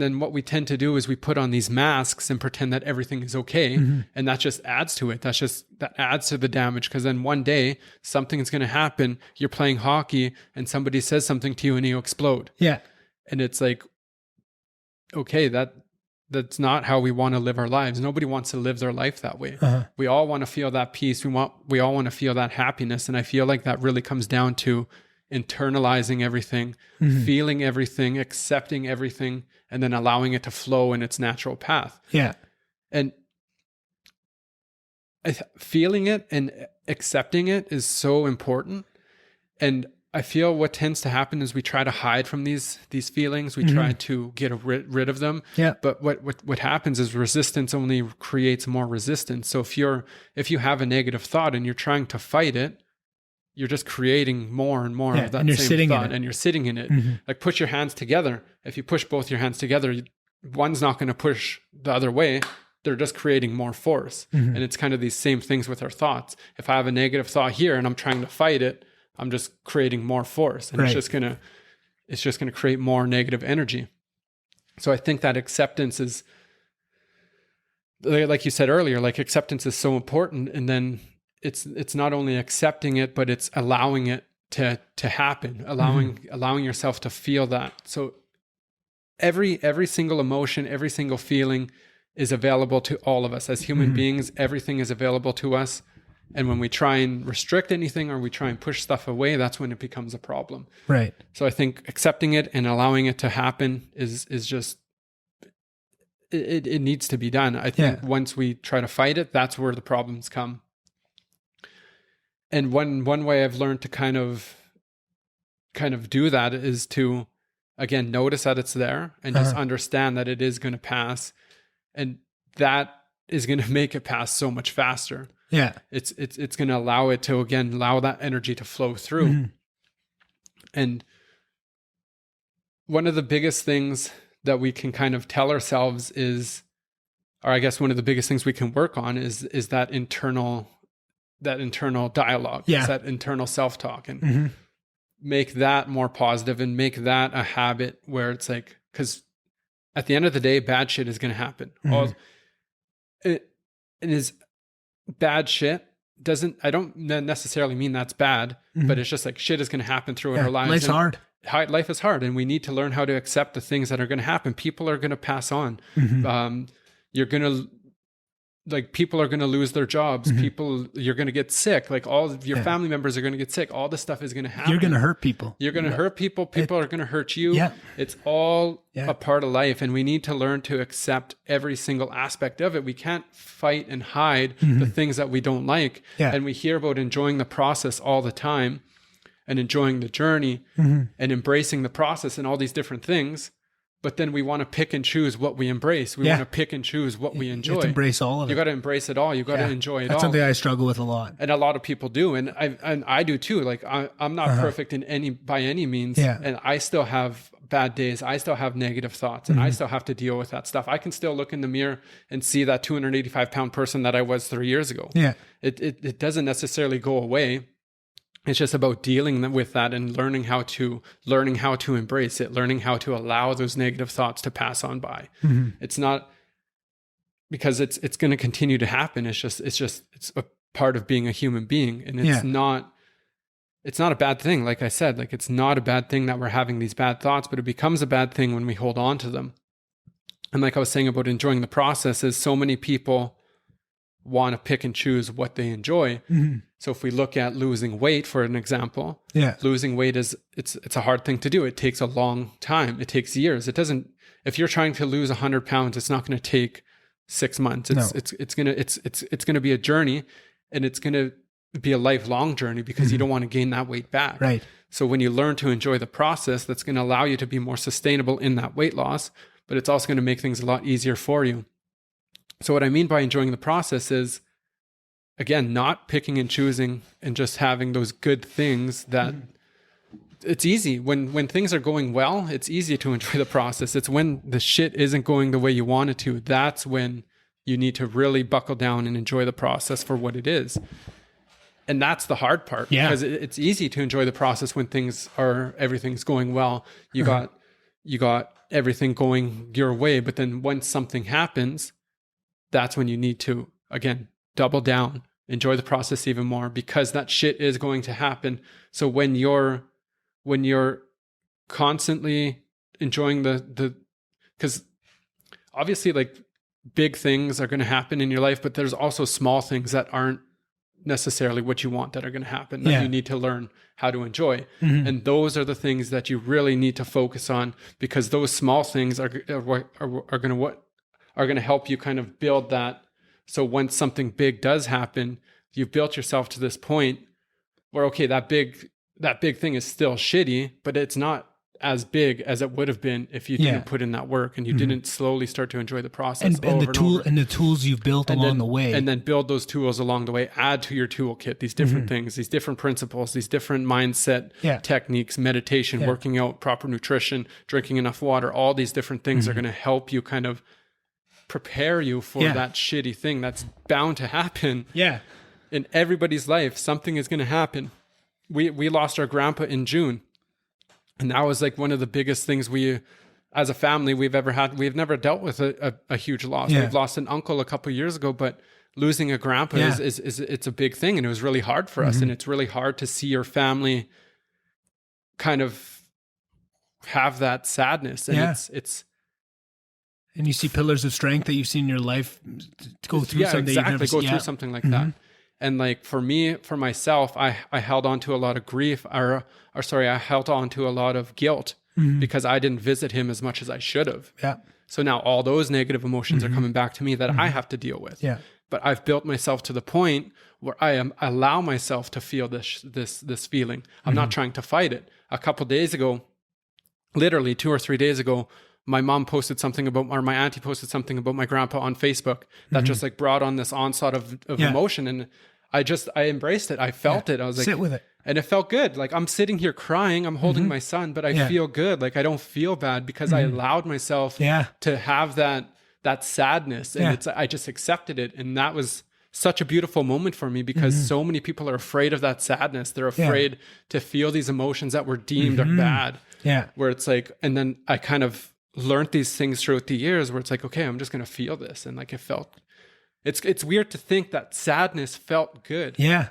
then what we tend to do is we put on these masks and pretend that everything is okay. And that just adds to it. That adds to the damage. Because then one day something is going to happen. You're playing hockey and somebody says something to you and you explode. Yeah. And it's like, okay, that's not how we want to live our lives. Nobody wants to live their life that way. We all want to feel that peace. We all want to feel that happiness. And I feel like that really comes down to internalizing everything, feeling everything, accepting everything, and then allowing it to flow in its natural path. Yeah. And feeling it and accepting it is so important. And I feel what tends to happen is we try to hide from these feelings. We try to get rid of them. Yeah. But what happens is resistance only creates more resistance. So if you have a negative thought and you're trying to fight it, you're just creating more and more of that same thought, and you're sitting in it. Like push your hands together. If you push both your hands together, one's not going to push the other way. They're just creating more force. And it's kind of these same things with our thoughts. If I have a negative thought here and I'm trying to fight it, I'm just creating more force, and it's just gonna create more negative energy. So I think that acceptance is, like you said earlier, like acceptance is so important. And then it's not only accepting it, but it's allowing it to happen, allowing yourself to feel that. So every single emotion, every single feeling is available to all of us as human beings. Everything is available to us. And when we try and restrict anything or we try and push stuff away, that's when it becomes a problem. Right. So I think accepting it and allowing it to happen is just, it needs to be done. I think once we try to fight it, that's where the problems come. And one way I've learned to kind of do that is to, again, notice that it's there and just understand that it is going to pass. And that is going to make it pass so much faster. Yeah. It's going to allow it to, again, allow that energy to flow through. And one of the biggest things that we can kind of tell ourselves is, or I guess one of the biggest things we can work on is that internal internal dialogue,
Yeah.
that internal self-talk, and make that more positive and make that a habit where it's like, because at the end of the day, bad shit is going to happen. It is bad shit. I don't necessarily mean that's bad, but it's just like shit is going to happen throughout our lives.
Life's hard.
Life is hard, and we need to learn how to accept the things that are going to happen. People are going to pass on. You're going to, like, people are going to lose their jobs. You're going to get sick. Like, all of your family members are going to get sick. All this stuff is going to happen.
You're going to hurt people.
You're going to hurt people. People are going to hurt you.
Yeah.
It's all a part of life. And we need to learn to accept every single aspect of it. We can't fight and hide the things that we don't like.
Yeah.
And we hear about enjoying the process all the time and enjoying the journey and embracing the process and all these different things. But then we want to pick and choose what we embrace. We want to pick and choose what we enjoy.
You have to embrace all of it.
You got to embrace it all. You got to enjoy it all.
That's something I struggle with a lot.
And a lot of people do. And I do too. Like, I'm not perfect by any means.
Yeah.
And I still have bad days. I still have negative thoughts, and I still have to deal with that stuff. I can still look in the mirror and see that 285-pound person that I was 3 years ago.
Yeah.
It doesn't necessarily go away. It's just about dealing with that and learning how to embrace it, learning how to allow those negative thoughts to pass on by. It's not because it's going to continue to happen. It's a part of being a human being, and it's not a bad thing. Like I said, like, it's not a bad thing that we're having these bad thoughts, but it becomes a bad thing when we hold on to them. And like I was saying about enjoying the process, is so many people want to pick and choose what they enjoy. So if we look at losing weight, for an example, losing weight it's a hard thing to do. It takes a long time. It takes years. If you're trying to lose 100 pounds, it's not going to take 6 months. It's going to be a journey, and it's going to be a lifelong journey, because you don't want to gain that weight back.
Right.
So when you learn to enjoy the process, that's going to allow you to be more sustainable in that weight loss, but it's also going to make things a lot easier for you. So what I mean by enjoying the process is, again, not picking and choosing and just having those good things that it's easy. When things are going well, it's easy to enjoy the process. It's when the shit isn't going the way you want it to. That's when you need to really buckle down and enjoy the process for what it is. And that's the hard part, because it's easy to enjoy the process when everything's going well. You got everything going your way, but then once something happens, that's when you need to, again, double down, enjoy the process even more, because that shit is going to happen. So when you're constantly enjoying because obviously, like, big things are going to happen in your life, but there's also small things that aren't necessarily what you want that are going to happen, that you need to learn how to enjoy. And those are the things that you really need to focus on, because those small things are going to help you kind of build that. So when something big does happen, you've built yourself to this point where, okay, that big thing is still shitty, but it's not as big as it would have been if you didn't put in that work and you didn't slowly start to enjoy the process.
And the tools you've built along the way.
And then build those tools along the way, add to your toolkit, these different things, these different principles, these different mindset techniques, meditation, working out, proper nutrition, drinking enough water, all these different things are going to help you kind of prepare you for that shitty thing that's bound to happen. In everybody's life, something is going to happen. We lost our grandpa in June. And that was like one of the biggest things we, as a family, we've ever had. We've never dealt with a huge loss. We've lost an uncle a couple of years ago, but losing a grandpa is it's a big thing. And it was really hard for us. And it's really hard to see your family kind of have that sadness. And it's
and you see pillars of strength that you've seen in your life go through something.
Through something like that. And like for myself, I held on to a lot of grief, I held on to a lot of guilt because I didn't visit him as much as I should have. So now all those negative emotions are coming back to me that I have to deal with. But I've built myself to the point where I allow myself to feel this feeling. I'm not trying to fight it. A couple of days ago, literally 2 or 3 days ago, my mom posted something or my auntie posted something about my grandpa on Facebook that just like brought on this onslaught of emotion. And I embraced it. I felt it. I was like,
sit with it.
And it felt good. Like I'm sitting here crying, I'm holding my son, but I feel good. Like I don't feel bad because I allowed myself to have that sadness. And I just accepted it. And that was such a beautiful moment for me because so many people are afraid of that sadness. They're afraid to feel these emotions that were deemed bad.
Yeah.
Where it's like, and then I kind of learned these things throughout the years where it's like, okay, I'm just going to feel this. And like, it's weird to think that sadness felt good.
Yeah.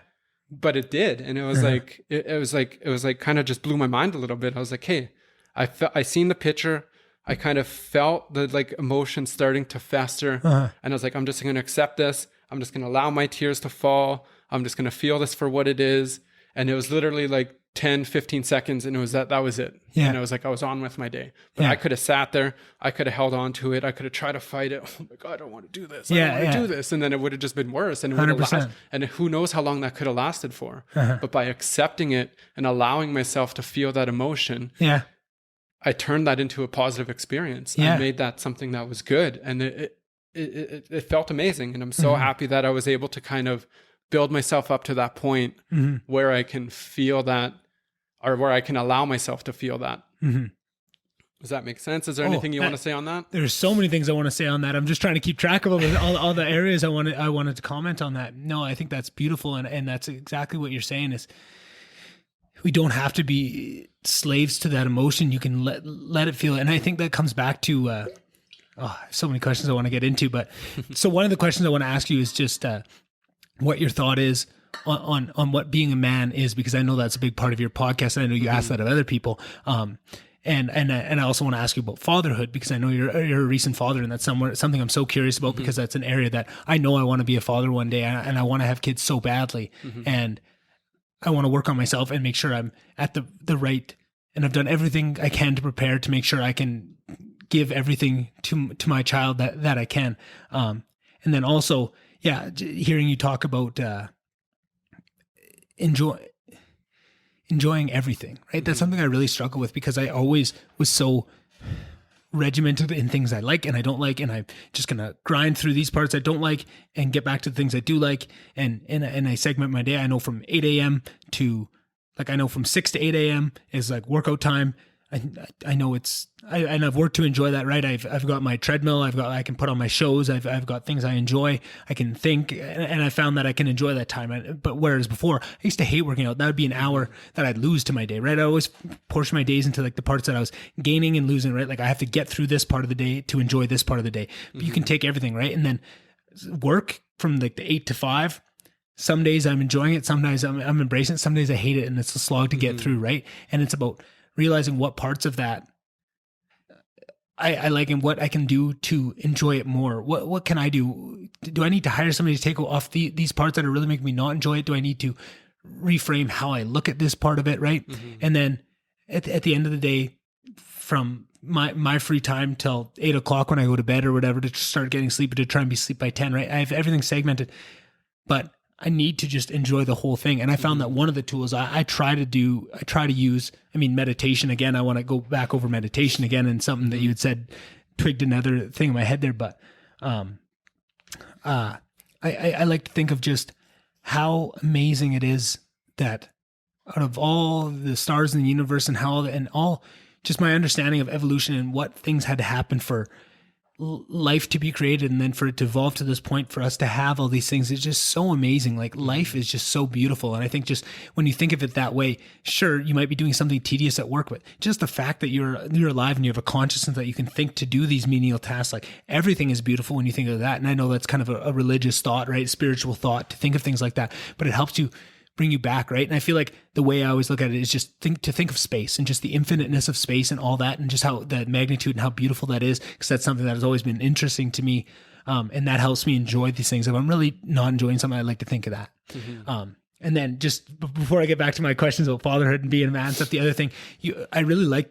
But it did. And it was like, it was like kind of just blew my mind a little bit. I was like, hey, I seen the picture. I kind of felt the like emotion starting to fester. And I was like, I'm just going to accept this. I'm just going to allow my tears to fall. I'm just going to feel this for what it is. And it was literally like 10, 15 seconds. And it was that was it.
Yeah.
And it was like, I was on with my day, but I could have sat there. I could have held on to it. I could have tried to fight it. Oh my God, I don't want to do this. I don't want to do this. And then it would have just been worse. And it would have lasted. And who knows how long that could have lasted for. But by accepting it and allowing myself to feel that emotion, I turned that into a positive experience. I made that something that was good. And it felt amazing. And I'm so happy that I was able to kind of build myself up to that point where I can feel that, or where I can allow myself to feel that. Does that make sense? Is there anything you want to say on that?
There's so many things I want to say on that. I'm just trying to keep track of all the areas I wanted to comment on that. No, I think that's beautiful. And that's exactly what you're saying is we don't have to be slaves to that emotion. You can let it feel. And I think that comes back to, so many questions I want to get into, but so one of the questions I want to ask you is just, what your thought is on what being a man is, because I know that's a big part of your podcast. And I know you ask that of other people. And I also want to ask you about fatherhood, because I know you're a recent father, and that's something I'm so curious about, because that's an area that I know I want to be a father one day, and I want to have kids so badly. And I want to work on myself and make sure I'm at the right, and I've done everything I can to prepare to make sure I can give everything to my child that I can. And then also, hearing you talk about enjoying everything, right? That's something I really struggle with, because I always was so regimented in things I like and I don't like, and I'm just gonna grind through these parts I don't like and get back to the things I do like. And I segment my day. I know from 8 a.m. to I know from 6 to 8 a.m. is like workout time. I know and I've worked to enjoy that, right? I've got my treadmill. I can put on my shows. I've got things I enjoy. I can think, and I found that I can enjoy that time. But whereas before, I used to hate working out. That would be an hour that I'd lose to my day, right? I always portion my days into like the parts that I was gaining and losing, right? Like I have to get through this part of the day to enjoy this part of the day. But you can take everything, right? And then work from like the 8 to 5. Some days I'm enjoying it. Sometimes I'm embracing it. Some days I hate it, and it's a slog to get through, right? And it's about realizing what parts of that I like and what I can do to enjoy it more. What can I do? Do I need to hire somebody to take off these parts that are really making me not enjoy it? Do I need to reframe how I look at this part of it, right? And then at the end of the day, from my free time till 8 o'clock when I go to bed or whatever, to start getting sleep, to try and be asleep by 10, right? I have everything segmented, but I need to just enjoy the whole thing. And I found that one of the tools I try to use, meditation again. I want to go back over meditation again, and something that you had said twigged another thing in my head there. But I like to think of just how amazing it is that out of all the stars in the universe and all just my understanding of evolution and what things had to happen for life to be created, and then for it to evolve to this point for us to have all these things, it's just so amazing. Like life is just so beautiful. And I think just when you think of it that way, sure, you might be doing something tedious at work, but just the fact that you're alive and you have a consciousness that you can think to do these menial tasks, like everything is beautiful when you think of that. And I know that's kind of a religious thought, right? Spiritual thought to think of things like that, but it helps you bring you back, right? And I feel like the way I always look at it is just think of space and just the infiniteness of space and all that, and just how the magnitude and how beautiful that is, because that's something that has always been interesting to me, and that helps me enjoy these things. If I'm really not enjoying something, I like to think of that. And then just before I get back to my questions about fatherhood and being a man and stuff, the other thing, I really like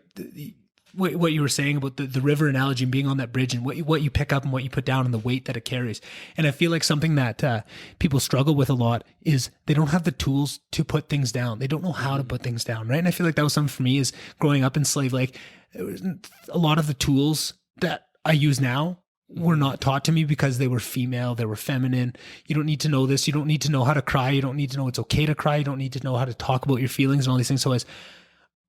what you were saying about the river analogy and being on that bridge, and what you pick up and what you put down and the weight that it carries. And I feel like something that people struggle with a lot is they don't have the tools to put things down. They don't know how to put things down, right? And I feel like that was something for me is growing up in Slave Lake. A lot of the tools that I use now were not taught to me because they were female, they were feminine. You don't need to know this. You don't need to know how to cry. You don't need to know it's okay to cry. You don't need to know how to talk about your feelings and all these things. So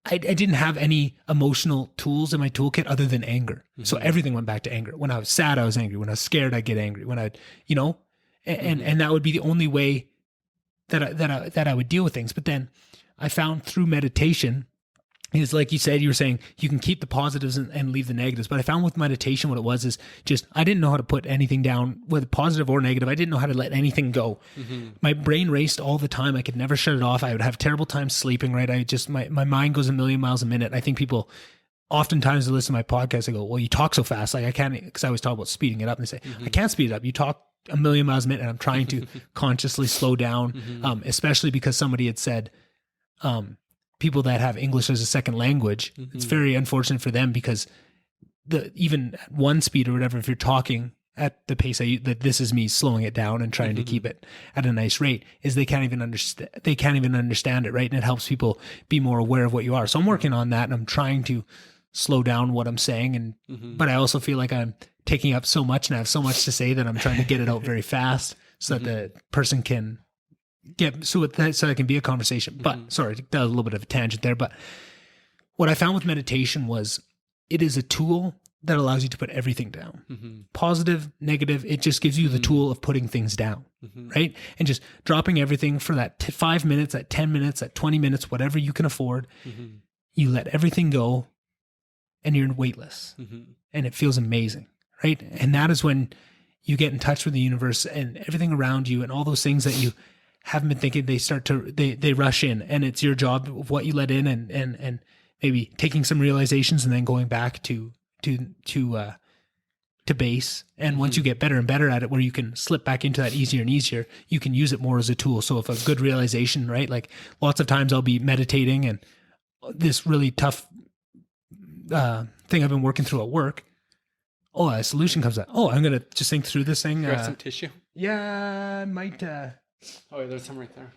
I didn't have any emotional tools in my toolkit other than anger. So everything went back to anger. When I was sad, I was angry. When I was scared, I'd get angry. When And that would be the only way that I would deal with things. But then I found through meditation is, like you said, you were saying you can keep the positives and leave the negatives. But I found with meditation, what it was is just, I didn't know how to put anything down, whether positive or negative. I didn't know how to let anything go. My brain raced all the time. I could never shut it off. I would have terrible time sleeping, right? My mind goes a million miles a minute. I think people oftentimes listen to my podcast, they go, well, you talk so fast. Like I can't, because I always talk about speeding it up, and they say, I can't speed it up. You talk a million miles a minute, and I'm trying to consciously slow down, especially because somebody had said, people that have English as a second language, it's very unfortunate for them, because even at one speed or whatever, if you're talking at the pace that this is me slowing it down and trying to keep it at a nice rate, is they can't even understand it, right? And it helps people be more aware of what you are. So I'm working on that, and I'm trying to slow down what I'm saying, and but I also feel like I'm taking up so much and I have so much to say that I'm trying to get it out very fast so that the person can so it can be a conversation. But sorry, that was a little bit of a tangent there. But what I found with meditation was, it is a tool that allows you to put everything down. Positive, negative, it just gives you the tool of putting things down, right? And just dropping everything for that 5 minutes, that 10 minutes, that 20 minutes, whatever you can afford. You let everything go and you're weightless, and it feels amazing, right? And that is when you get in touch with the universe and everything around you, and all those things that you haven't been thinking, they rush in, and it's your job of what you let in, and maybe taking some realizations and then going back to base. And once you get better and better at it, where you can slip back into that easier and easier, you can use it more as a tool. So if a good realization, right? Like lots of times I'll be meditating, and this really tough thing I've been working through at work, a solution comes out. I'm going to just think through this thing.
Grab some tissue.
Yeah, I might.
Oh, there's some right there.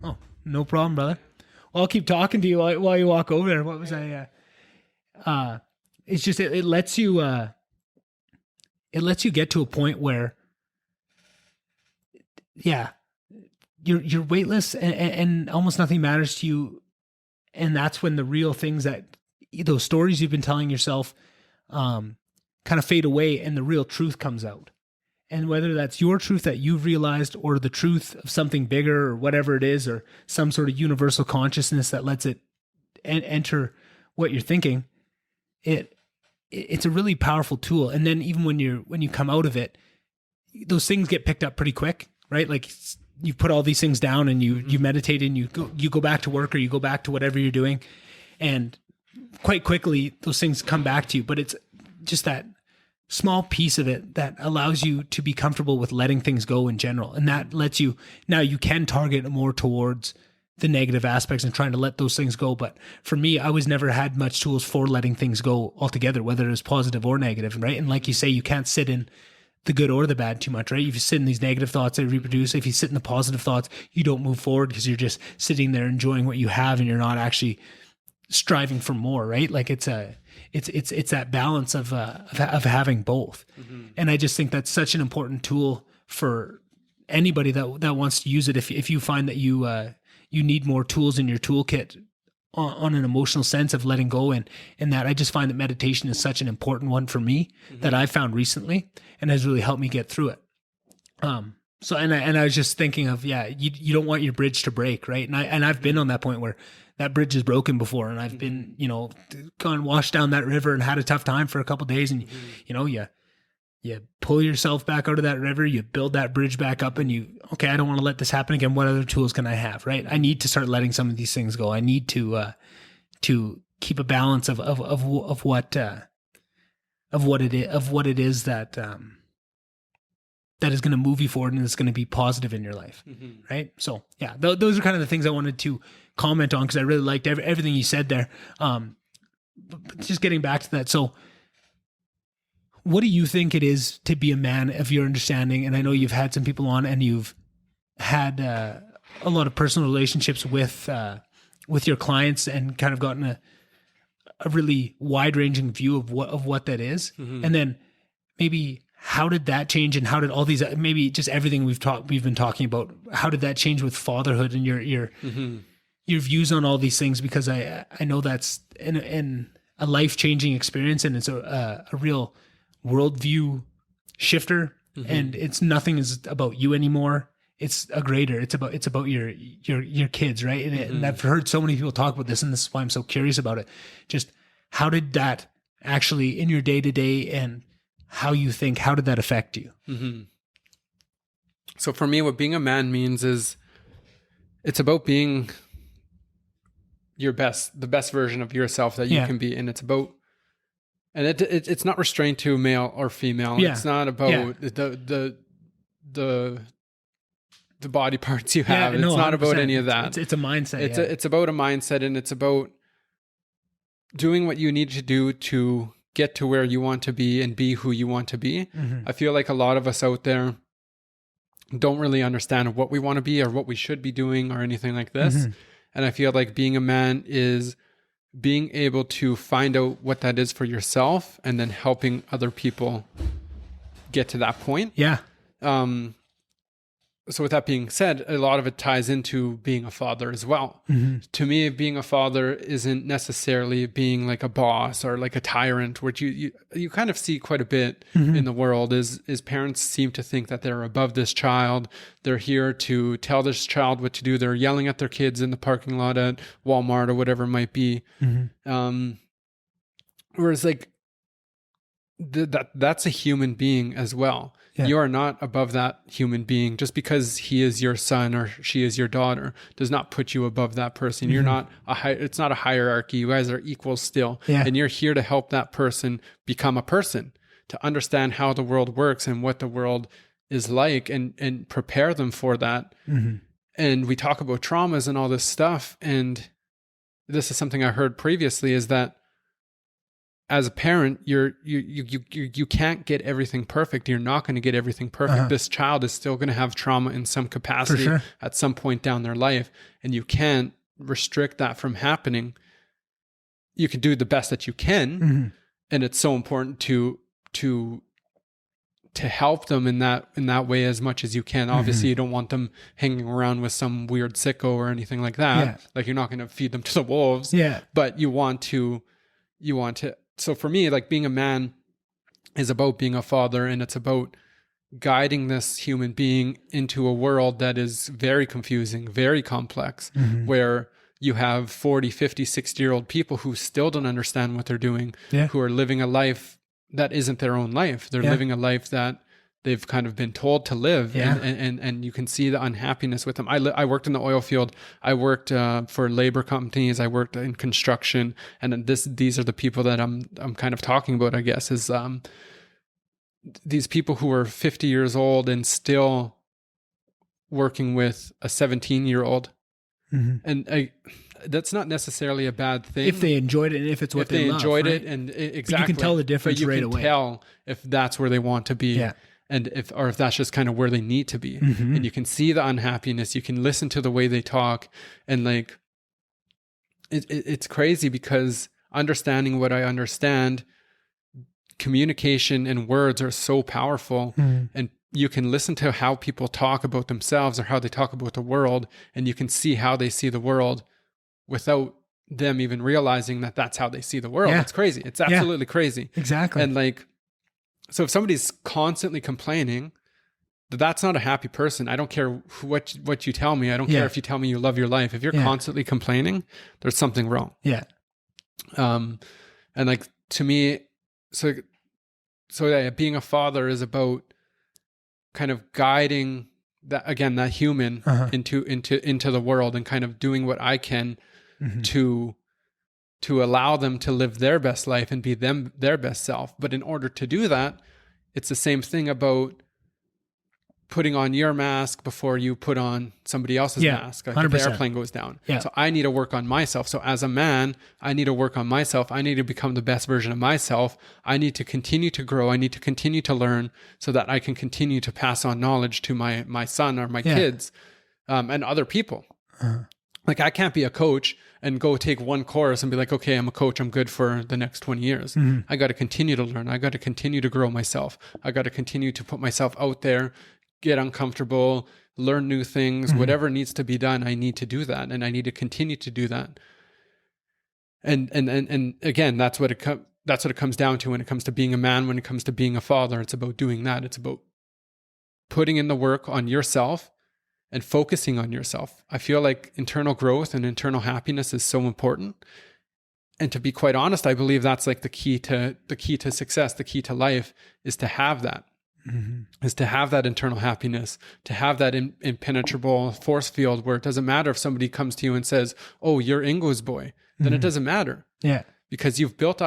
Oh, no problem, brother. Well, I'll keep talking to you while you walk over there. What was I? It's just it lets you get to a point where, you're weightless, and almost nothing matters to you, and that's when the real things, that those stories you've been telling yourself kind of fade away, and the real truth comes out. And whether that's your truth that you've realized, or the truth of something bigger, or whatever it is, or some sort of universal consciousness that lets it enter what you're thinking, it's a really powerful tool. And then even when you come out of it, those things get picked up pretty quick, right? Like you put all these things down, and you meditate, and you go back to work, or you go back to whatever you're doing, and quite quickly those things come back to you. But it's just that small piece of it that allows you to be comfortable with letting things go in general. And that lets you, now you can target more towards the negative aspects and trying to let those things go. But for me, I was never had much tools for letting things go altogether, whether it was positive or negative, right? And like you say, you can't sit in the good or the bad too much, right? If you sit in these negative thoughts, they reproduce. If you sit in the positive thoughts, you don't move forward, because you're just sitting there enjoying what you have, and you're not actually striving for more, right? Like it's that balance of having both. And I just think that's such an important tool for anybody that wants to use it. If you find that you need more tools in your toolkit on an emotional sense of letting go, and that I just find that meditation is such an important one for me that I've found recently, and has really helped me get through it. So I was just thinking of, you don't want your bridge to break, right? And I've been on that point where that bridge is broken before, and I've been, gone washed down that river and had a tough time for a couple of days, and you pull yourself back out of that river, you build that bridge back up, and I don't want to let this happen again. What other tools can I have, right? I need to start letting some of these things go. I need to keep a balance of what it is that is going to move you forward, and it's going to be positive in your life, right? So those are kind of the things I wanted to comment on, because I really liked everything you said there. But just getting back to that, so what do you think it is to be a man of your understanding? And I know you've had some people on, and you've had a lot of personal relationships with your clients, and kind of gotten a really wide-ranging view of what that is. And then maybe how did that change, and how did all these, maybe just everything we've been talking about, how did that change with fatherhood and your views on all these things? Because I know that's in a life-changing experience, and it's a real worldview shifter and it's nothing is about you anymore. It's a greater. It's about your kids, right? And I've heard so many people talk about this, and this is why I'm so curious about it. Just how did that actually in your day to day and how you think? How did that affect you?
So for me, what being a man means is it's about being the best version of yourself that you can be, and it's about. And it's not restrained to male or female.
Yeah.
It's not about the body parts you have. It's not about any of that.
It's a mindset.
It's about a mindset, and it's about doing what you need to do to get to where you want to be and be who you want to be. I feel like a lot of us out there don't really understand what we want to be or what we should be doing or anything like this. And I feel like being a man is being able to find out what that is for yourself and then helping other people get to that point.
Yeah.
So with that being said, a lot of it ties into being a father as well. To me, being a father isn't necessarily being like a boss or like a tyrant, which you kind of see quite a bit in the world is parents seem to think that they're above this child. They're here to tell this child what to do. They're yelling at their kids in the parking lot at Walmart or whatever it might be. Whereas like that's a human being as well. You are not above that human being. Just because he is your son or she is your daughter does not put you above that person. You're not it's not a hierarchy. You guys are equal still. And you're here to help that person become a person, to understand how the world works and what the world is like, and prepare them for that. And we talk about traumas and all this stuff. And this is something I heard previously, is that as a parent, you can't get everything perfect. You're not going to get everything perfect. This child is still going to have trauma in some capacity at some point down their life, and you can't restrict that from happening. You can do the best that you can, and it's so important to help them in that way as much as you can. Obviously, you don't want them hanging around with some weird sicko or anything like that. Like, you're not going to feed them to the wolves. But you want to. So for me, like, being a man is about being a father, and it's about guiding this human being into a world that is very confusing, very complex, where you have 40, 50, 60-year-old people who still don't understand what they're doing, who are living a life that isn't their own life. They're living a life that they've kind of been told to live, and you can see the unhappiness with them. I worked in the oil field. I worked for labor companies. I worked in construction, and these are the people that I'm kind of talking about, I guess, is these people who are 50 years old and still working with a 17-year-old, and that's not necessarily a bad thing
if they enjoyed it and if it's what they love,
enjoyed
right?
it, and exactly.
But you can tell the difference right away.
You can tell if that's where they want to be. And if that's just kind of where they need to be. And you can see the unhappiness. You can listen to the way they talk. And like, it's crazy, because understanding what I understand, communication and words are so powerful. And you can listen to how people talk about themselves or how they talk about the world. And you can see how they see the world without them even realizing that that's how they see the world. It's crazy. It's absolutely crazy.
Exactly.
And like, so if somebody's constantly complaining, that's not a happy person. I don't care what you tell me. I don't care if you tell me you love your life. If you're constantly complaining, there's something wrong. And like, to me, so being a father is about kind of guiding that human into the world, and kind of doing what I can to allow them to live their best life and be their best self. But in order to do that, it's the same thing about putting on your mask before you put on somebody else's mask. Like, if the airplane goes down. So I need to work on myself. So as a man, I need to work on myself. I need to become the best version of myself. I need to continue to grow. I need to continue to learn, so that I can continue to pass on knowledge to my son or my kids, and other people. Like, I can't be a coach and go take one course and be like, okay, I'm a coach, I'm good for the next 20 years. I got to continue to learn. I got to continue to grow myself. I got to continue to put myself out there, get uncomfortable, learn new things, whatever needs to be done. I need to do that. And I need to continue to do that. And again, that's what it comes down to when it comes to being a man, when it comes to being a father. It's about doing that. It's about putting in the work on yourself and focusing on yourself. I feel like internal growth and internal happiness is so important. And to be quite honest, I believe that's like the key to success, the key to life is to have that. Is to have that internal happiness, to have that impenetrable force field where it doesn't matter if somebody comes to you and says, "Oh, you're Ingo's boy," then it doesn't matter.
Yeah.
Because you built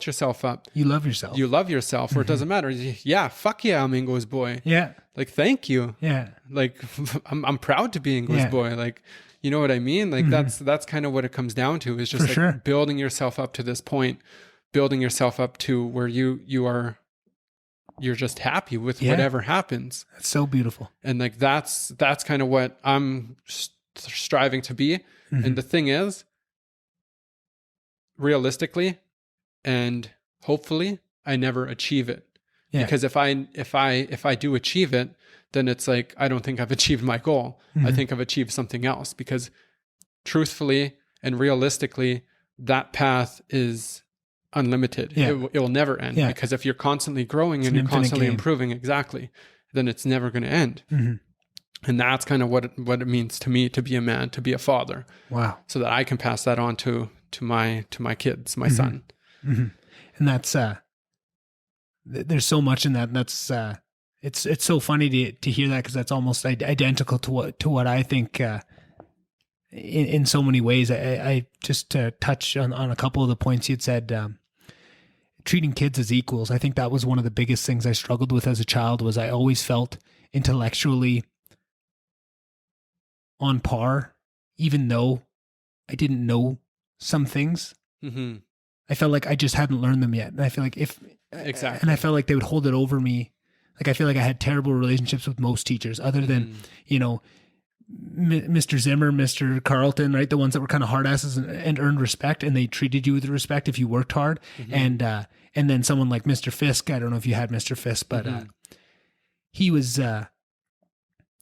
yourself up.
You love yourself.
You love yourself, where it doesn't matter. Yeah, fuck yeah, I'm Ingo's boy.
Yeah.
Like, thank you.
Yeah.
Like, I'm proud to be Ingo's boy. Like, you know what I mean? Like, that's kind of what it comes down to, is just building yourself up to this point, building yourself up to where you're just happy with whatever happens.
That's so beautiful.
And like, that's kind of what I'm striving to be. And the thing is, realistically and hopefully, I never achieve it. Because if I do achieve it, then it's like, I don't think I've achieved my goal. I think I've achieved something else, because truthfully and realistically, that path is unlimited. It will never end, because if you're constantly growing and you're constantly improving, then it's never going to end. And that's kind of what it means to me to be a man, to be a father. Wow. So that I can pass that on to my kids, my son.
And that's there's so much in that. And that's it's so funny to hear that, because that's almost identical to what I think in so many ways. I just to touch on a couple of the points you'd said. Treating kids as equals. I think that was one of the biggest things I struggled with as a child. Was I always felt intellectually on par, even though I didn't know some things. I felt like I just hadn't learned them yet. And I feel like and I felt like they would hold it over me. Like, I feel like I had terrible relationships with most teachers, other than, Mr. Zimmer, Mr. Carlton, right? The ones that were kind of hard asses and earned respect, and they treated you with respect if you worked hard. And then someone like Mr. Fisk, I don't know if you had Mr. Fisk, but he was,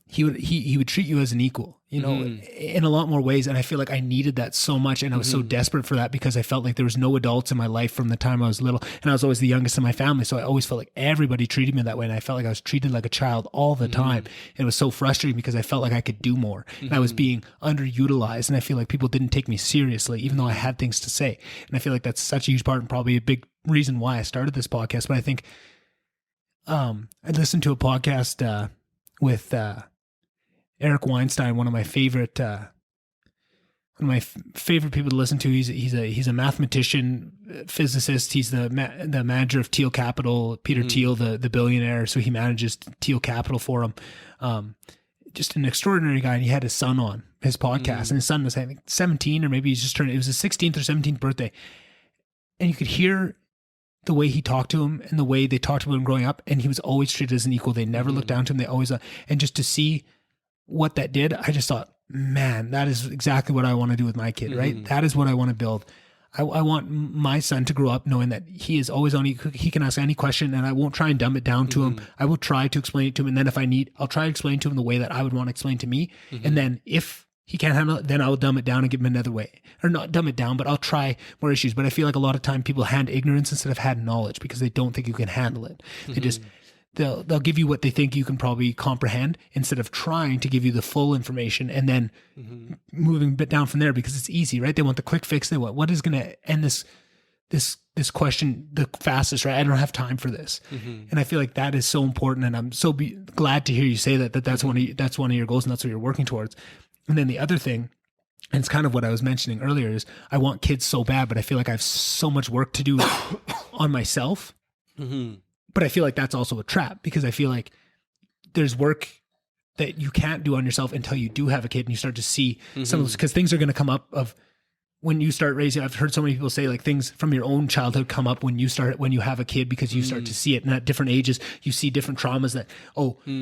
he would treat you as an equal, in a lot more ways. And I feel like I needed that so much. And I was so desperate for that, because I felt like there was no adults in my life from the time I was little, and I was always the youngest in my family. So I always felt like everybody treated me that way. And I felt like I was treated like a child all the time. And it was so frustrating, because I felt like I could do more, and I was being underutilized. And I feel like people didn't take me seriously, even though I had things to say. And I feel like that's such a huge part, and probably a big reason why I started this podcast. But I think, I listened to a podcast, with, Eric Weinstein, one of my favorite people to listen to. He's a mathematician, physicist. He's the manager of Thiel Capital. Peter Thiel, the billionaire. So he manages Thiel Capital for him. Just an extraordinary guy. And he had his son on his podcast, and his son was, I think, 17, or maybe he's just turned. It was his 16th or 17th birthday, and you could hear the way he talked to him and the way they talked about him growing up. And he was always treated as an equal. They never looked down to him. They always, and just to see what that did, I just thought, man, that is exactly what I want to do with my kid, right? That is what I want to build. I want my son to grow up knowing that he is always on, he can ask any question, and I won't try and dumb it down to him. I will try to explain it to him. And then if I need, I'll try to explain to him the way that I would want to explain to me. And then if he can't handle it, then I will dumb it down and give him another way. Or not dumb it down, but I'll try more issues. But I feel like a lot of time people hand ignorance instead of had knowledge, because they don't think you can handle it. They just, they'll give you what they think you can probably comprehend, instead of trying to give you the full information and then moving a bit down from there, because it's easy, right? They want the quick fix. They want, what is going to end this question the fastest, right? I don't have time for this. And I feel like that is so important. And I'm so glad to hear you say that's one of your goals, and that's what you're working towards. And then the other thing, and it's kind of what I was mentioning earlier, is I want kids so bad, but I feel like I have so much work to do on myself. But I feel like that's also a trap, because I feel like there's work that you can't do on yourself until you do have a kid, and you start to see some of those, because things are going to come up of when you start raising. I've heard so many people say, like, things from your own childhood come up when you have a kid, because you start to see it. And at different ages, you see different traumas that,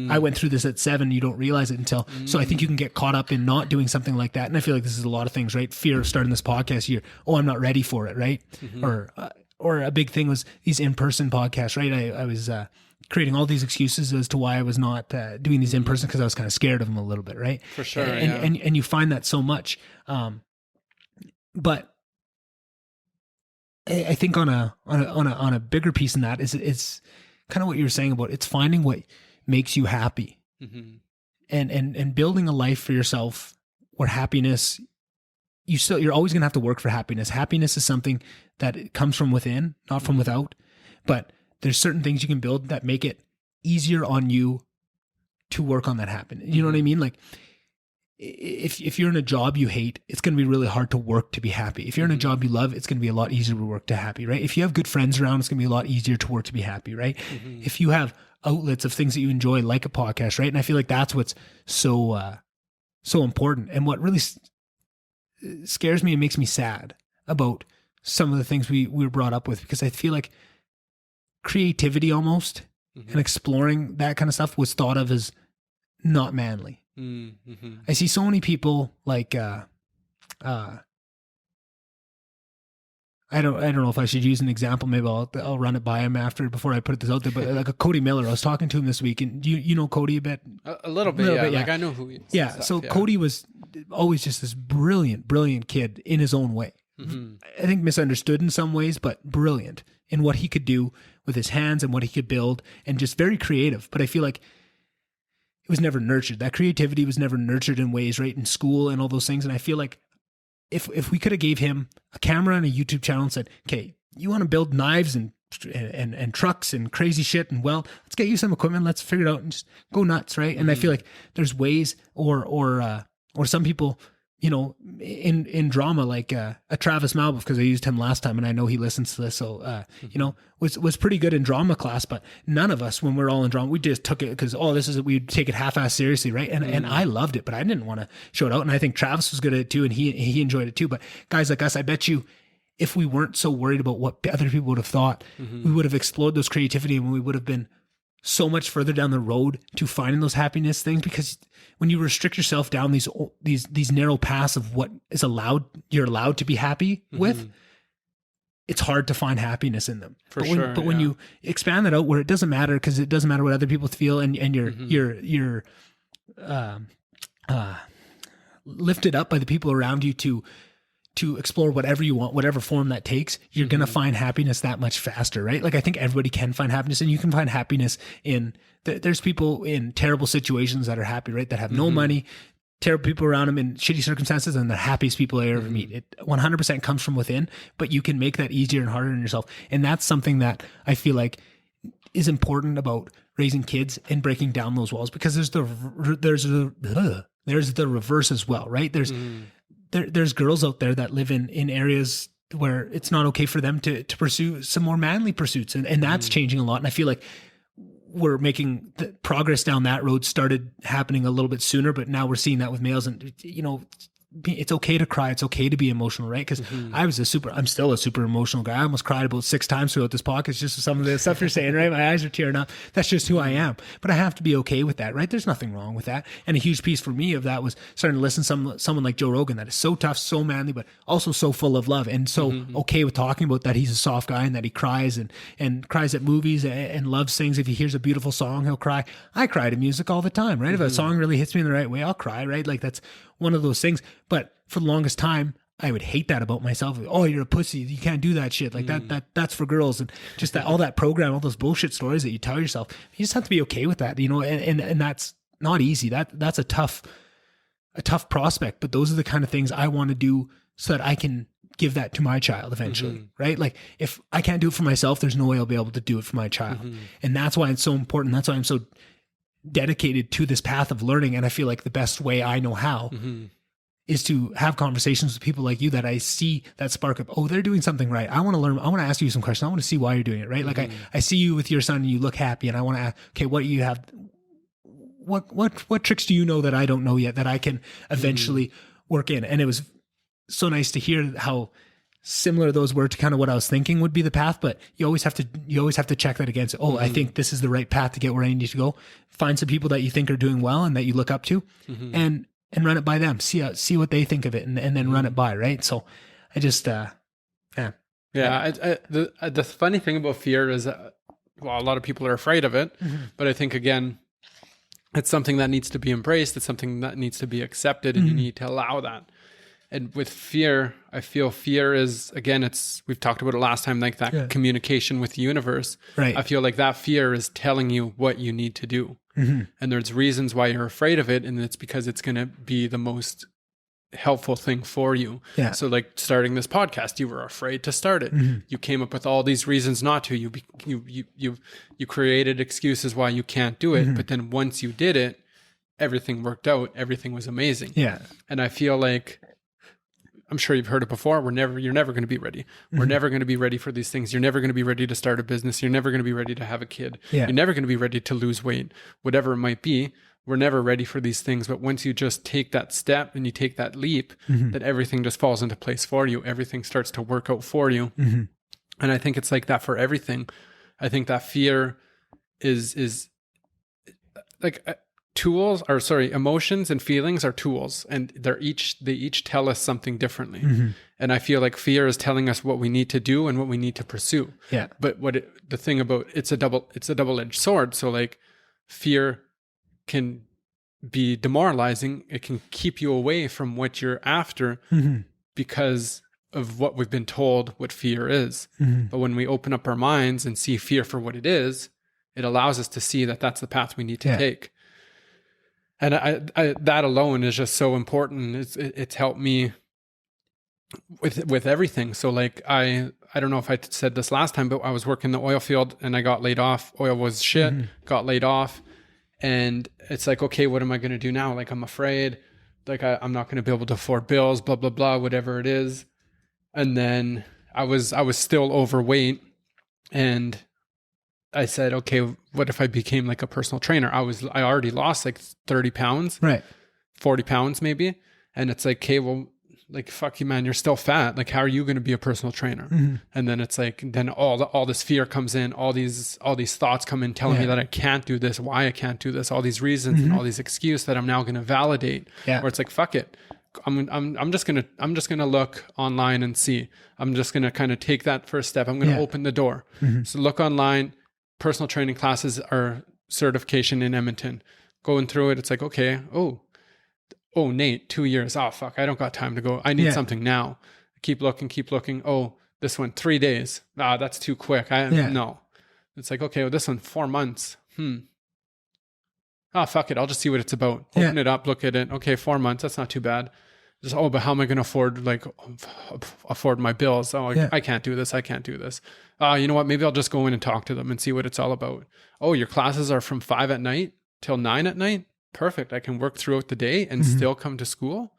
I went through this at 7. You don't realize it until, so I think you can get caught up in not doing something like that. And I feel like this is a lot of things, right? Fear of starting this podcast here. I'm not ready for it. Right. Or a big thing was these in-person podcasts, right? I was creating all these excuses as to why I was not doing these in-person, because I was kind of scared of them a little bit, right?
For sure,
and you find that so much. But I think on a bigger piece than that is kind of what you were saying about, it's finding what makes you happy.
Mm-hmm.
and building a life for yourself where happiness, you're always going to have to work for happiness. Happiness is something that comes from within, not from without. But there's certain things you can build that make it easier on you to work on that happiness. You know what I mean? Like if you're in a job you hate, it's going to be really hard to work to be happy. If you're in a job you love, it's going to be a lot easier to work to happy, right? If you have good friends around, it's going to be a lot easier to work to be happy, right? If you have outlets of things that you enjoy, like a podcast, right? And I feel like that's what's so important. And what really scares me and makes me sad about some of the things we were brought up with, because I feel like creativity almost and exploring that kind of stuff was thought of as not manly. I see so many people like I don't know if I should use an example. Maybe I'll run it by him before I put this out there. But like a Cody Miller, I was talking to him this week, and you know Cody a bit,
a little bit, yeah. Like I know who he is.
Yeah. So Cody was always just this brilliant kid in his own way. I think misunderstood in some ways, but brilliant in what he could do with his hands and what he could build, and just very creative. But I feel like it was never nurtured. That creativity was never nurtured in ways, right, in school and all those things. And I feel like if we could have gave him a camera and a YouTube channel and said, okay, you want to build knives and trucks and crazy shit, and well, let's get you some equipment, let's figure it out and just go nuts, right? And I feel like there's ways, or some people, you know, in drama, like a Travis Malbeuf, because I used him last time and I know he listens to this, so you know, was pretty good in drama class. But none of us, when we're all in drama, we just took it because we'd take it half-ass seriously, right? And I loved it, but I didn't want to show it out. And I think Travis was good at it too, and he enjoyed it too. But guys like us, I bet you, if we weren't so worried about what other people would have thought, we would have explored those creativity, and we would have been so much further down the road to finding those happiness things. Because when you restrict yourself down these narrow paths of what is you're allowed to be happy with, it's hard to find happiness in them. But when you expand that out, where it doesn't matter, because it doesn't matter what other people feel, and you're lifted up by the people around you to explore whatever you want, whatever form that takes, you're going to find happiness that much faster, right? Like I think everybody can find happiness, and you can find happiness in, there's people in terrible situations that are happy, right? That have no money, terrible people around them in shitty circumstances, and the happiest people I ever meet. It 100% comes from within, but you can make that easier and harder on yourself. And that's something that I feel like is important about raising kids and breaking down those walls, because there's the reverse as well, right? There's girls out there that live in areas where it's not okay for them to pursue some more manly pursuits. And that's changing a lot. And I feel like we're making the progress down that road started happening a little bit sooner, but now we're seeing that with males. And, you know, it's okay to cry. It's okay to be emotional, right? Because I'm still a super emotional guy. I almost cried about 6 times throughout this podcast, just with some of the stuff you're saying, right? My eyes are tearing up. That's just who I am. But I have to be okay with that, right? There's nothing wrong with that. And a huge piece for me of that was starting to listen to someone like Joe Rogan, that is so tough, so manly, but also so full of love, and so okay with talking about that he's a soft guy, and that he cries and cries at movies and loves things. If he hears a beautiful song, he'll cry. I cry to music all the time, right? If a song really hits me in the right way, I'll cry, right? Like that's one of those things. But for the longest time, I would hate that about myself. Oh, you're a pussy. You can't do that shit. Like that's for girls. And just that, all that program, all those bullshit stories that you tell yourself, you just have to be okay with that, you know, and that's not easy. That's a tough prospect, but those are the kind of things I want to do so that I can give that to my child eventually, right? Like if I can't do it for myself, there's no way I'll be able to do it for my child. And that's why it's so important. That's why I'm so dedicated to this path of learning. And I feel like the best way I know how is to have conversations with people like you, that I see that spark of, oh, they're doing something right. I want to learn. I want to ask you some questions. I want to see why you're doing it, right? Like I see you with your son and you look happy, and I want to ask, okay, what you have, what tricks do you know that I don't know yet that I can eventually work in? And it was so nice to hear how similar those were to kind of what I was thinking would be the path, but you always have to check that against, I think this is the right path to get where I need to go. Find some people that you think are doing well and that you look up to, and run it by them. See what they think of it, and then run it by, right? So I just,
the funny thing about fear is, a lot of people are afraid of it, but I think, again, it's something that needs to be embraced. It's something that needs to be accepted, and you need to allow that. And with fear, I feel fear is, again, we've talked about it last time, like that communication with the universe.
Right.
I feel like that fear is telling you what you need to do. And there's reasons why you're afraid of it. And it's because it's going to be the most helpful thing for you.
Yeah.
So like starting this podcast, you were afraid to start it. You came up with all these reasons not to. You created excuses why you can't do it. But then once you did it, everything worked out. Everything was amazing.
Yeah.
And I feel like, I'm sure you've heard it before. You're never going to be ready. We're never going to be ready for these things. You're never going to be ready to start a business. You're never going to be ready to have a kid.
Yeah.
You're never going to be ready to lose weight, whatever it might be. We're never ready for these things. But once you just take that step and you take that leap, that everything just falls into place for you. Everything starts to work out for you. And I think it's like that for everything. I think that fear is like emotions and feelings are tools, and they each tell us something differently. And I feel like fear is telling us what we need to do and what we need to pursue.
Yeah.
But the thing about it's a double-edged sword. So like fear can be demoralizing. It can keep you away from what you're after because of what we've been told what fear is. But when we open up our minds and see fear for what it is, it allows us to see that that's the path we need to take. And I that alone is just so important. It's helped me with everything. So like I don't know if I said this last time, but I was working in the oil field and I got laid off. Oil was shit, got laid off. And it's like, okay, what am I going to do now? Like, I'm afraid, like I'm not going to be able to afford bills, blah, blah, blah, whatever it is. And then I was still overweight, and I said, okay, what if I became like a personal trainer? I already lost like 30 pounds,
right?
40 pounds maybe. And it's like, okay, well, like, fuck you, man, you're still fat. Like, how are you going to be a personal trainer? And then it's like, then all this fear comes in, all these thoughts come in telling me that I can't do this, why I can't do this, all these reasons and all these excuses that I'm now going to validate. Where it's like, fuck it. I'm just gonna look online and see. I'm just gonna kind of take that first step. I'm gonna open the door. So look online. Personal training classes are certification in Edmonton. Going through it, it's like, okay, oh, Nate, 2 years. Oh, fuck, I don't got time to go. I need something now. Keep looking. Oh, this one, 3 days. Ah, that's too quick. No. It's like, okay, well, this one, 4 months. Oh, fuck it. I'll just see what it's about. Open it up, look at it. Okay, 4 months. That's not too bad. Just, but how am I going to afford my bills? Oh, I can't do this. I can't do this. You know what? Maybe I'll just go in and talk to them and see what it's all about. Oh, your classes are from 5 at night till 9 at night? Perfect. I can work throughout the day and still come to school.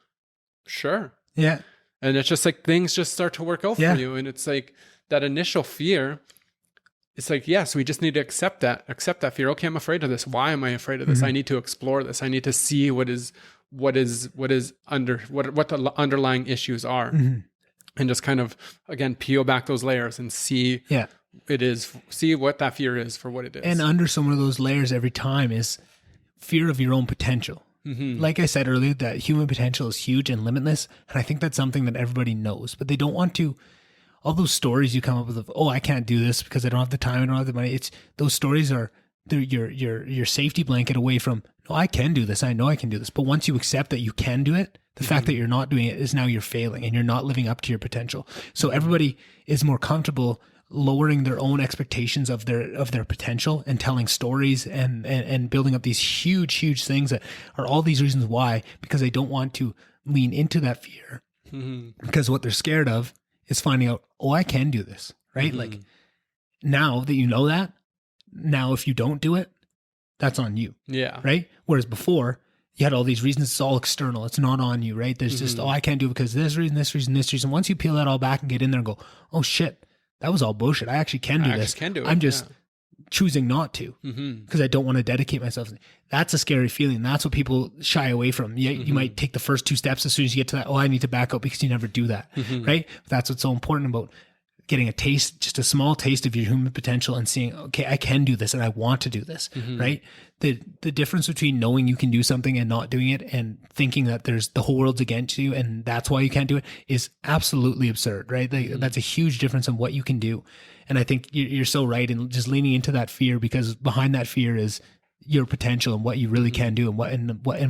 Sure.
Yeah.
And it's just like things just start to work out for you. And it's like that initial fear. It's like, yes, we just need to accept that fear. Okay, I'm afraid of this. Why am I afraid of this? I need to explore this. I need to see what the underlying issues are, and just kind of, again, peel back those layers and see see what that fear is for what it is.
And under some of those layers every time is fear of your own potential. Like I said earlier, that human potential is huge and limitless. And I think that's something that everybody knows, but they don't want to. All those stories you come up with of, oh, I can't do this because I don't have the time, I don't have the money. Those stories are your safety blanket away from, no, I can do this. I know I can do this. But once you accept that you can do it, the fact that you're not doing it is now you're failing and you're not living up to your potential. So everybody is more comfortable lowering their own expectations of their potential and telling stories and building up these huge things that are all these reasons why, because they don't want to lean into that fear. Because what they're scared of is finding out, oh, I can do this, right? Like, now that you know that, now if you don't do it, that's on you. Yeah. Right? Whereas before, you had all these reasons. It's all external. It's not on you, right? There's just, oh, I can't do it because this reason, this reason, this reason. Once you peel that all back and get in there and go, oh shit, that was all bullshit. I actually can do this. I'm just choosing not to because I don't want to dedicate myself. That's a scary feeling. That's what people shy away from. You might take the first 2 steps as soon as you get to that. Oh, I need to back up, because you never do that. Right? But that's what's so important about getting a taste, just a small taste of your human potential and seeing, okay, I can do this and I want to do this, right? The difference between knowing you can do something and not doing it and thinking that there's the whole world's against you and that's why you can't do it is absolutely absurd, right? That's a huge difference in what you can do. And I think you're so right in just leaning into that fear, because behind that fear is your potential and what you really can do and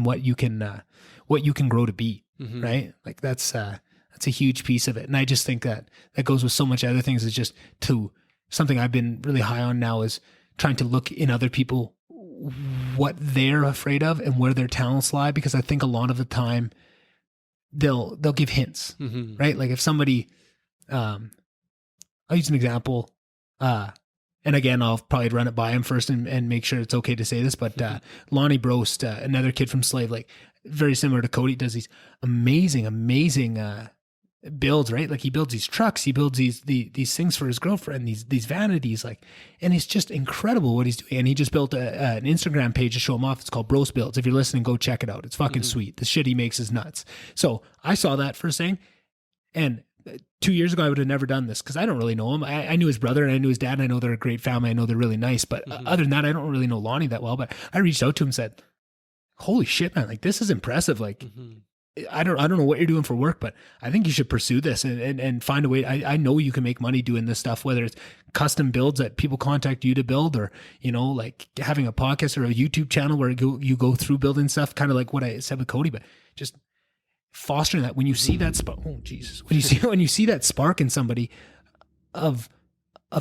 what you can grow to be, right? Like that's a huge piece of it. And I just think that goes with so much other things. Is just something I've been really high on now is trying to look in other people what they're afraid of and where their talents lie, because I think a lot of the time they'll give hints, right? Like if somebody, I'll use an example, and again, I'll probably run it by him first and make sure it's okay to say this, but Lonnie Brost, another kid from Slave, like very similar to Cody, does these amazing builds, right? Like he builds these trucks, he builds these things for his girlfriend, these vanities, like, and it's just incredible what he's doing. And he just built an Instagram page to show him off. It's called Brost Builds. If you're listening, go check it out. It's fucking sweet. The shit he makes is nuts. So I saw that first thing, and 2 years ago I would have never done this because I don't really know him. I knew his brother and I knew his dad, and I know they're a great family. I know they're really nice, but other than that, I don't really know Lonnie that well. But I reached out to him and said, holy shit, man, like this is impressive. Like, I don't know what you're doing for work, but I think you should pursue this and find a way. I know you can make money doing this stuff, whether it's custom builds that people contact you to build, or, you know, like having a podcast or a YouTube channel where you go through building stuff, kind of like what I said with Cody, but just fostering that. When you see that spark, oh Jesus, when you see that spark in somebody of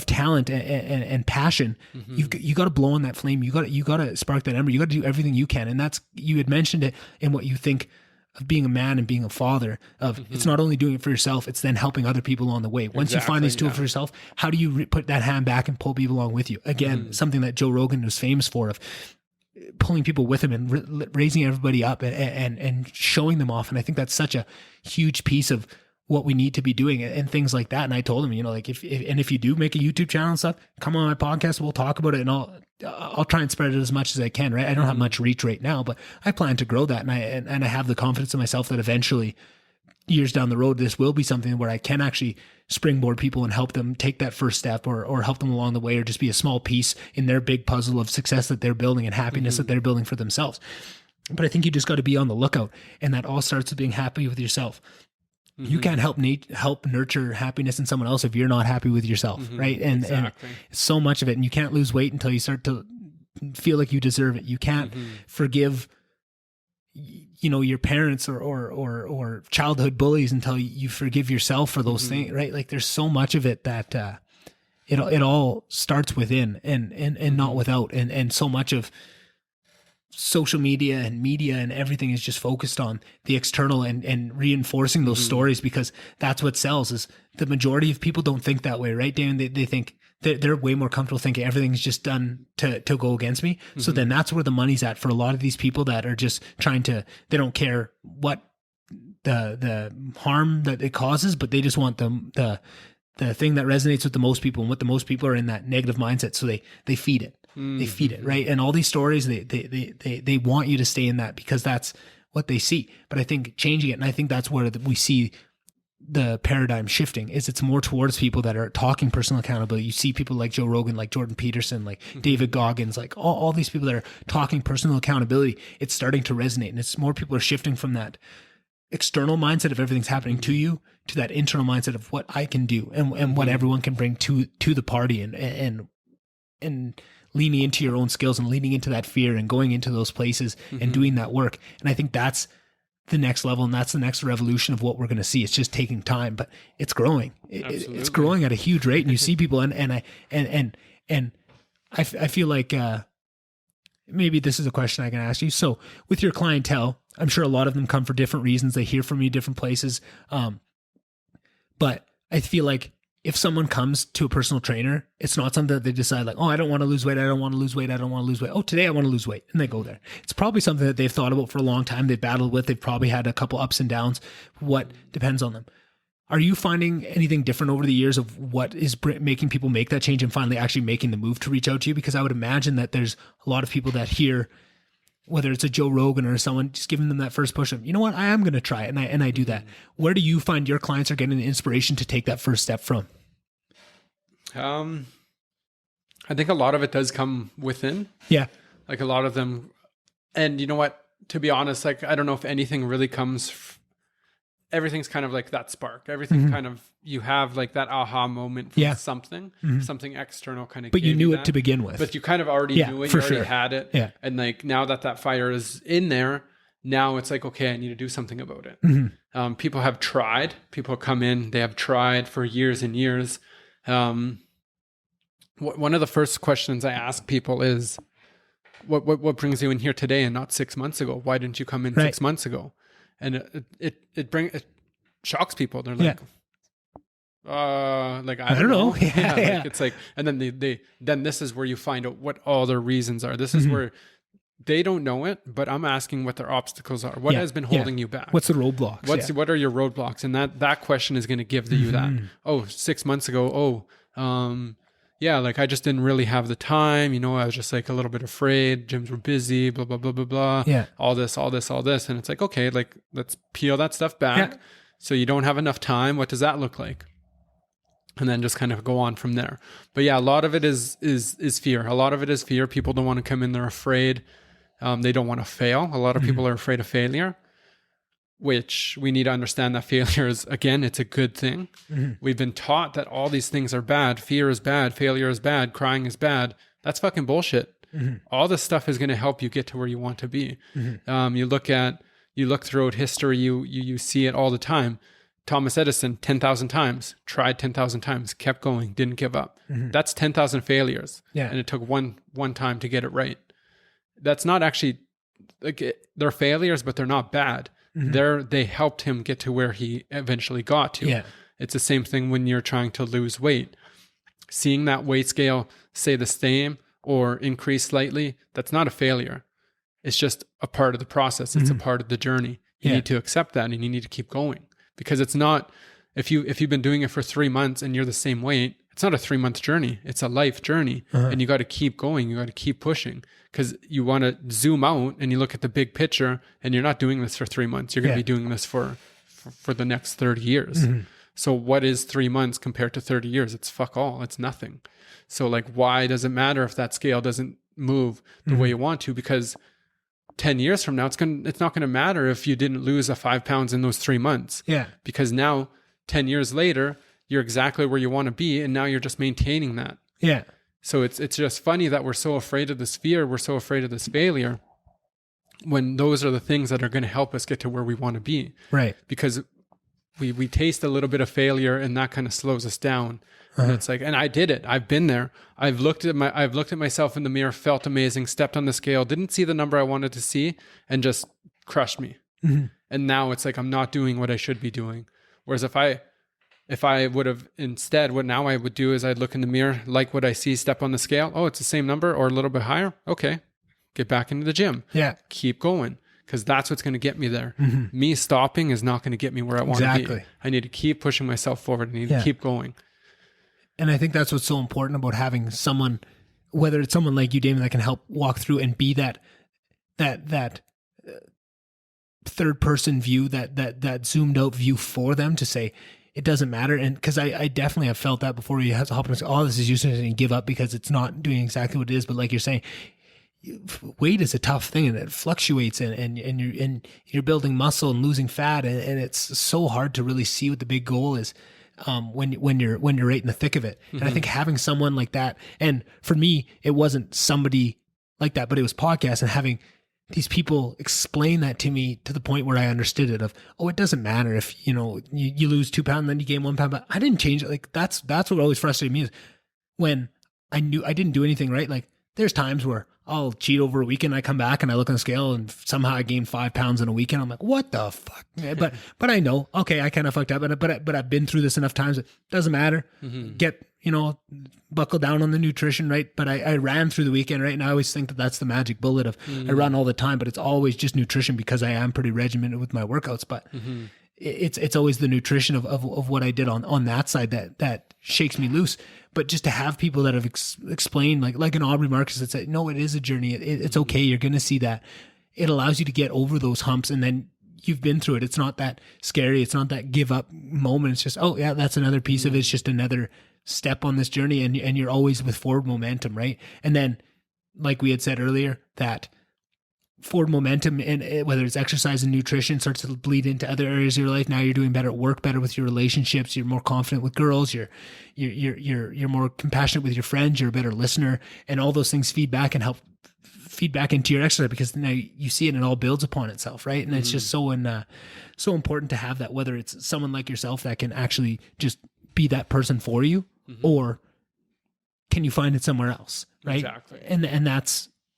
talent and passion, you got to blow on that flame. You got to spark that ember. You got to do everything you can. And that's, you had mentioned it in what you think of being a man and being a father, of it's not only doing it for yourself, it's then helping other people along the way. Once you find these tools for yourself, how do you put that hand back and pull people along with you? Again, something that Joe Rogan was famous for, of pulling people with him and raising everybody up and showing them off. And I think that's such a huge piece of what we need to be doing and things like that. And I told him, you know, like if you do make a YouTube channel and stuff, come on my podcast, we'll talk about it, and I'll try and spread it as much as I can, right? I don't have much reach right now, but I plan to grow that. And I have the confidence in myself that eventually, years down the road, this will be something where I can actually springboard people and help them take that first step, or help them along the way, or just be a small piece in their big puzzle of success that they're building and happiness that they're building for themselves. But I think you just got to be on the lookout, and that all starts with being happy with yourself. You can't help nurture happiness in someone else if you're not happy with yourself, right? And so much of it, and you can't lose weight until you start to feel like you deserve it. You can't forgive, you know, your parents or childhood bullies until you forgive yourself for those things, right? Like there's so much of it that it all starts within and not without, and so much of social media and everything is just focused on the external and reinforcing those stories, because that's what sells. Is the majority of people don't think that way, right, Damon? They think they're way more comfortable thinking everything's just done to go against me. So then that's where the money's at for a lot of these people that are just trying to, they don't care what the harm that it causes, but they just want the thing that resonates with the most people, and what the most people are in that negative mindset. So they feed it. They feed it, right? And all these stories, they want you to stay in that because that's what they see. But I think changing it, and I think that's where we see the paradigm shifting, is it's more towards people that are talking personal accountability. You see people like Joe Rogan, like Jordan Peterson, like David Goggins, like all these people that are talking personal accountability. It's starting to resonate, and it's more people are shifting from that external mindset of everything's happening to you to that internal mindset of what I can do and what everyone can bring to the party, and leaning into your own skills and leaning into that fear and going into those places and doing that work. And I think that's the next level, and that's the next revolution of what we're going to see. It's just taking time, but it's growing. It's growing at a huge rate, and you see people and I feel like maybe this is a question I can ask you. So with your clientele, I'm sure a lot of them come for different reasons. They hear from you different places. But I feel like if someone comes to a personal trainer, it's not something that they decide like, oh, I don't want to lose weight. I don't want to lose weight. I don't want to lose weight. Oh, today I want to lose weight. And they go there. It's probably something that they've thought about for a long time. They've battled with. They've probably had a couple ups and downs. What depends on them. Are you finding anything different over the years of what is making people make that change and finally actually making the move to reach out to you? Because I would imagine that there's a lot of people that hear, whether it's a Joe Rogan or someone, just giving them that first push of, you know what, I am going to try it. And I do that. Where do you find your clients are getting the inspiration to take that first step from?
I think a lot of it does come within. Yeah. Like a lot of them. And you know what, to be honest, like, I don't know if anything really comes, everything's kind of like that spark. Everything kind of, you have like that aha moment from something external kind of. But you knew it to begin with. But you kind of already knew it. You already had it. Yeah. And like, now that fire is in there, now it's like, okay, I need to do something about it. People have tried. People come in, they have tried for years and years. One of the first questions I ask people is, what brings you in here today and not 6 months ago? Why didn't you come in 6 months ago? And it shocks people. They're like, like, I don't know.
Yeah.
Like, it's like, and then then this is where you find out what all their reasons are. This is where they don't know it, but I'm asking what their obstacles are. What has been holding you back?
What's the roadblocks?
What are your roadblocks? And that question is going to give you that. Oh, 6 months ago. Yeah, like I just didn't really have the time. I was just like a little bit afraid. Gyms were busy, blah, blah, blah, blah, blah.
Yeah.
All this. And it's like, okay, like let's peel that stuff back. Yeah. So you don't have enough time. What does that look like? And then just kind of go on from there. But yeah, a lot of it is fear. A lot of it is fear. People don't want to come in. They're afraid. They don't want to fail. A lot of people are afraid of failure, which we need to understand that failure is, again, it's a good thing. We've been taught that all these things are bad. Fear is bad. Failure is bad. Crying is bad. That's fucking bullshit. All this stuff is going to help you get to where you want to be. You look throughout history, you see it all the time. Thomas Edison, 10,000 times, tried 10,000 times, kept going, didn't give up. That's 10,000 failures. Yeah. And it took one time to get it right. That's not actually, like, they're failures, but they're not bad. They helped him get to where he eventually got to. Yeah. It's the same thing when you're trying to lose weight. Seeing that weight scale stay the same or increase slightly, that's not a failure. It's just a part of the process. It's a part of the journey. You need to accept that, and you need to keep going. Because it's not, if you've been doing it for 3 months and you're the same weight, it's not a 3-month journey. It's a life journey. And you got to keep going. You got to keep pushing, because you want to zoom out and you look at the big picture, and you're not doing this for 3 months. You're going to be doing this for the next 30 years. So what is 3 months compared to 30 years? It's fuck all. It's nothing. So like, why does it matter if that scale doesn't move the way you want to? Because 10 years from now, it's not going to matter if you didn't lose 5 pounds in those 3 months. Yeah. Because now 10 years later, you're exactly where you want to be. And now you're just maintaining that. Yeah. So it's just funny that we're so afraid of this fear. We're so afraid of this failure, when those are the things that are going to help us get to where we want to be. Right. Because we taste a little bit of failure, and that kind of slows us down. And it's like, and I did it. I've been there. I've looked at myself in the mirror, felt amazing, stepped on the scale, didn't see the number I wanted to see, and just crushed me. And now it's like, I'm not doing what I should be doing. Whereas if I would have instead, what now I would do is I'd look in the mirror, like what I see, step on the scale. Oh, it's the same number or a little bit higher. Okay. Get back into the gym. Yeah. Keep going. Because that's what's going to get me there. Me stopping is not going to get me where I want to be. I need to keep pushing myself forward. I need to keep going.
And I think that's what's so important about having someone, whether it's someone like you, Damon, that can help walk through and be that third person view, that zoomed out view for them, to say it doesn't matter. And because I definitely have felt that before. You have to hop in and say, oh, this is useless, and give up because it's not doing exactly what it is. But like you're saying, weight is a tough thing, and it fluctuates, and you're building muscle and losing fat, and it's so hard to really see what the big goal is when you're right in the thick of it. And I think having someone like that, and for me, it wasn't somebody like that, but it was podcasts, and having these people explain that to me to the point where I understood it, of, oh, it doesn't matter if you lose 2 pounds and then you gain 1 pound, but I didn't change it. Like that's what always frustrated me, is when I knew I didn't do anything right. Like there's times where I'll cheat over a weekend. I come back and I look on the scale and somehow I gain 5 pounds in a weekend. I'm like, what the fuck? But I know, okay, I kind of fucked up, but I've been through this enough times. It doesn't matter. Get, buckle down on the nutrition, right? But I ran through the weekend, right? And I always think that that's the magic bullet of I run all the time, but it's always just nutrition, because I am pretty regimented with my workouts. But it's always the nutrition of what I did on that side that shakes me loose. But just to have people that have explained, like an Aubrey Marcus, that said, no, it is a journey. It's okay. You're going to see that. It allows you to get over those humps, and then you've been through it. It's not that scary. It's not that give up moment. It's just, oh yeah, that's another piece of it. It's just another step on this journey, and you're always with forward momentum, right? And then, like we had said earlier, that forward momentum, and whether it's exercise and nutrition, starts to bleed into other areas of your life. Now you're doing better at work, better with your relationships. You're more confident with girls. You're more compassionate with your friends. You're a better listener, and all those things feed back and help feed back into your exercise, because now you see it and it all builds upon itself, right? And it's just so important to have that, whether it's someone like yourself that can actually just be that person for you, or can you find it somewhere else, right? Exactly. And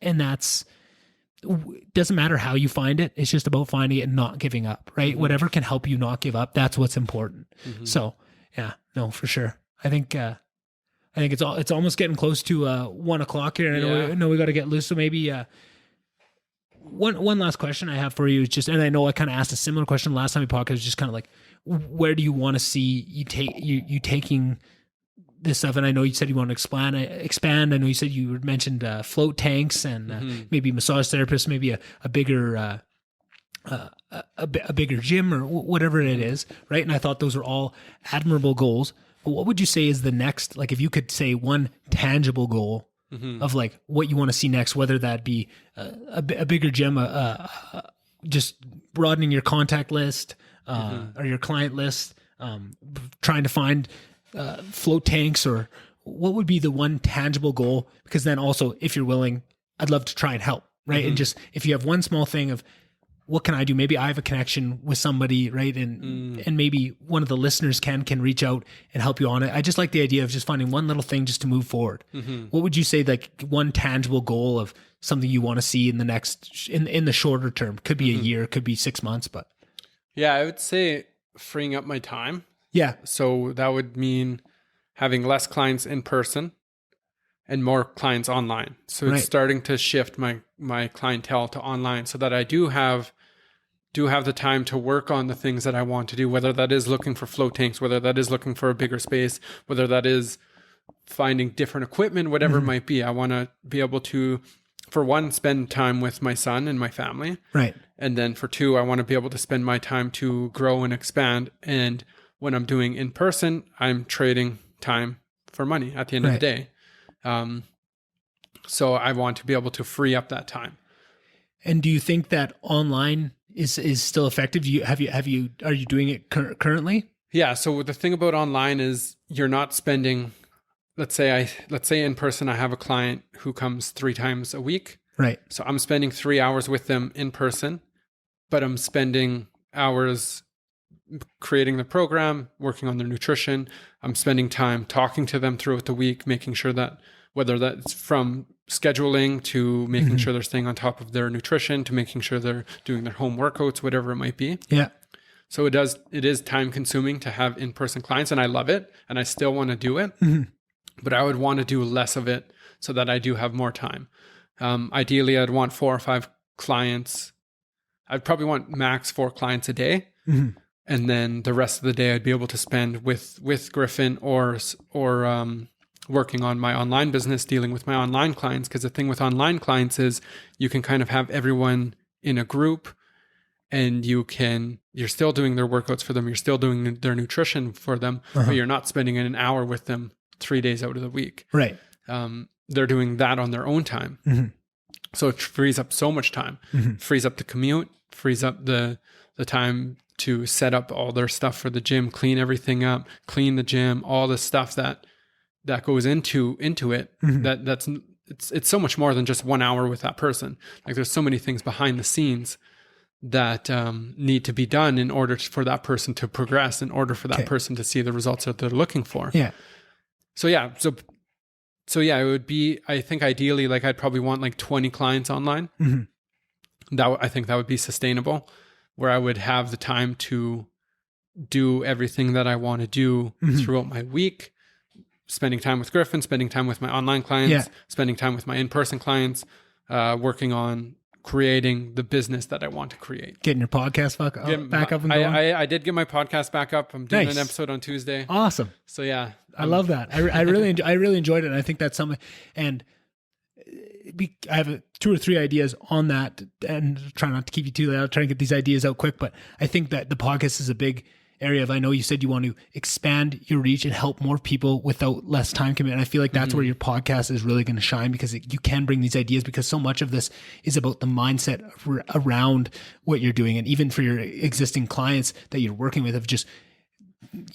And doesn't matter how you find it. It's just about finding it and not giving up, right? Whatever can help you not give up. That's what's important. So yeah, no, for sure. I think it's almost getting close to 1:00 here. And I know we got to get loose. So maybe one last question I have for you is just, and I know I kind of asked a similar question last time we podcast, just kind of like, where do you want to see you taking this stuff? And I know you said you want to expand. I know you said you mentioned float tanks and maybe massage therapists, maybe a bigger a bigger gym or whatever it is, right? And I thought those are all admirable goals. But what would you say is the next, like if you could say one tangible goal of like what you want to see next, whether that be a bigger gym, just broadening your contact list or your client list, trying to find float tanks, or what would be the one tangible goal? Because then also, if you're willing, I'd love to try and help, right? And just, if you have one small thing of what can I do? Maybe I have a connection with somebody, right? And maybe one of the listeners can reach out and help you on it. I just like the idea of just finding one little thing just to move forward. What would you say, like one tangible goal of something you want to see in the next, in the shorter term? Could be a year, could be 6 months, but.
Yeah, I would say freeing up my time.
Yeah.
So that would mean having less clients in person and more clients online. So it's starting to shift my clientele to online, so that I do have the time to work on the things that I want to do, whether that is looking for float tanks, whether that is looking for a bigger space, whether that is finding different equipment, whatever it might be. I want to be able to, for one, spend time with my son and my family.
Right.
And then for two, I want to be able to spend my time to grow and expand. And when I'm doing in person, I'm trading time for money at the end of the day. So I want to be able to free up that time.
And do you think that online is still effective? Are you doing it currently?
Yeah. So the thing about online is you're not spending, let's say in person, I have a client who comes 3 times a week.
Right.
So I'm spending 3 hours with them in person, but I'm spending hours creating the program, working on their nutrition. I'm spending time talking to them throughout the week, making sure that, whether that's from scheduling to making sure they're staying on top of their nutrition, to making sure they're doing their home workouts, whatever it might be.
Yeah.
So it is time consuming to have in-person clients, and I love it and I still want to do it, but I would want to do less of it so that I do have more time. Ideally, I'd want 4 or 5 clients. I'd probably want max 4 clients a day. And then the rest of the day I'd be able to spend with Griffin or working on my online business, dealing with my online clients. Because the thing with online clients is you can kind of have everyone in a group, and you're still doing their workouts for them. You're still doing their nutrition for them, but you're not spending an hour with them 3 days out of the week.
Right.
They're doing that on their own time. So it frees up so much time, frees up the commute, frees up the time to set up all their stuff for the gym, clean everything up, clean the gym, all the stuff that goes into it. It's so much more than just 1 hour with that person. Like there's so many things behind the scenes that need to be done in order for that person to progress, in order for that person to see the results that they're looking for.
Yeah.
So it would be, I think ideally, like I'd probably want like 20 clients online. I think that would be sustainable, where I would have the time to do everything that I want to do throughout my week, spending time with Griffin, spending time with my online clients, spending time with my in-person clients, working on creating the business that I want to create.
Getting your podcast back up and going?
I did get my podcast back up. I'm doing an episode on Tuesday.
Awesome.
So yeah.
I love that. I really enjoyed it. And I think that's something, and I have 2 or 3 ideas on that, and try not to keep you too late. I'll try and get these ideas out quick, but I think that the podcast is a big area of, I know you said you want to expand your reach and help more people without less time commitment. I feel like that's where your podcast is really going to shine, because you can bring these ideas, because so much of this is about the mindset around what you're doing. And even for your existing clients that you're working with, of just,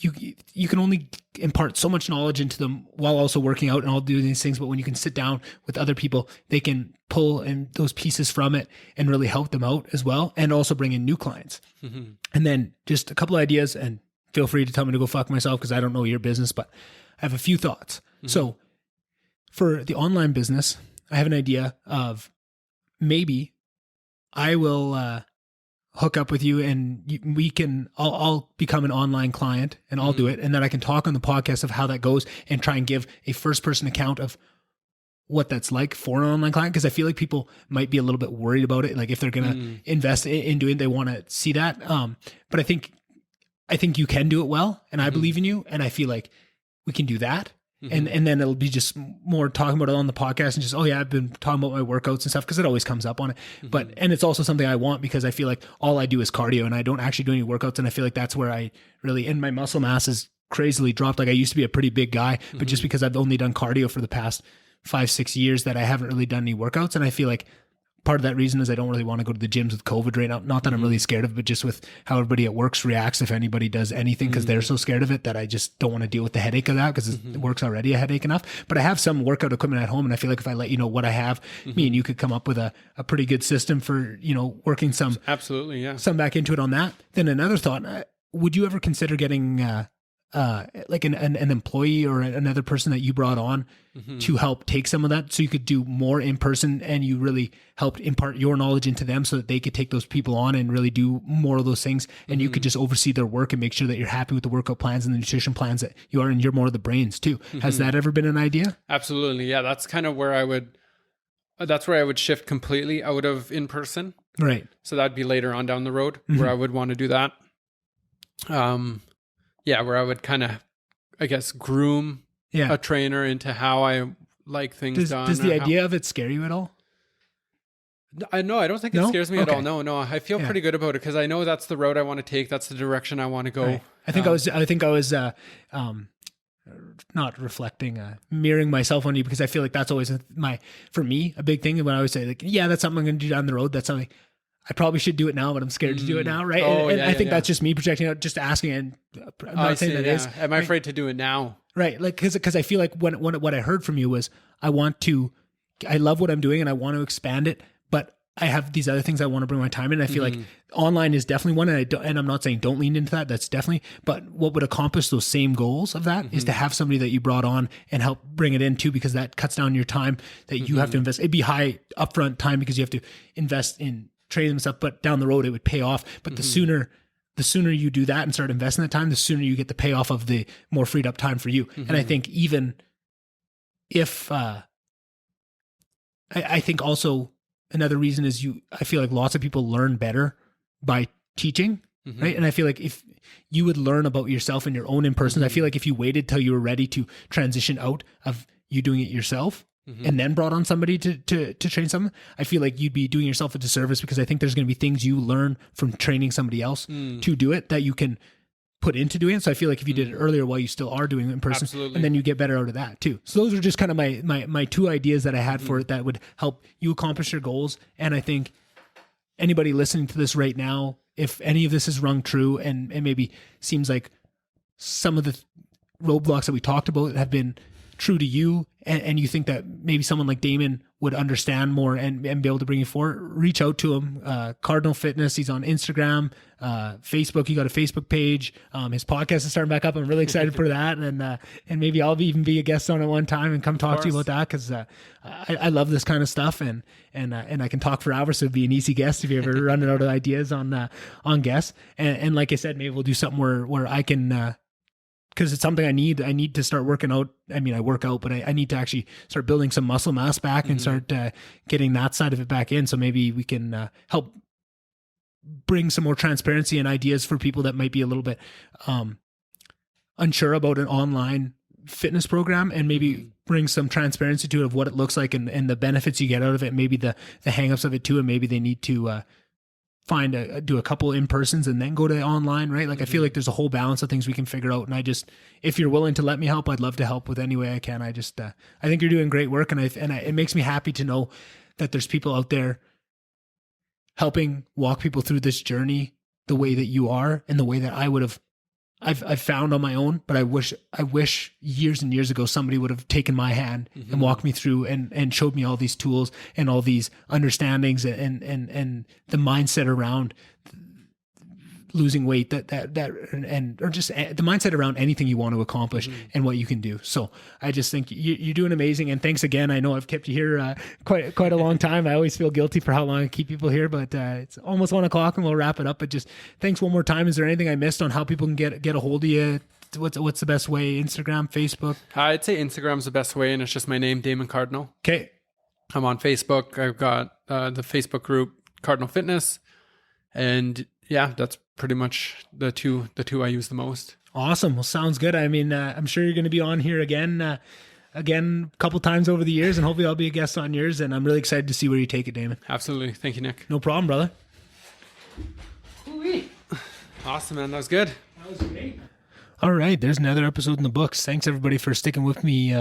you can only impart so much knowledge into them while also working out and all doing these things. But when you can sit down with other people, they can pull in those pieces from it and really help them out as well, and also bring in new clients. And then just a couple of ideas, and feel free to tell me to go fuck myself, because I don't know your business, but I have a few thoughts. So for the online business, I have an idea of maybe I will hook up with you and I'll become an online client and I'll do it. And then I can talk on the podcast of how that goes and try and give a first person account of what that's like for an online client. Cause I feel like people might be a little bit worried about it. Like if they're going to invest in doing it, they want to see that. But I think you can do it well and I believe in you. And I feel like we can do that. And then it'll be just more talking about it on the podcast and just, oh yeah, I've been talking about my workouts and stuff because it always comes up on it. But, and it's also something I want because I feel like all I do is cardio and I don't actually do any workouts. And I feel like that's where I really, and my muscle mass is crazily dropped. Like I used to be a pretty big guy, but just because I've only done cardio for the past 5-6 years that I haven't really done any workouts. And I feel like part of that reason is I don't really want to go to the gyms with COVID right now. Not that I'm really scared of it, but just with how everybody at work reacts if anybody does anything because they're so scared of it that I just don't want to deal with the headache of that because work's already a headache enough. But I have some workout equipment at home and I feel like if I let you know what I have, me and you could come up with a pretty good system for, working some back into it on that. Then another thought, would you ever consider getting like an employee or another person that you brought on to help take some of that so you could do more in person and you really helped impart your knowledge into them so that they could take those people on and really do more of those things and you could just oversee their work and make sure that you're happy with the workout plans and the nutrition plans that you are and you're more of the brains too. Has that ever been an idea?
Absolutely. Yeah. That's kind of where I would shift completely out of in person.
Right.
So that'd be later on down the road where I would want to do that. Yeah, where I would kind of, I guess, groom a trainer into how I like things done.
Does the idea of it scare you at all?
I don't think it scares me at all. No, I feel pretty good about it because I know that's the road I want to take. That's the direction I want to go.
Right. I think I was not reflecting, mirroring myself on you because I feel like that's always for me, a big thing. When I always say like, yeah, that's something I'm going to do down the road. That's something I probably should do it now, but I'm scared to do it now. Right. And I think that's just me projecting out, just asking. And I'm not saying that is.
Am I afraid to do it now?
Right. Like, cause I feel like what I heard from you was I love what I'm doing and I want to expand it, but I have these other things I want to bring my time in. I feel like online is definitely one. And I'm not saying don't lean into that. That's definitely, but what would accomplish those same goals of that is to have somebody that you brought on and help bring it in too, because that cuts down your time that you have to invest. It'd be high upfront time because you have to invest in training and stuff, but down the road it would pay off. But the sooner you do that and start investing that time, the sooner you get the payoff of the more freed up time for you. And I think even if, I think also another reason is I feel like lots of people learn better by teaching, right? And I feel like if you would learn about yourself and your own in person, I feel like if you waited till you were ready to transition out of you doing it yourself, and then brought on somebody to train someone, I feel like you'd be doing yourself a disservice because I think there's going to be things you learn from training somebody else to do it that you can put into doing it. So I feel like if you did it earlier while you still are doing it in person, and then you get better out of that too. So those are just kind of my two ideas that I had for it that would help you accomplish your goals. And I think anybody listening to this right now, if any of this has rung true and maybe seems like some of the roadblocks that we talked about have been true to you, and you think that maybe someone like Damon would understand more and be able to bring you forward, reach out to him. Cardinal Fitness, he's on Instagram, Facebook. He got a Facebook page. His podcast is starting back up. I'm really excited for that. And maybe I'll even be a guest on it one time and come talk to you about that. Cause, I love this kind of stuff and I can talk for hours. So it'd be an easy guest if you ever running out of ideas on guests. And like I said, maybe we'll do something where I can, because it's something I need to start working out. I mean, I work out, but I need to actually start building some muscle mass back and start getting that side of it back in. So maybe we can help bring some more transparency and ideas for people that might be a little bit unsure about an online fitness program, and maybe bring some transparency to it of what it looks like and the benefits you get out of it, maybe the hangups of it too, and maybe they need to do a couple in-persons and then go to online, right? Like I feel like there's a whole balance of things we can figure out. And if you're willing to let me help, I'd love to help with any way I can. I think you're doing great work. And it makes me happy to know that there's people out there helping walk people through this journey the way that you are and the way that I've found on my own, but I wish years and years ago somebody would have taken my hand and walked me through and showed me all these tools and all these understandings and the mindset around losing weight, or just the mindset around anything you want to accomplish and what you can do. So I just think you're doing amazing. And thanks again. I know I've kept you here quite a long time. I always feel guilty for how long I keep people here, but it's almost 1:00 and we'll wrap it up. But just thanks one more time. Is there anything I missed on how people can get a hold of you? What's the best way? Instagram, Facebook?
I'd say Instagram's the best way, and it's just my name, Damon Cardinal.
Okay.
I'm on Facebook. I've got the Facebook group Cardinal Fitness, and yeah, that's pretty much the two I use the most.
Awesome. Well, sounds good. I mean, I'm sure you're going to be on here again a couple times over the years, and hopefully I'll be a guest on yours. And I'm really excited to see where you take it, Damon.
Absolutely. Thank you, Nick.
No problem, brother.
Ooh-wee. Awesome, man. That was good.
That was great. All right, there's another episode in the books. Thanks everybody for sticking with me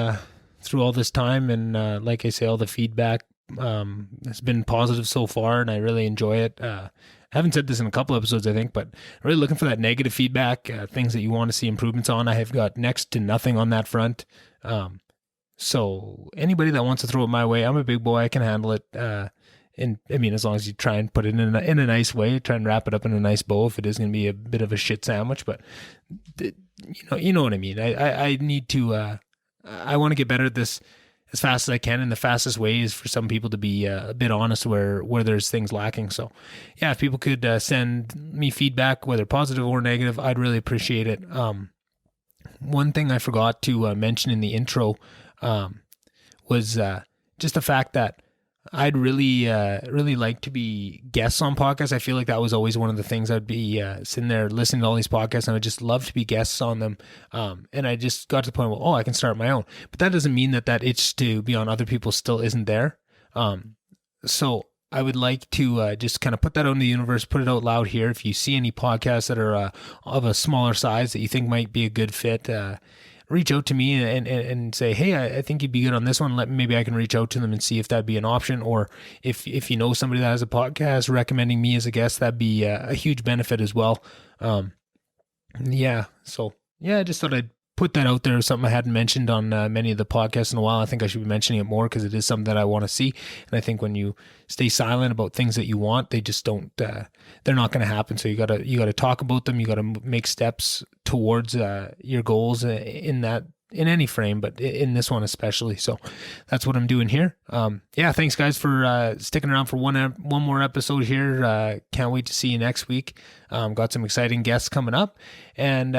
through all this time, and like I say, all the feedback has been positive so far, and I really enjoy it. I haven't said this in a couple episodes, I think, but I'm really looking for that negative feedback, things that you want to see improvements on. I have got next to nothing on that front. So anybody that wants to throw it my way, I'm a big boy. I can handle it. And I mean, as long as you try and put it in a nice way, try and wrap it up in a nice bow, if it is going to be a bit of a shit sandwich, but you know what I mean? I need to, I want to get better at this as fast as I can. And the fastest way is for some people to be a bit honest where there's things lacking. So yeah, if people could send me feedback, whether positive or negative, I'd really appreciate it. One thing I forgot to mention in the intro was just the fact that I'd really like to be guests on podcasts. I feel like that was always one of the things. I'd be sitting there listening to all these podcasts, and I would just love to be guests on them. And I just got to the point where, I can start my own. But that doesn't mean that itch to be on other people still isn't there. So I would like to just kind of put that out in the universe, put it out loud here. If you see any podcasts that are of a smaller size that you think might be a good fit, reach out to me and say, hey, I think you'd be good on this one. Maybe I can reach out to them and see if that'd be an option. Or if you know somebody that has a podcast recommending me as a guest, that'd be a huge benefit as well. I just thought I'd put that out there. Something I hadn't mentioned on many of the podcasts in a while. I think I should be mentioning it more because it is something that I want to see. And I think when you stay silent about things that you want, they just don't, they're not going to happen. So you gotta talk about them. You gotta make steps towards your goals in any frame, but in this one especially. So that's what I'm doing here. Thanks guys for sticking around for one more episode here. Can't wait to see you next week. Got some exciting guests coming up, and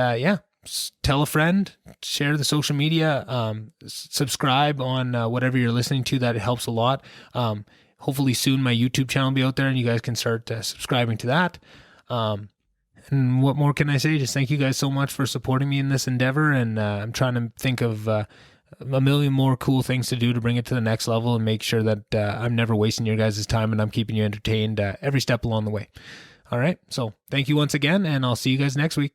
tell a friend, share the social media, subscribe on whatever you're listening to. That helps a lot. Hopefully soon my YouTube channel will be out there and you guys can start subscribing to that. And what more can I say? Just thank you guys so much for supporting me in this endeavor. And I'm trying to think of a million more cool things to do to bring it to the next level and make sure that I'm never wasting your guys' time and I'm keeping you entertained every step along the way. All right. So thank you once again, and I'll see you guys next week.